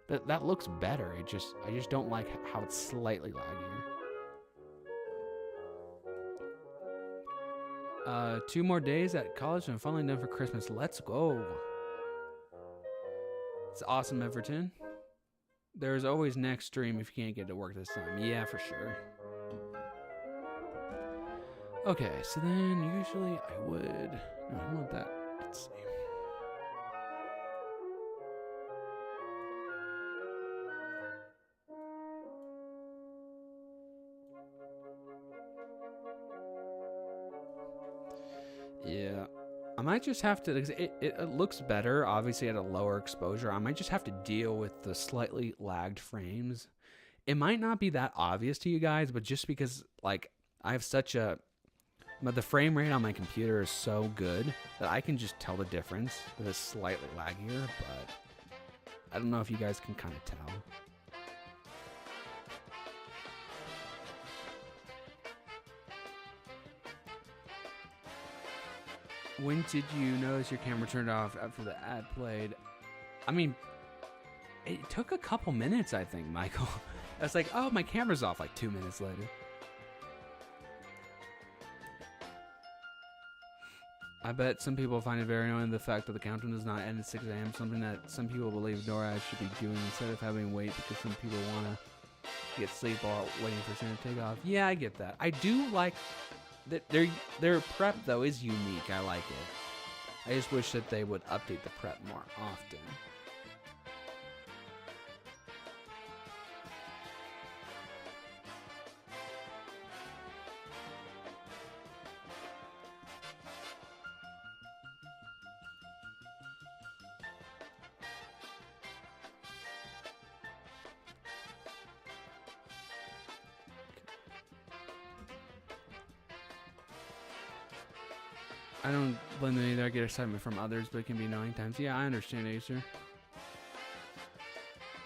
That looks better. I just don't like how it's slightly laggier. 2 more days at college and I'm finally done for Christmas. Let's go. It's awesome, Everton. There's always next stream if you can't get to work this time. Yeah, for sure. Okay, so then usually I would... No, I want that. Let's see. Yeah. I might just have to... It looks better, obviously, at a lower exposure. I might just have to deal with the slightly lagged frames. It might not be that obvious to you guys, but just because, like, I have such a... But the frame rate on my computer is so good that I can just tell the difference. That it's slightly laggier, but I don't know if you guys can kind of tell. When did you notice your camera turned off after the ad played? I mean, it took a couple minutes, I think, Michael. I was like, oh, my camera's off like 2 minutes later. I bet some people find it very annoying the fact that the countdown does not end at 6 a.m. Something that some people believe NORAD should be doing instead of having to wait because some people want to get sleep while waiting for Santa to take off. Yeah, I get that. I do like that their prep, though, is unique. I like it. I just wish that they would update the prep more often. I don't blame them either. I get excitement from others, but it can be annoying times. Yeah, I understand, Acer.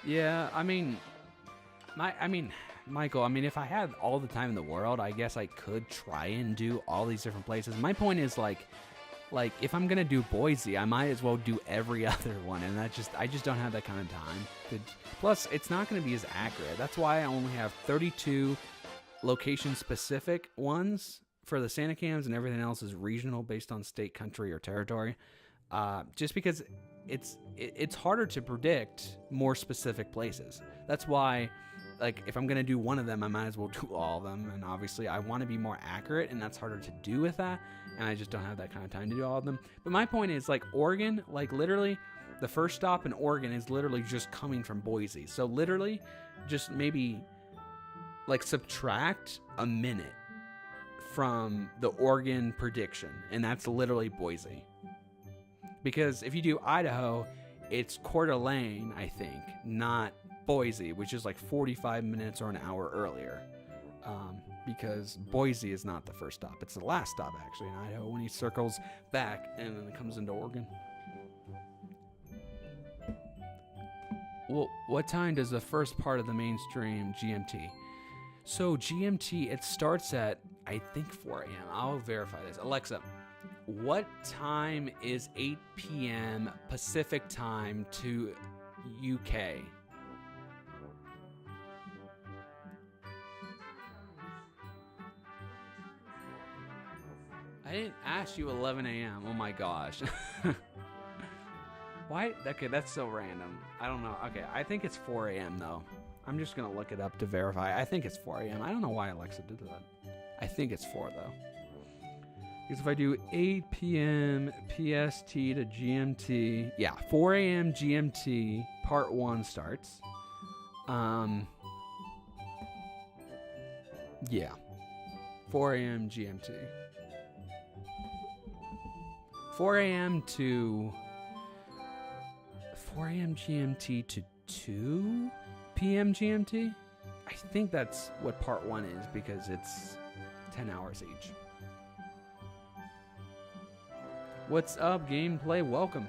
Yeah, I mean, Michael, if I had all the time in the world, I guess I could try and do all these different places. My point is, like if I'm gonna do Boise, I might as well do every other one, and I just don't have that kind of time. Plus, it's not gonna be as accurate. That's why I only have 32 location-specific ones for the Santa cams, and everything else is regional based on state, country, or territory. Just because it's harder to predict more specific places. That's why like if I'm gonna do one of them, I might as well do all of them. And obviously, I want to be more accurate, and that's harder to do with that. And I just don't have that kind of time to do all of them. But my point is, like Oregon, like literally, the first stop in Oregon is literally just coming from Boise. So literally, just maybe like subtract a minute from the Oregon prediction, and that's literally Boise. Because if you do Idaho, it's Coeur d'Alene, I think, not Boise, which is like 45 minutes or an hour earlier. Because Boise is not the first stop. It's the last stop, actually, in Idaho when he circles back and then it comes into Oregon. Well, what time does the first part of the mainstream GMT? So GMT, it starts at, I think, 4 a.m. I'll verify this. Alexa, what time is 8 p.m. Pacific time to UK? I didn't ask you 11 a.m. Oh my gosh. Why? Okay, that's so random. I don't know. Okay, I think it's 4 a.m. though. I'm just going to look it up to verify. I think it's 4 a.m. I don't know why Alexa did that. I think it's 4 though. Because if I do 8 p.m. PST to GMT, yeah, 4 a.m. GMT, part 1 starts. Yeah, 4 a.m. GMT. 4 a.m. GMT to 2 p.m. GMT? I think that's what part 1 is because it's 10 hours each. What's up, gameplay? Welcome.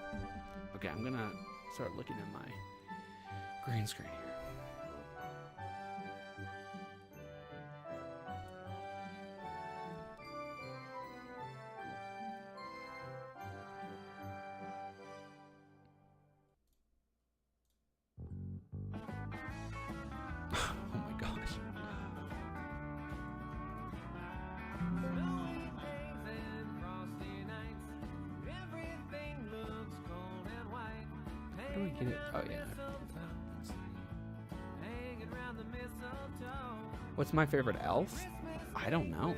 Okay, I'm gonna start looking at my green screen here. Oh my gosh. How do we get it? Oh, yeah. What's my favorite elf? I don't know.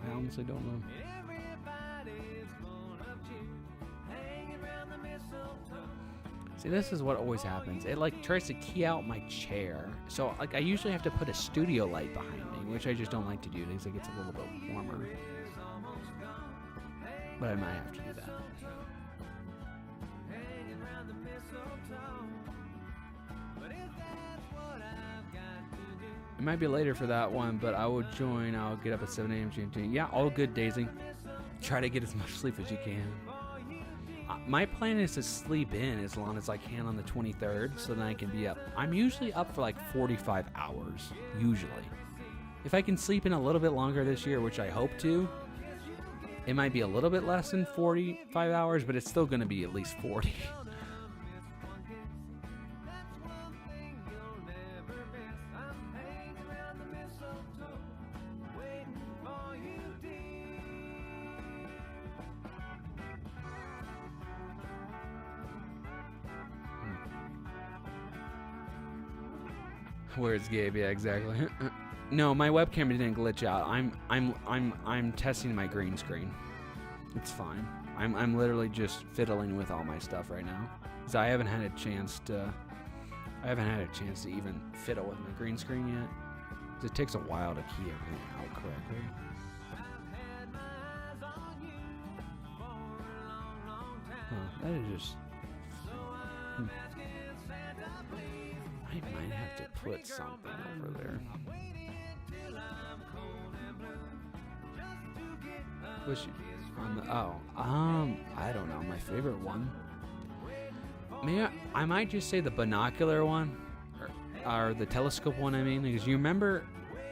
I honestly don't know. See, this is what always happens. It like tries to key out my chair. So like I usually have to put a studio light behind me, which I just don't like to do because it gets a little bit warmer. But I might have to do that. It might be later for that one, but I will join. I'll get up at 7 a.m. GMT. Yeah, all good, Daisy. Try to get as much sleep as you can. My plan is to sleep in as long as I can on the 23rd, so then I can be up. I'm usually up for like 45 hours, usually. If I can sleep in a little bit longer this year, which I hope to, it might be a little bit less than 45 hours, but it's still going to be at least 40. Where's Gabe? Yeah, exactly. No, my webcam didn't glitch out. I'm testing my green screen. It's fine. I'm literally just fiddling with all my stuff right now because I haven't had a chance to even fiddle with my green screen yet. 'Cause it takes a while to key everything out correctly. Huh, that is just. I might have to put something over there. Which on the I don't know, my favorite one. I might just say the binocular one, or the telescope one. I mean, because you remember,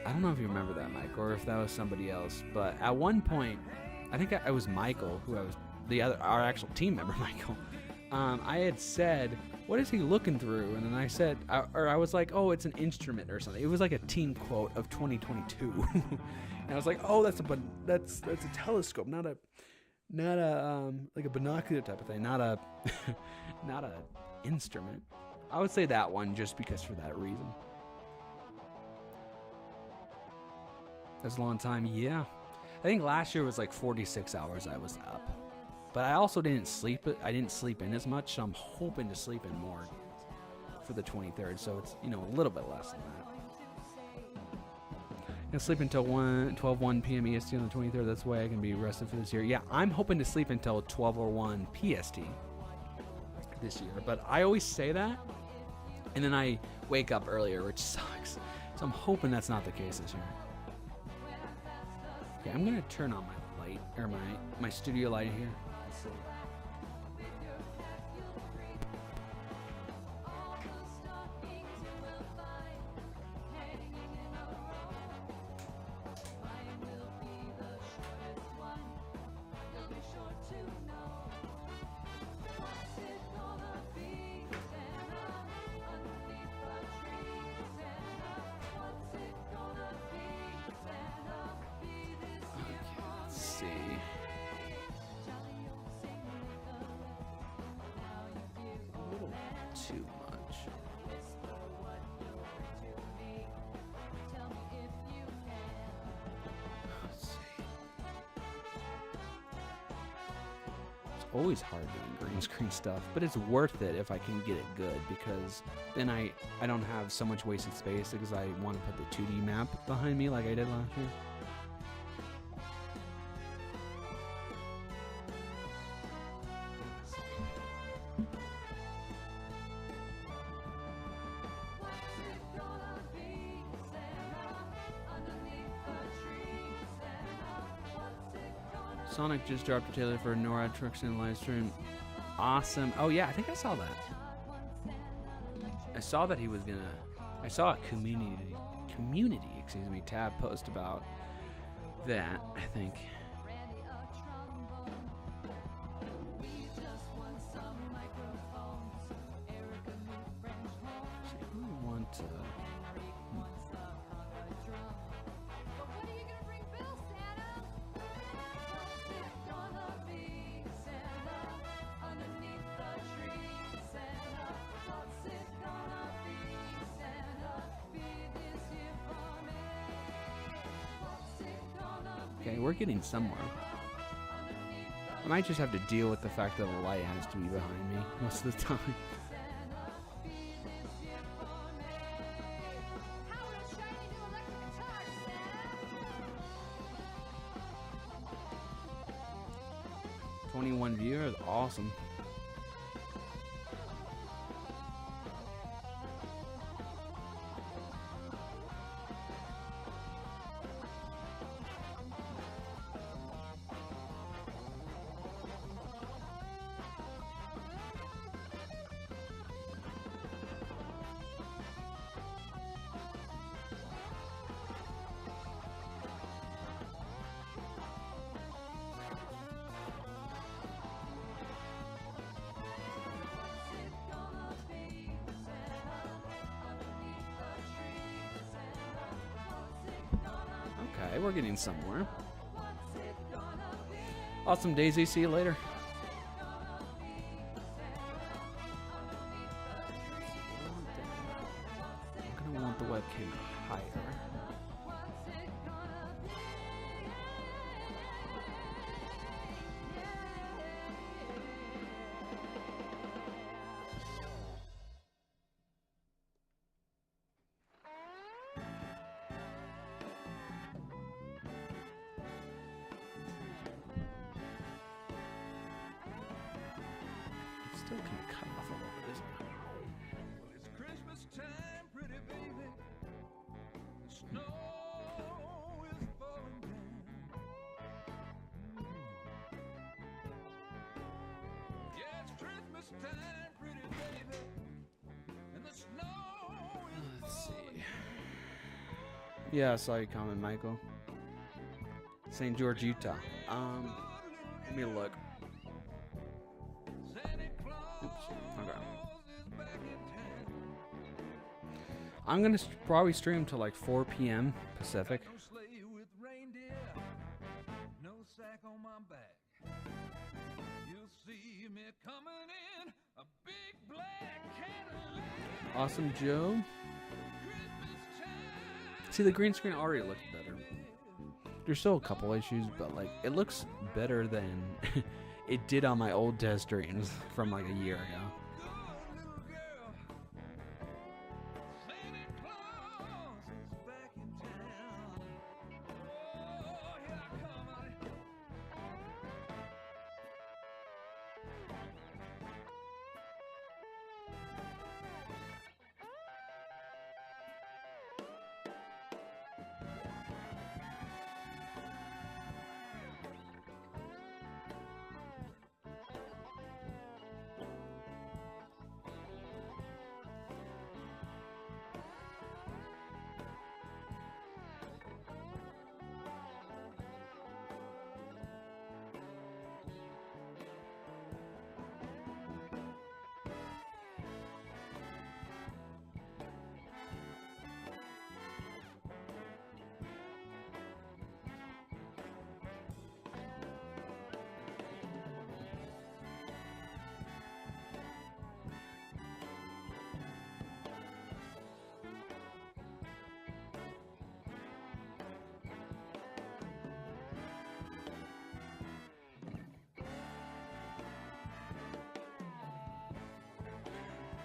I don't know if you remember that, Mike, or if that was somebody else. But at one point, I think I was Michael, who I was our actual team member, Michael. I had said, what is he looking through? And then I said, I was like, oh, it's an instrument or something. It was like a team quote of 2022. And I was like, oh, that's a telescope, not a like a binocular type of thing, not a instrument. I would say that one just because for that reason. That's a long time. Yeah. I think last year was like 46 hours I was up. But I also didn't sleep. I didn't sleep in as much, so I'm hoping to sleep in more for the 23rd. So it's, you know, a little bit less than that. I'm gonna sleep until 1 p.m. EST on the 23rd. That's the way I can be rested for this year. Yeah, I'm hoping to sleep until 12 or 1 PST this year. But I always say that, and then I wake up earlier, which sucks. So I'm hoping that's not the case this year. Okay, I'm gonna turn on my light, or my studio light here. Too much. Let's see. It's always hard doing green screen stuff, but it's worth it if I can get it good, because then I don't have so much wasted space because I want to put the 2D map behind me like I did last year. Sonic just dropped a trailer for NORAD Trucks in live stream. Awesome. Oh yeah, I think I saw that. I saw that he was gonna. I saw a community, tab post about that. I think. Who would want to? Okay, we're getting somewhere. I might just have to deal with the fact that the light has to be behind me most of the time. $21 viewers, awesome. Okay, we're getting somewhere. Awesome, Daisy. See you later. I'm gonna want the webcam higher. Still kind of cut off a little bit, isn't it? Well, it's Christmas time, pretty baby. The snow is falling down. Yeah, it's Christmas time, pretty baby. And the snow is Let's falling see. Yeah, I saw your comment, Michael. St. George, Utah. Let me look. Oops. Okay. I'm gonna probably stream till like 4 p.m. Pacific. No sleigh with reindeer, no sack on my back. You'll see me coming in a big black Cadillac. Awesome, Joe. Christmas time. See, the green screen already looked better. there's still a couple issues, but like it looks better than it did on my old test streams from like a year ago.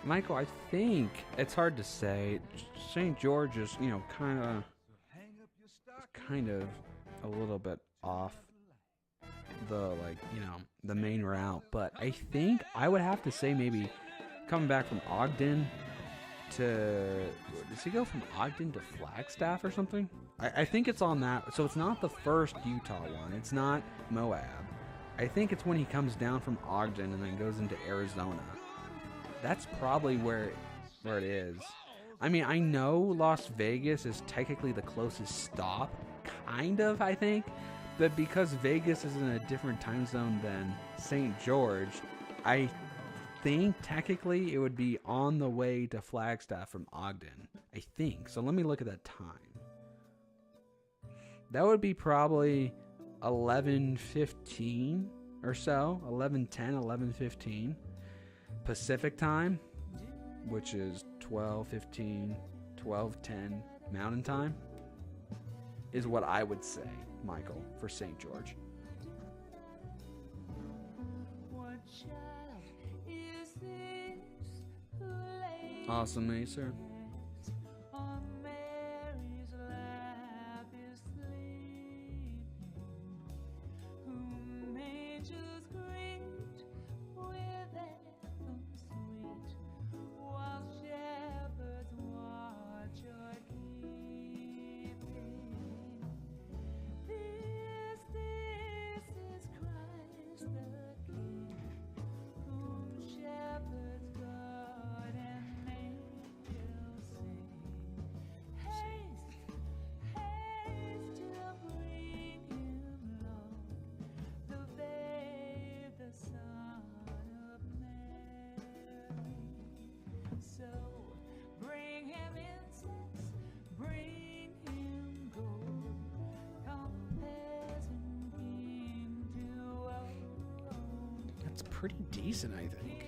Michael, I think it's hard to say. St. George is, you know, kind of a little bit off the, like, you know, the main route. But I think I would have to say maybe coming back from Ogden to, does he go from Ogden to Flagstaff or something? I think it's on that. So it's not the first Utah one. It's not Moab. I think it's when he comes down from Ogden and then goes into Arizona. That's probably where it is. I mean, I know Las Vegas is technically the closest stop, kind of, I think. But because Vegas is in a different time zone than St. George, I think technically it would be on the way to Flagstaff from Ogden. I think. So let me look at that time. That would be probably 11:15 or so. 11:10, 11:15. Pacific time, which is 12:15, 12:10 Mountain time, is what I would say, Michael, for St. George. Awesome, Acer. That's pretty decent, I think.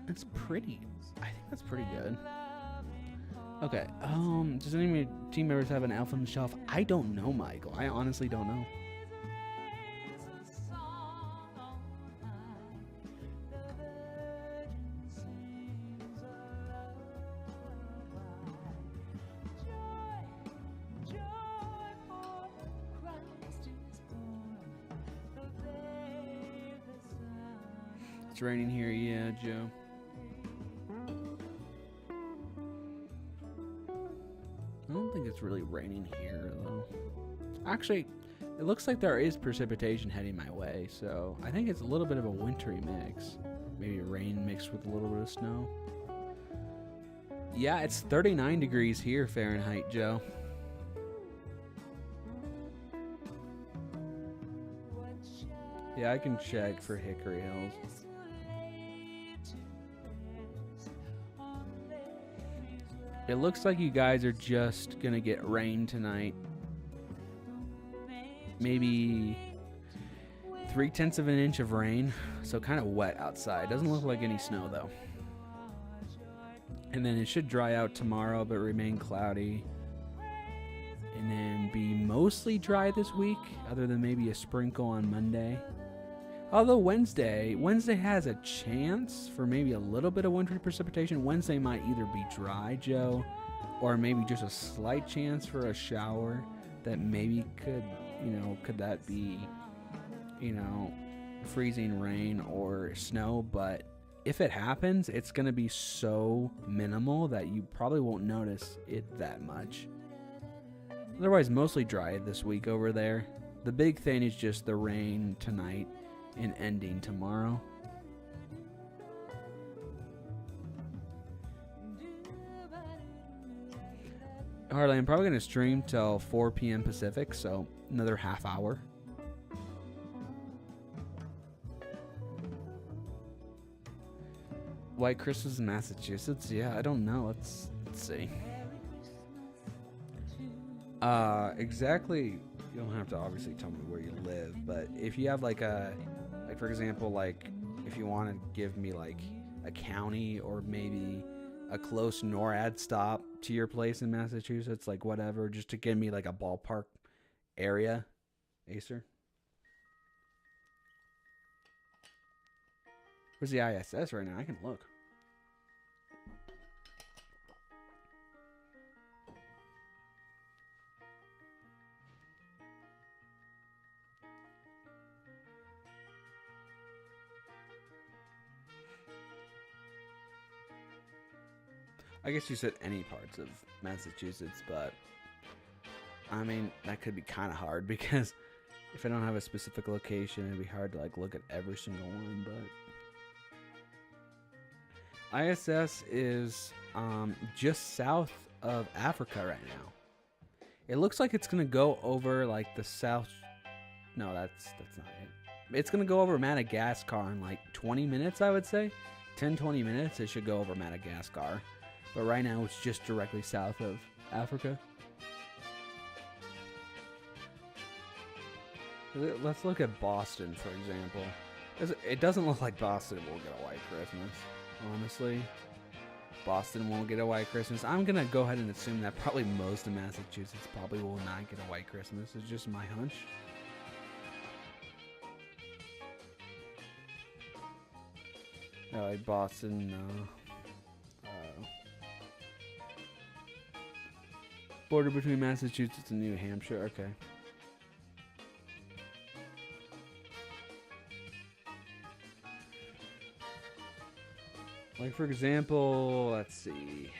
That's pretty. I think that's pretty good. Okay. Does any of my team members have an elf on the shelf? I don't know, Michael. I honestly don't know. It's raining here, yeah, Joe. I don't think it's really raining here, though. Actually, it looks like there is precipitation heading my way, so I think it's a little bit of a wintry mix. Maybe rain mixed with a little bit of snow. Yeah, it's 39 degrees here Fahrenheit, Joe. Yeah, I can check for Hickory Hills. It looks like you guys are just gonna get rain tonight. Maybe 3/10 of an inch of rain, so kind of wet outside. Doesn't look like any snow though. And then it should dry out tomorrow, but remain cloudy. and then be mostly dry this week, other than maybe a sprinkle on Monday. Although Wednesday has a chance for maybe a little bit of wintry precipitation. Wednesday might either be dry, Joe, or maybe just a slight chance for a shower that maybe could that be, freezing rain or snow. But if it happens, it's going to be so minimal that you probably won't notice it that much. Otherwise, mostly dry this week over there. The big thing is just the rain tonight and ending tomorrow. Harley, I'm probably going to stream till 4 p.m. Pacific, so another half hour. White Christmas in Massachusetts? Yeah, I don't know. Let's see. Exactly. You don't have to obviously tell me where you live, but if you have for example, if you want to give me a county or maybe a close NORAD stop to your place in Massachusetts, whatever, just to give me a ballpark area, Acer. Where's the ISS right now? I can look. I guess you said any parts of Massachusetts, but I mean, that could be kind of hard because if I don't have a specific location, it'd be hard to look at every single one. But ISS is just south of Africa right now. It looks like it's gonna go over the south. No, that's not it. It's gonna go over Madagascar in 20 minutes, I would say. 10-20 minutes, it should go over Madagascar. But right now, it's just directly south of Africa. Let's look at Boston, for example. It doesn't look like Boston will get a white Christmas, honestly. Boston won't get a white Christmas. I'm going to go ahead and assume that probably most of Massachusetts probably will not get a white Christmas. It's just my hunch. Boston, no. Border between Massachusetts and New Hampshire. Okay. For example, let's see.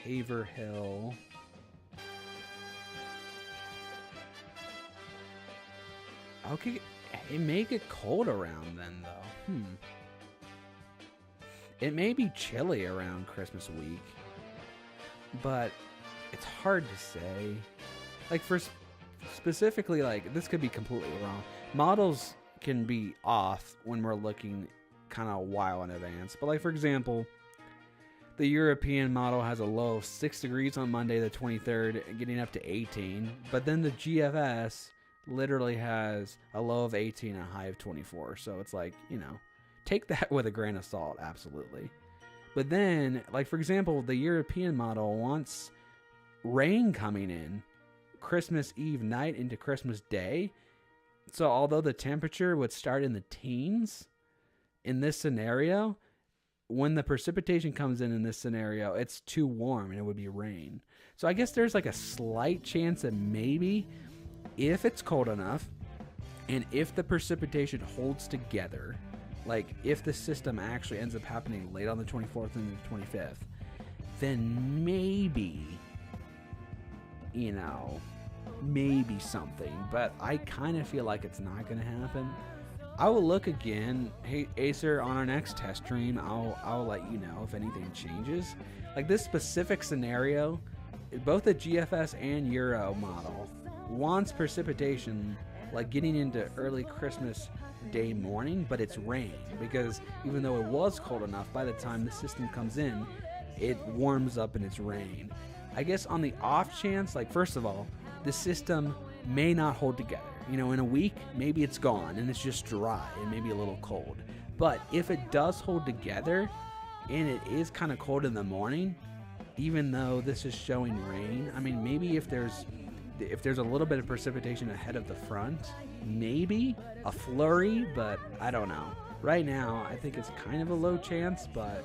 Haverhill. Okay, it may get cold around then, though. It may be chilly around Christmas week, but it's hard to say. For specifically, this could be completely wrong. Models can be off when we're looking kind of a while in advance. But for example, the European model has a low of 6 degrees on Monday the 23rd, getting up to 18. But then the GFS literally has a low of 18 and a high of 24. So it's take that with a grain of salt, absolutely. But then, for example, the European model wants rain coming in Christmas Eve night into Christmas Day. So although the temperature would start in the teens in this scenario, when the precipitation comes in this scenario, it's too warm and it would be rain. So I guess there's a slight chance that maybe if it's cold enough and if the precipitation holds together, if the system actually ends up happening late on the 24th and the 25th, then maybe maybe something, but I kind of feel like it's not going to happen. I will look again. Hey, Acer, on our next test stream, I'll let you know if anything changes. This specific scenario, both the GFS and Euro model wants precipitation getting into early Christmas Day morning, but it's rain because even though it was cold enough, by the time the system comes in, it warms up and it's rain. I guess on the off chance, first of all, the system may not hold together. In a week, maybe it's gone and it's just dry and maybe a little cold. But if it does hold together and it is kind of cold in the morning, even though this is showing rain, I mean, maybe if there's if there's a little bit of precipitation ahead of the front, maybe a flurry, but I don't know. Right now, I think it's kind of a low chance, but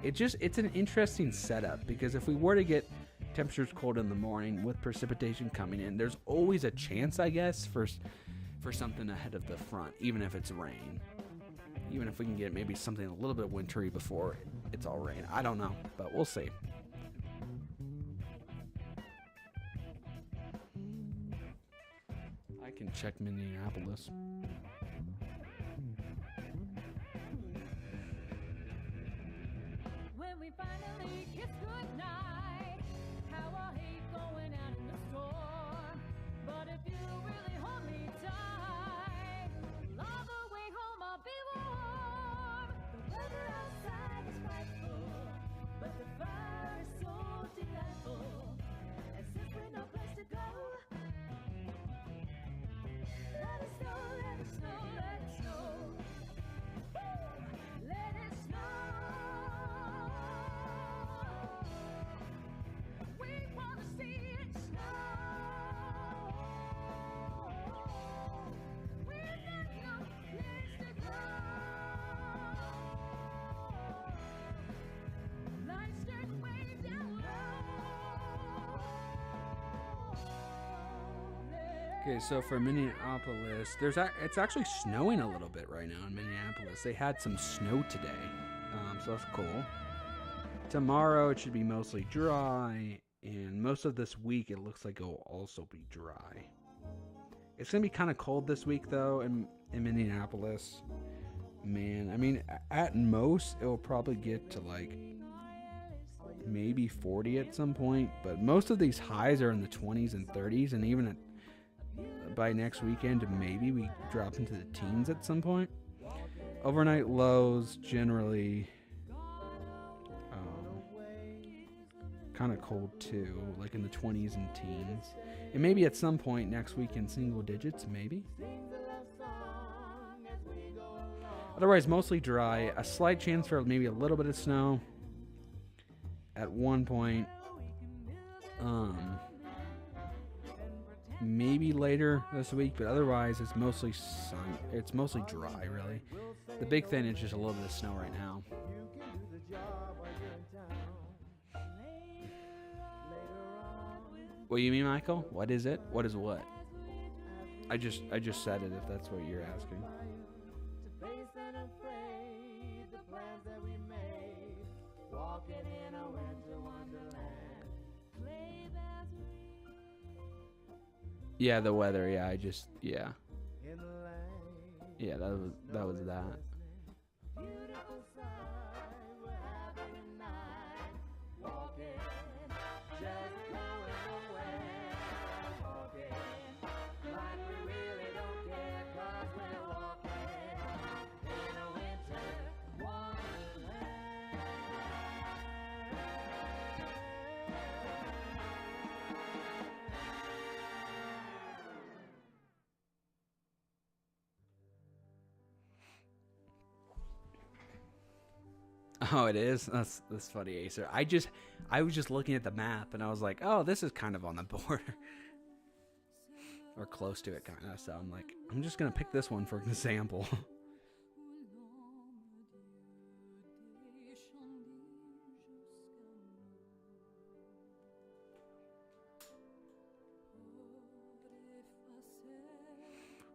it's an interesting setup, because if we were to get temperatures cold in the morning with precipitation coming in, there's always a chance, I guess, for something ahead of the front, even if it's rain. Even if we can get maybe something a little bit wintry before it's all rain. I don't know, but we'll see. I can check Minneapolis. When we finally kiss goodnight, how I hate going out in the store. But if you really hold me tight, all the way home I'll be warm. The weather outside is frightful, but the fire is so delightful. And since we're no place to go, let it snow, let it snow, let it snow. Woo! Let it snow. We wanna see it snow. We've got no place to go. Lights turn way down low. Okay, so for Minneapolis, it's actually snowing a little bit right now in Minneapolis. They had some snow today, so that's cool. Tomorrow it should be mostly dry, and most of this week it looks like it'll also be dry. It's gonna be kind of cold this week though in Minneapolis. Man, I mean, at most it will probably get to like maybe 40 at some point, but most of these highs are in the 20s and 30s, and even by next weekend maybe we drop into the teens at some point. Overnight lows generally kind of cold too, like in the 20s and teens, and maybe at some point next week in single digits, maybe. Otherwise mostly dry, a slight chance for maybe a little bit of snow at one point, maybe later this week, but otherwise it's mostly sun. It's mostly dry, really. The big thing is just a little bit of snow right now. What do you mean, Michael? What is it? What is what? I just said it, if that's what you're asking. Yeah, the weather. Yeah, yeah, that was that. Oh, it is? That's funny, Acer. I was just looking at the map and I was like, oh, this is kind of on the border. Or close to it, kind of. So I'm like, I'm just going to pick this one for example.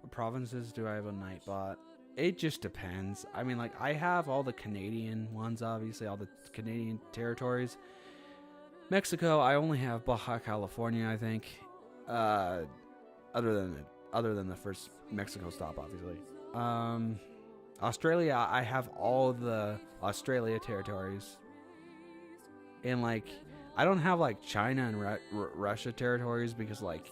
What provinces do I have a Nightbot? It just depends. I mean, like, I have all the Canadian ones, obviously, all the Canadian territories. Mexico, I only have Baja California, I think. Other than the first Mexico stop, obviously. Australia, I have all the Australia territories. And, like, I don't have, like, China and Russia territories because, like,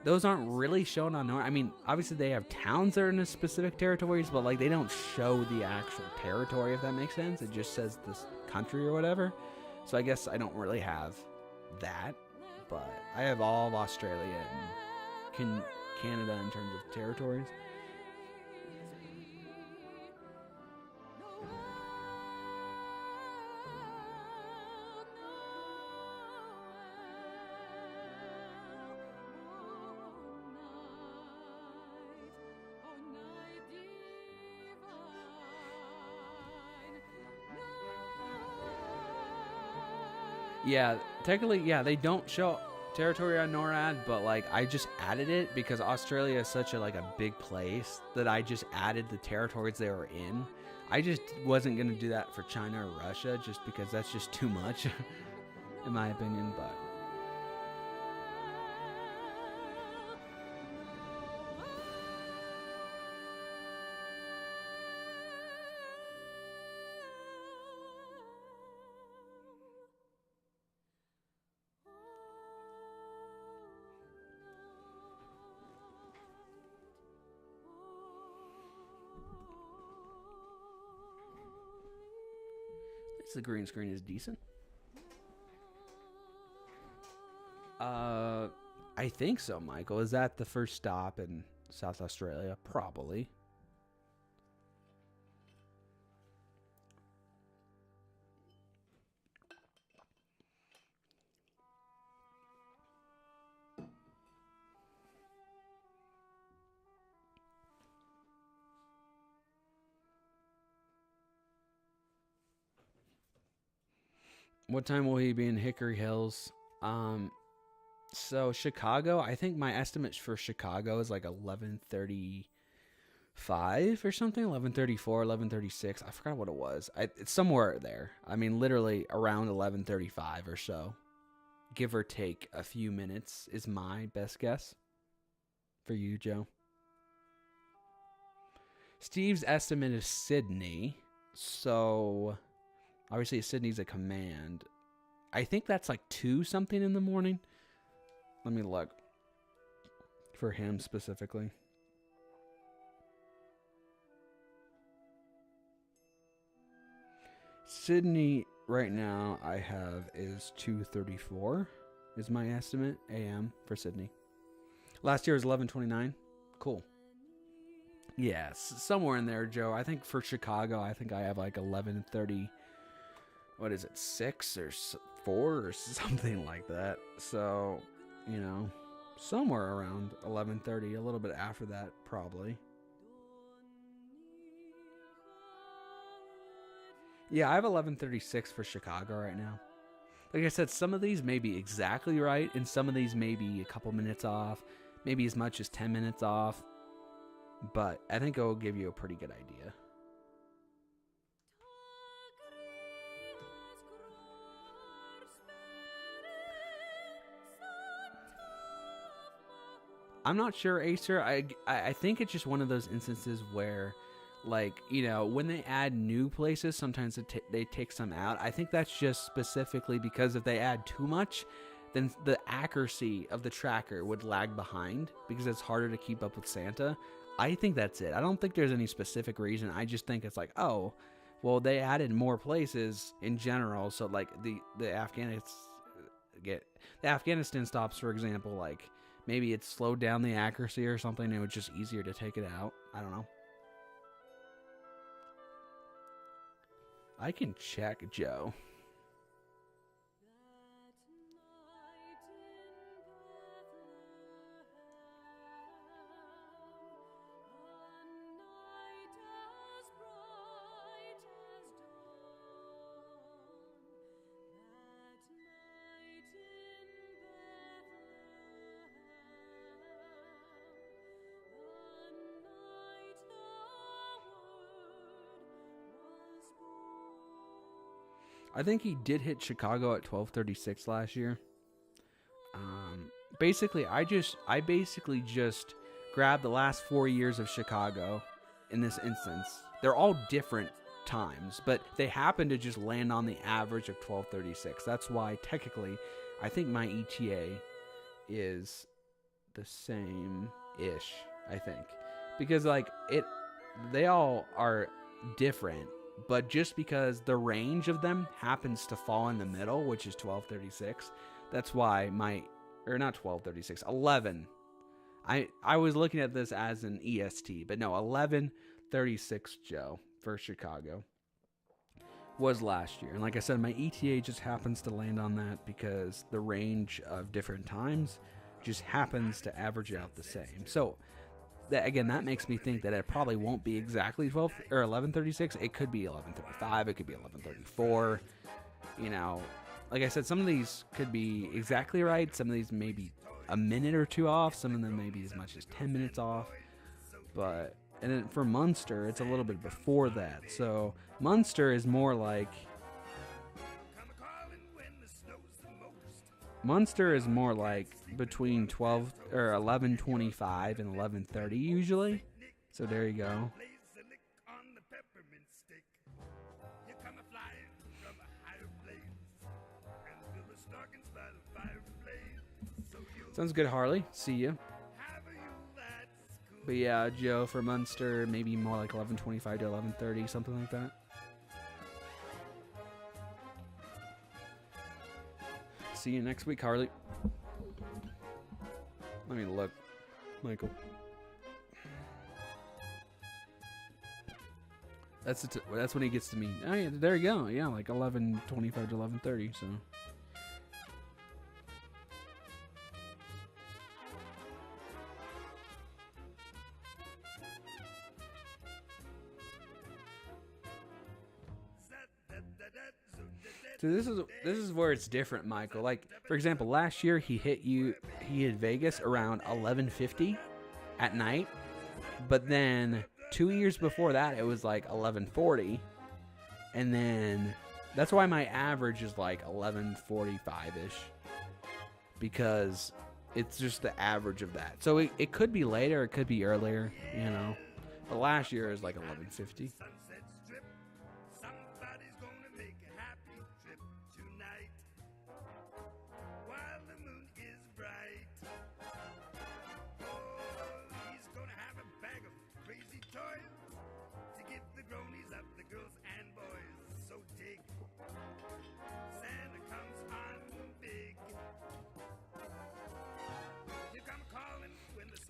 those aren't really shown on NORAD. I mean, obviously they have towns that are in the specific territories, but like they don't show the actual territory, if that makes sense. It just says this country or whatever. So I guess I don't really have that, but I have all of Australia and Canada in terms of territories. Yeah, technically, yeah, they don't show territory on NORAD, but like I just added it because Australia is such a big place that I just added the territories they were in. I just wasn't gonna do that for China or Russia just because that's just too much, in my opinion. But the green screen is decent. I think so, Michael. Is that the first stop in South Australia? Probably. What time will he be in Hickory Hills? So Chicago, I think my estimate for Chicago is like 11:35 or something, 11:34, 11:36. I forgot what it was. It's somewhere there. I mean, literally around 11:35 or so, give or take a few minutes is my best guess. For you, Joe. Steve's estimate is Sydney, so obviously Sydney's a command. I think that's like 2 something in the morning. Let me look for him specifically. Sydney right now I have is 2:34 is my estimate AM for Sydney. Last year was 11:29. Cool. Yes, somewhere in there, Joe. I think for Chicago, I think I have like 11:30. What is it? 6 or 4 or something like that. So, somewhere around 11:30, a little bit after that, probably. Yeah, I have 11:36 for Chicago right now. Like I said, some of these may be exactly right, and some of these may be a couple minutes off, maybe as much as 10 minutes off. But I think it will give you a pretty good idea. I'm not sure, Acer. I think it's just one of those instances where, when they add new places, sometimes they take some out. I think that's just specifically because if they add too much, then the accuracy of the tracker would lag behind because it's harder to keep up with Santa. I think that's it. I don't think there's any specific reason. I just think it's like, oh, well, they added more places in general. So the Afghanistan stops, for example, maybe it slowed down the accuracy or something. And it was just easier to take it out. I don't know. I can check, Joe. I think he did hit Chicago at 12:36 last year. Basically, I basically just grabbed the last 4 years of Chicago in this instance. They're all different times, but they happen to just land on the average of 12:36. That's why technically I think my ETA is the same-ish, I think. Because they all are different. But just because the range of them happens to fall in the middle, which is 12:36, that's why not 12:36, 11. I was looking at this as an EST, but no, 11:36, Joe, for Chicago was last year. And like I said, my ETA just happens to land on that because the range of different times just happens to average out the same. So that makes me think that it probably won't be exactly 12 or 11:36. It could be 11:35. It could be 11:34. like I said, some of these could be exactly right. Some of these may be a minute or two off. Some of them may be as much as 10 minutes off. But, and then for Munster, it's a little bit before that. So Munster is more like between 12 or 11:25 and 11:30 usually. So there you go. Sounds good, Harley. See you. But yeah, Joe, for Munster, maybe more like 11:25 to 11:30, something like that. See you next week, Harley. Let me look, Michael. That's when he gets to me. Oh yeah, there you go. Yeah, like 11:25 to 11:30. So. So this is where it's different, Michael. Like, for example, last year he hit Vegas around 11:50 at night, but then 2 years before that it was like 11:40, and then that's why my average is like 11:45-ish, because it's just the average of that. So it could be later, it could be earlier, you know. But last year is like 11:50.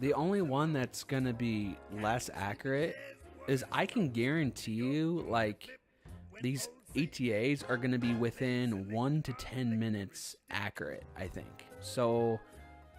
The only one that's going to be less accurate is I can guarantee you, like, these ETAs are going to be within 1 to 10 minutes accurate, I think. So,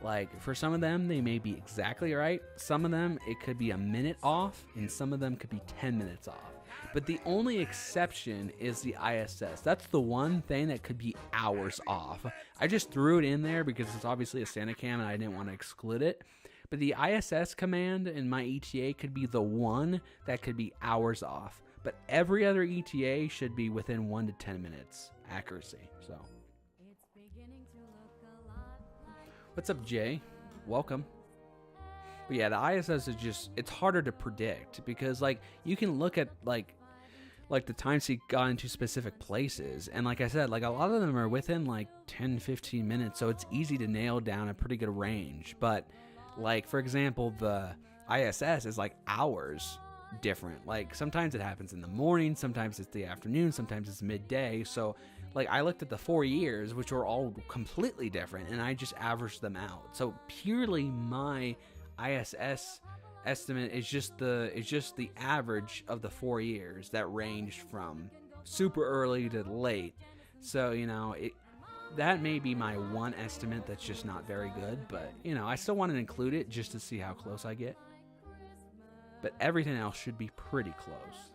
like, for some of them, they may be exactly right. Some of them, it could be a minute off, and some of them could be 10 minutes off. But the only exception is the ISS. That's the one thing that could be hours off. I just threw it in there because it's obviously a SantaCam, and I didn't want to exclude it. But the ISS command in my ETA could be the one that could be hours off. But every other ETA should be within 1 to 10 minutes accuracy. So, what's up, Jay? Welcome. But yeah, the ISS is just, it's harder to predict because, like, you can look at like the times he got into specific places, and like I said, like a lot of them are within like 10-15 minutes, so it's easy to nail down a pretty good range. But like, for example, the ISS is like hours different. Like, sometimes it happens in the morning, sometimes it's the afternoon, sometimes it's midday. So like, I looked at the 4 years, which were all completely different, and I just averaged them out. So purely my ISS estimate is just the average of the 4 years that ranged from super early to late. So, you know, that may be my one estimate that's just not very good, but, you know, I still want to include it just to see how close I get. But everything else should be pretty close.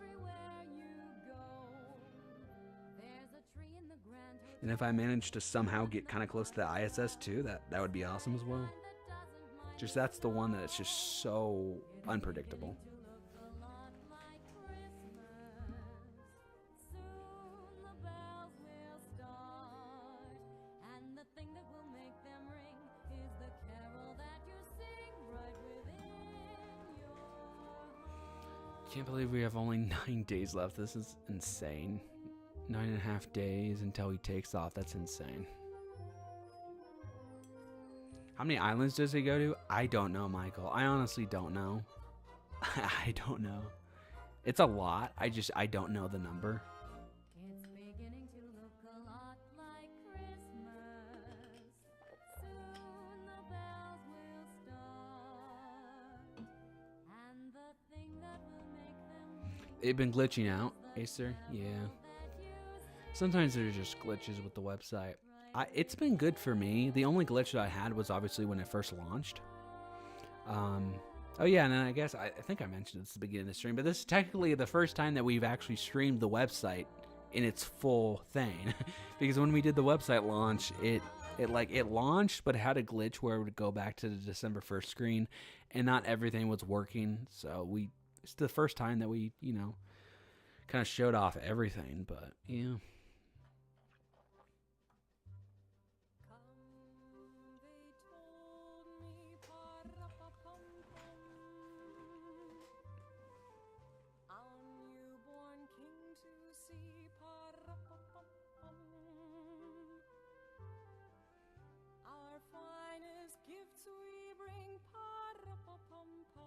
And if I manage to somehow get kind of close to the ISS too, that would be awesome as well. Just that's the one that's just so unpredictable. Can't believe we have only 9 days left. This is insane. 9.5 days until he takes off. That's insane. How many islands does he go to? I don't know, Michael. I honestly don't know. I don't know. It's a lot. I don't know the number. It's beginning to look a lot like Christmas. Soon the bells will start. And the thing that will make them They've been glitching out, Acer. Yeah. Sometimes there's just glitches with the website. It's been good for me. The only glitch that I had was obviously when it first launched. Oh yeah, and then I guess I think I mentioned this at the beginning of the stream, but this is technically the first time that we've actually streamed the website in its full thing. Because when we did the website launch, it launched, but it had a glitch where it would go back to the December 1st screen, and not everything was working. So it's the first time that we, kind of showed off everything, but yeah. Gifts we bring, pa-ra-pa-pum-pum,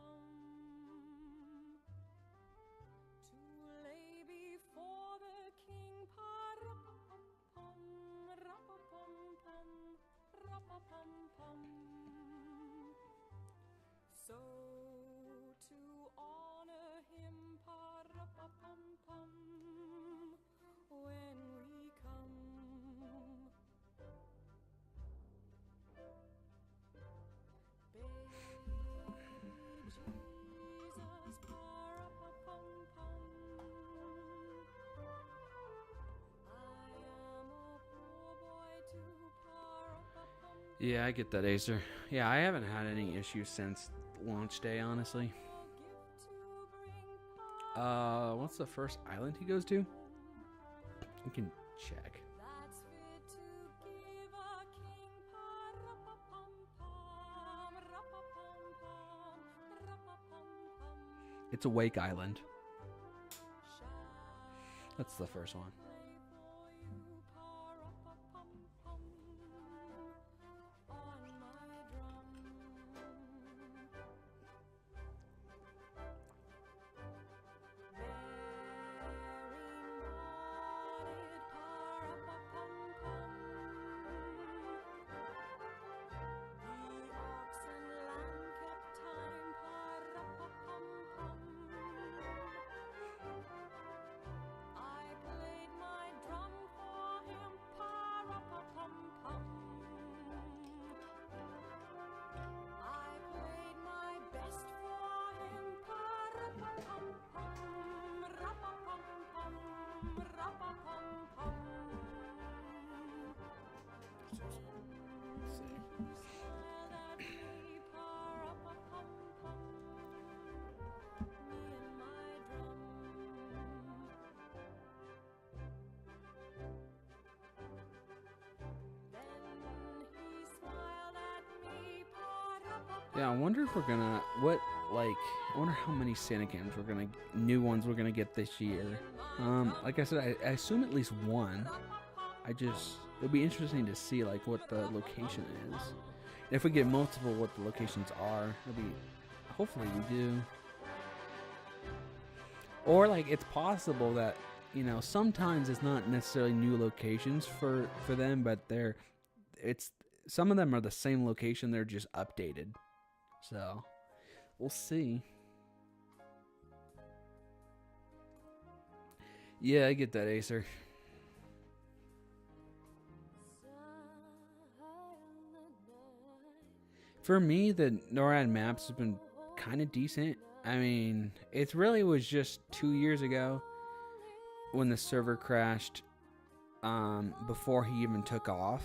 to lay before the king, pa-ra-pa-pum-pum, ra-pa-pum-pum, ra-pa-pum-pum. So to honor him, pa-ra-pa-pum-pum, when we come. Yeah, I get that, Acer. Yeah, I haven't had any issues since launch day, honestly. What's the first island he goes to? We can check. It's a Wake Island. That's the first one. Yeah, I wonder if we're gonna I wonder how many Santa cams new ones we're gonna get this year. Like I said, I assume at least one. It'll be interesting to see what the location is. And if we get multiple, what the locations are. Hopefully we do. Or it's possible that sometimes it's not necessarily new locations for them, but some of them are the same location. They're just updated. So, we'll see. Yeah, I get that, Acer. For me, the NORAD maps have been kind of decent. I mean, it really was just 2 years ago when the server crashed, before he even took off.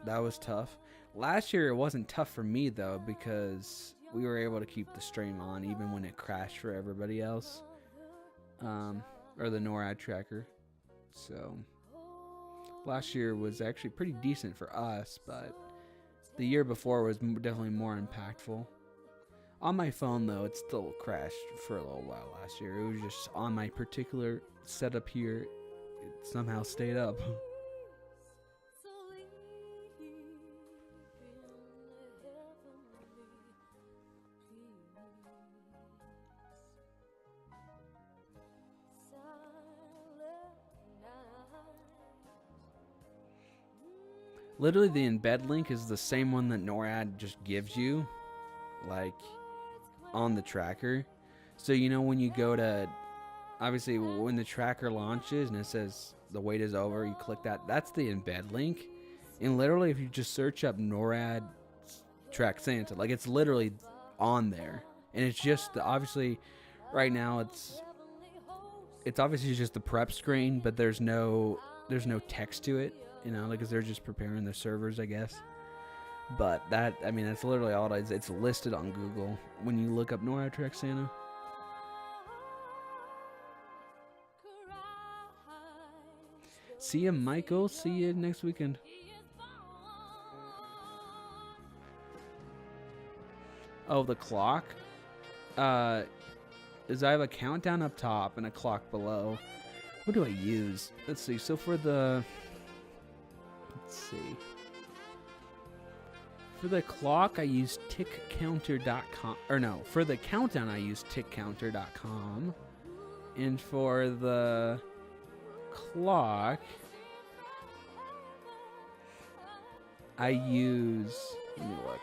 That was tough. Last year it wasn't tough for me though, because we were able to keep the stream on even when it crashed for everybody else, or the NORAD tracker. So last year was actually pretty decent for us, but the year before was definitely more impactful. On my phone though, it still crashed for a little while last year. It was just on my particular setup here, it somehow stayed up. Literally, the embed link is the same one that NORAD just gives you, on the tracker. So, when you go to, obviously, when the tracker launches and it says the wait is over, you click that. That's the embed link. And literally, if you just search up NORAD track Santa, it's literally on there. And it's just, obviously, right now it's obviously just the prep screen, but there's no text to it, you know, like, 'cause they're just preparing the servers, I guess. But that, I mean, that's literally all it is. It's listed on Google when you look up NORAD Trek Santa. See you, Michael. See you next weekend. Oh, the clock? Is I have a countdown up top and a clock below. What do I use? Let's see. So for the... Let's see. For the clock, I use tickcounter.com. Or no, for the countdown, I use tickcounter.com. And for the clock, I use... Let me look.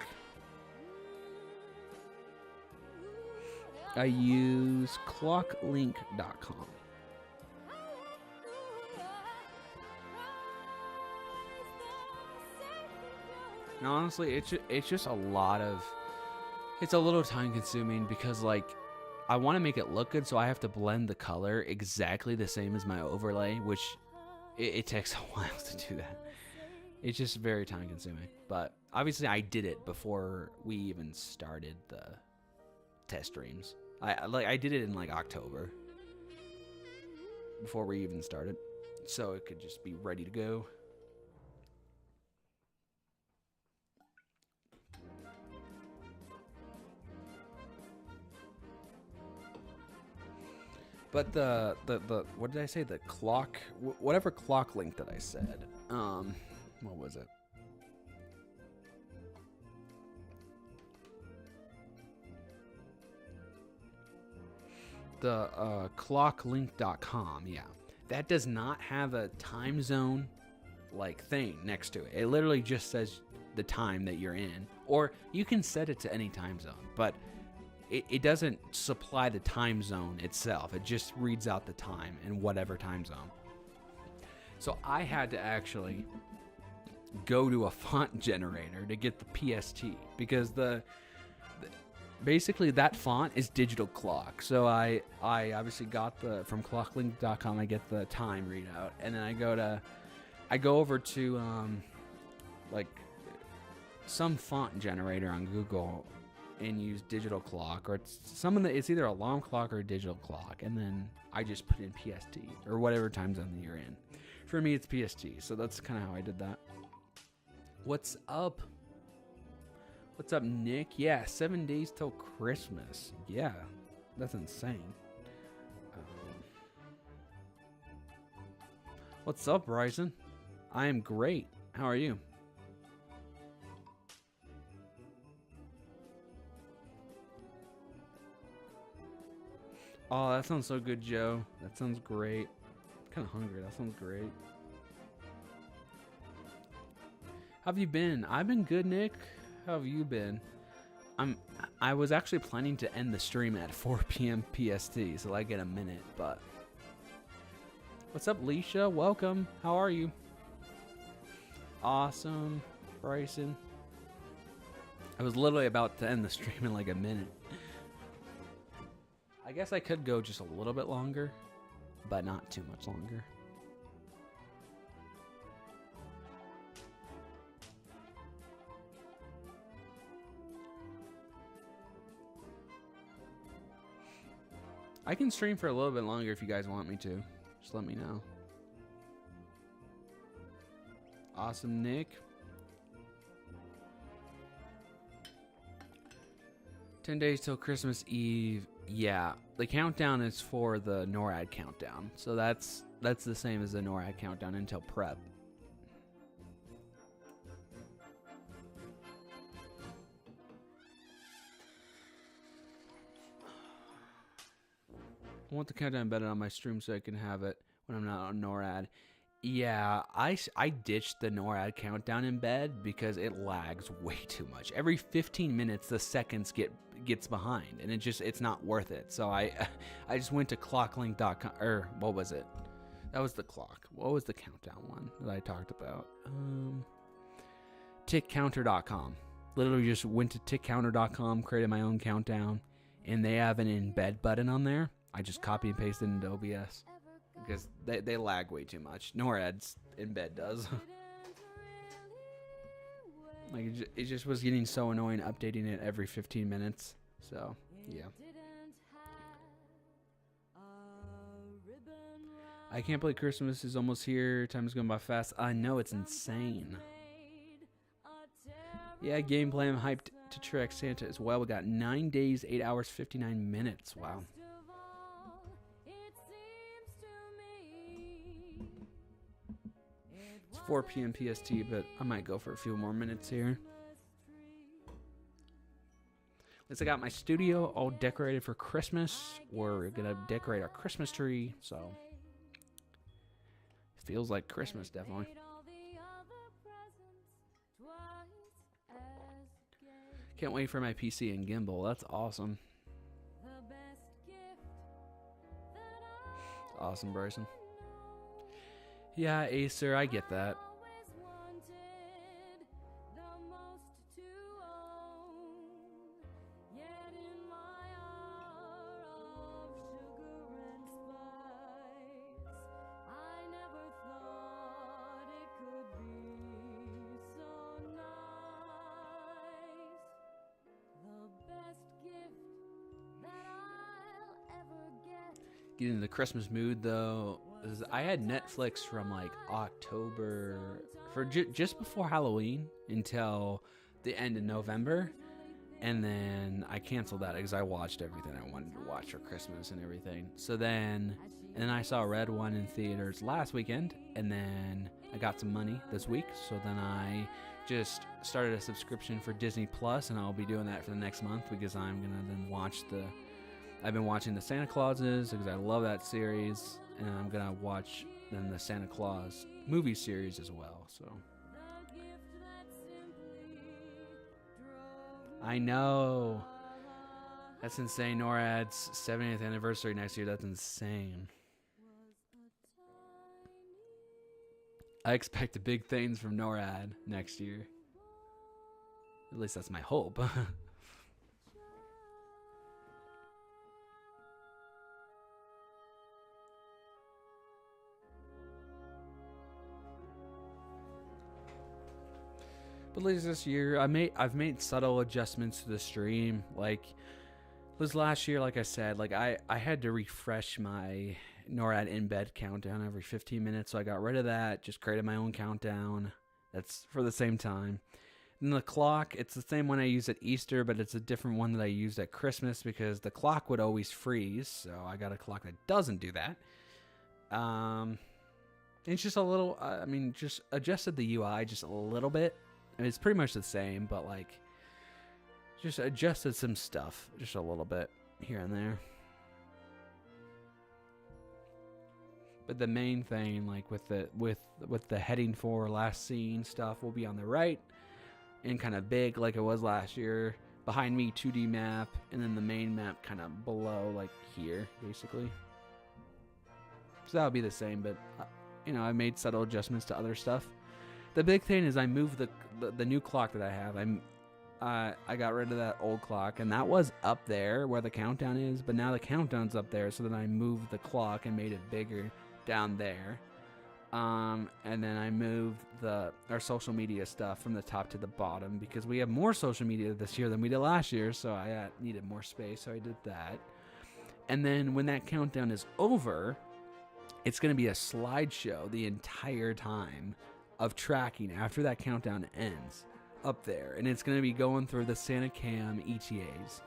I use clocklink.com. Now, honestly, it's just a lot of... It's a little time consuming because, like, I want to make it look good, so I have to blend the color exactly the same as my overlay, which it takes a while to do that. It's just very time consuming. But obviously, I did it before we even started the test streams. I did it in like October before we even started, so it could just be ready to go. But the what did I say? The clock, whatever clock link that I said. What was it? The clocklink.com, yeah. That does not have a time zone like thing next to it. It literally just says the time that you're in. Or you can set it to any time zone, but it doesn't supply the time zone itself. It just reads out the time in whatever time zone. So I had to actually go to a font generator to get the PST because basically that font is digital clock. So I obviously got from clocklink.com, I get the time readout, and then I go over to like some font generator on Google and use digital clock, or it's either alarm clock or digital clock, and then I just put in PST or whatever time zone that you're in. For me, it's PST, so that's kind of how I did that. What's up? What's up, Nick? Yeah, 7 days till Christmas. Yeah, that's insane. What's up, Bryson? I am great. How are you? Oh, that sounds so good, Joe. That sounds great. I'm kind of hungry. That sounds great. How have you been? I've been good, Nick. How have you been? I was actually planning to end the stream at 4 p.m. PST, so I get a minute, but... What's up, Leisha? Welcome. How are you? Awesome. Bryson. I was literally about to end the stream in like a minute. I guess I could go just a little bit longer, but not too much longer. I can stream for a little bit longer if you guys want me to. Just let me know. Awesome, Nick. 10 days till Christmas Eve. Yeah, the countdown is for the NORAD countdown. So that's the same as the NORAD countdown until prep. I want the countdown embedded on my stream so I can have it when I'm not on NORAD. Yeah, I ditched the NORAD countdown embed because it lags way too much. Every 15 minutes the seconds gets behind, and it's not worth it. So I just went to clocklink.com, or what was it? That was the clock. What was the countdown one that I talked about? Tickcounter.com. Literally just went to tickcounter.com, created my own countdown, and they have an embed button on there. I just copy and paste it into OBS because they lag way too much. NORAD's in bed does. Like it just was getting so annoying updating it every 15 minutes. So yeah. I can't believe Christmas is almost here. Time is going by fast. I know, it's insane. Yeah, gameplay. I'm hyped to track Santa as well. We got 9 days, 8 hours, 59 minutes. Wow. It's 4 p.m. PST, but I might go for a few more minutes here. At least I got my studio all decorated for Christmas. We're going to decorate our Christmas tree, so feels like Christmas, definitely. Can't wait for my PC and gimbal. That's awesome. Awesome, Bryson. Yeah, Acer, I get that. Get into the Christmas mood though. I had Netflix from like October for just before Halloween until the end of November, and then I canceled that because I watched everything I wanted to watch for Christmas and everything. So then I saw Red One in theaters last weekend, and then I got some money this week, so then I just started a subscription for Disney Plus, and I'll be doing that for the next month because I'm gonna then watch I've been watching the Santa Clauses because I love that series, and I'm gonna watch then the Santa Claus movie series as well. So I know that's insane. NORAD's 70th anniversary next year. That's insane. I expect big things from NORAD next year. At least that's my hope. But at least this year, I've made subtle adjustments to the stream. Like this last year, like I said, like I had to refresh my NORAD in bed countdown every 15 minutes, so I got rid of that. Just created my own countdown. That's for the same time. And the clock, it's the same one I used at Easter, but it's a different one that I used at Christmas because the clock would always freeze. So I got a clock that doesn't do that. It's just a little. Just adjusted the UI just a little bit. It's pretty much the same, but like just adjusted some stuff just a little bit here and there. But the main thing, like with the heading for last scene stuff, will be on the right and kind of big like it was last year. Behind me, 2D map, and then the main map kind of below, like here, basically. So that'll be the same, but I made subtle adjustments to other stuff. The big thing is I moved the new clock that I have. I got rid of that old clock, and that was up there where the countdown is, but now the countdown's up there, so then I moved the clock and made it bigger down there. And then I moved our social media stuff from the top to the bottom because we have more social media this year than we did last year, so I needed more space, so I did that. And then when that countdown is over, it's going to be a slideshow the entire time of tracking after that countdown ends up there, and it's going to be going through the Santa Cam ETAs,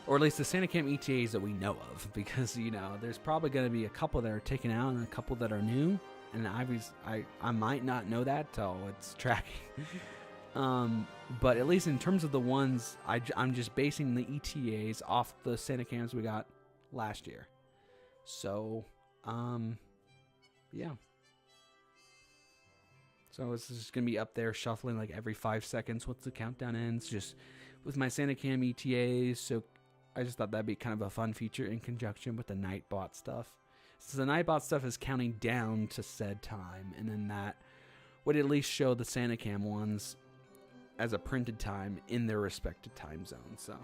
or at least the Santa Cam ETAs that we know of, because there's probably going to be a couple that are taken out and a couple that are new, and I might not know that till it's tracking. But at least in terms of the ones, I'm just basing the ETAs off the Santa Cams we got last year. So yeah. So it's just going to be up there shuffling like every 5 seconds once the countdown ends, just with my Santa Cam ETAs. So I just thought that'd be kind of a fun feature in conjunction with the Nightbot stuff. So the Nightbot stuff is counting down to said time, and then that would at least show the Santa Cam ones as a printed time in their respective time zones. So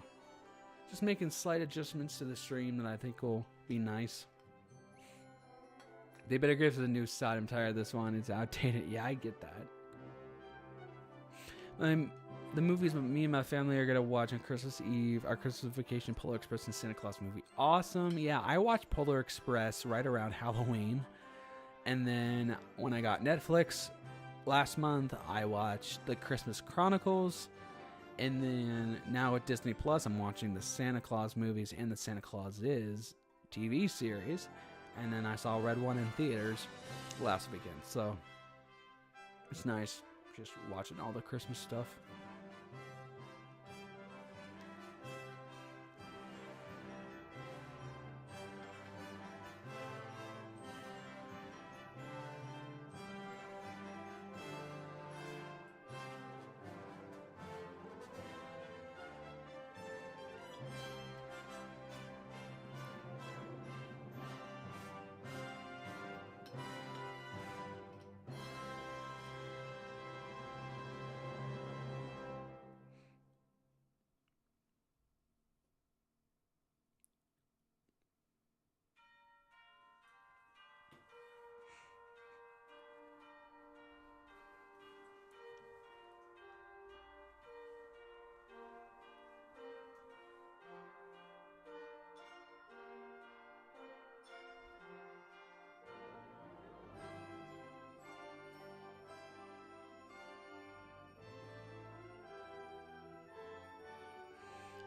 just making slight adjustments to the stream that I think will be nice. They better get to the new side. I'm tired of this one. It's outdated. Yeah, I get that. The movies me and my family are going to watch on Christmas Eve, our Christmas Vacation, Polar Express, and Santa Claus movie. Awesome. Yeah, I watched Polar Express right around Halloween. And then when I got Netflix last month, I watched The Christmas Chronicles. And then now with Disney Plus, I'm watching the Santa Claus movies and the Santa Claus Is TV series. And then I saw Red One in theaters last weekend. So it's nice just watching all the Christmas stuff.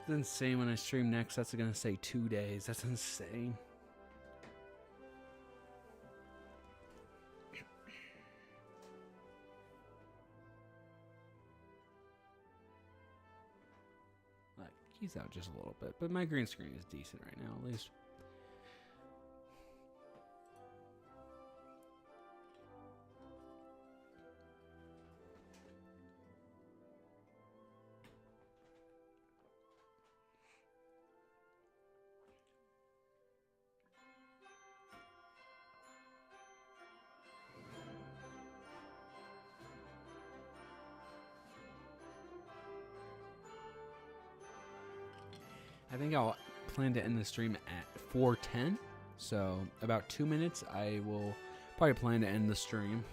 It's insane when I stream next. That's going to say 2 days. That's insane. Like, he's out just a little bit, but my green screen is decent right now, at least. I think I'll plan to end the stream at 4:10. So about 2 minutes, I will probably plan to end the stream.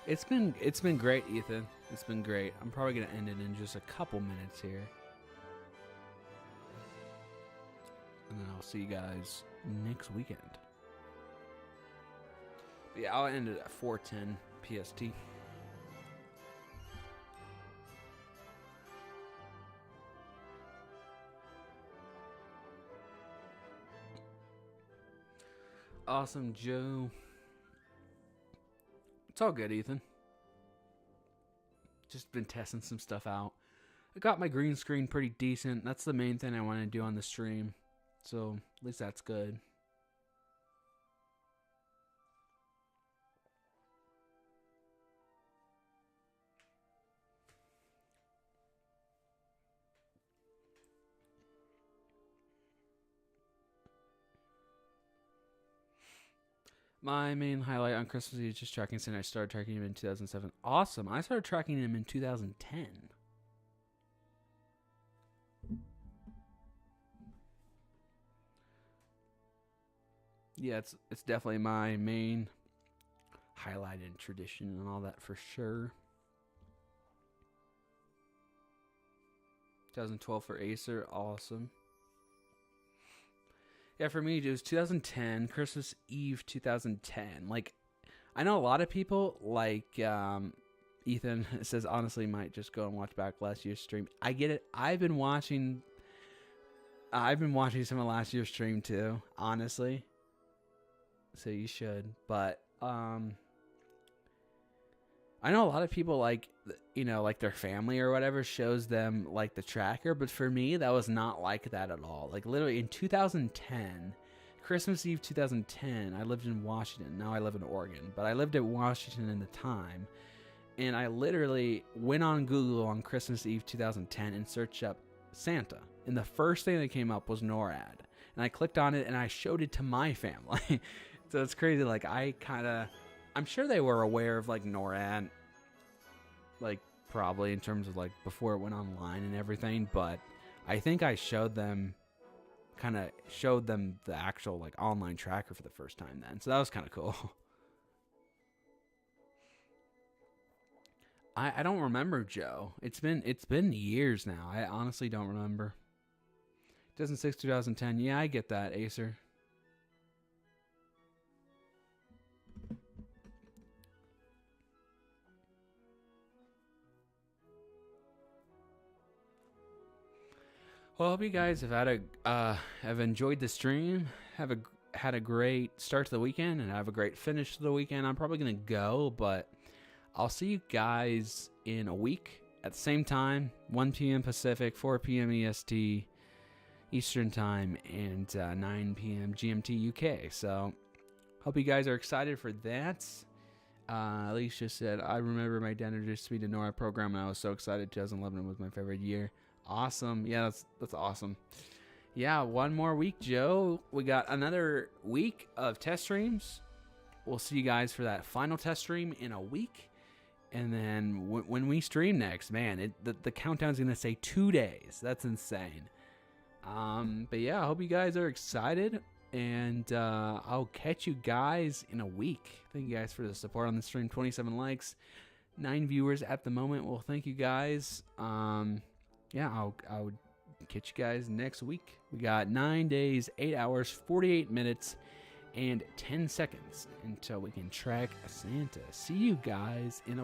It's been great, Ethan. It's been great. I'm probably gonna end it in just a couple minutes here, and then I'll see you guys next weekend. But yeah, I'll end it at 4:10 PST. Awesome, Joe. It's all good, Ethan. Just been testing some stuff out. I got my green screen pretty decent. That's the main thing I want to do on the stream. So, at least that's good. My main highlight on Christmas Eve is just tracking Santa. I started tracking him in 2007. Awesome. I started tracking him in 2010. Yeah, it's definitely my main highlight and tradition and all that for sure. 2012 for Acer. Awesome. Yeah, for me, it was 2010, Christmas Eve 2010. Like, I know a lot of people, like Ethan says, honestly, might just go and watch back last year's stream. I get it. I've been watching some of last year's stream too, honestly. So you should. But I know a lot of people, like, you know, like their family or whatever shows them like the tracker, but for me that was not like that at all. Like literally in 2010, Christmas Eve 2010, I lived in Washington. Now I live in Oregon, but I lived at Washington in the time, and I literally went on Google on Christmas Eve 2010 and searched up Santa, and the first thing that came up was NORAD, and I clicked on it and I showed it to my family. So it's crazy. Like I'm sure they were aware of like NORAD, like probably in terms of like before it went online and everything, but I think I showed them the actual like online tracker for the first time then. So that was kind of cool. I don't remember, Joe. It's been years now. I honestly don't remember. 2006, 2010. Yeah, I get that, Acer. Well, I hope you guys have enjoyed the stream. Had a great start to the weekend and have a great finish to the weekend. I'm probably gonna go, but I'll see you guys in a week at the same time, 1 p.m. Pacific, 4 p.m. EST Eastern Time, and 9 p.m. GMT UK. So, hope you guys are excited for that. Alicia said, I remember my dad introduced me to NORAD program, and I was so excited. 2011 was my favorite year. Awesome. Yeah, that's awesome. Yeah, one more week, Joe. We got another week of test streams. We'll see you guys for that final test stream in a week. And then when we stream next, man, the countdown's going to say 2 days. That's insane. But yeah, I hope you guys are excited. And I'll catch you guys in a week. Thank you guys for the support on the stream. 27 likes, 9 viewers at the moment. Well, thank you guys. Yeah, I'll catch you guys next week. We got 9 days, 8 hours, 48 minutes, and 10 seconds until we can track Santa. See you guys in a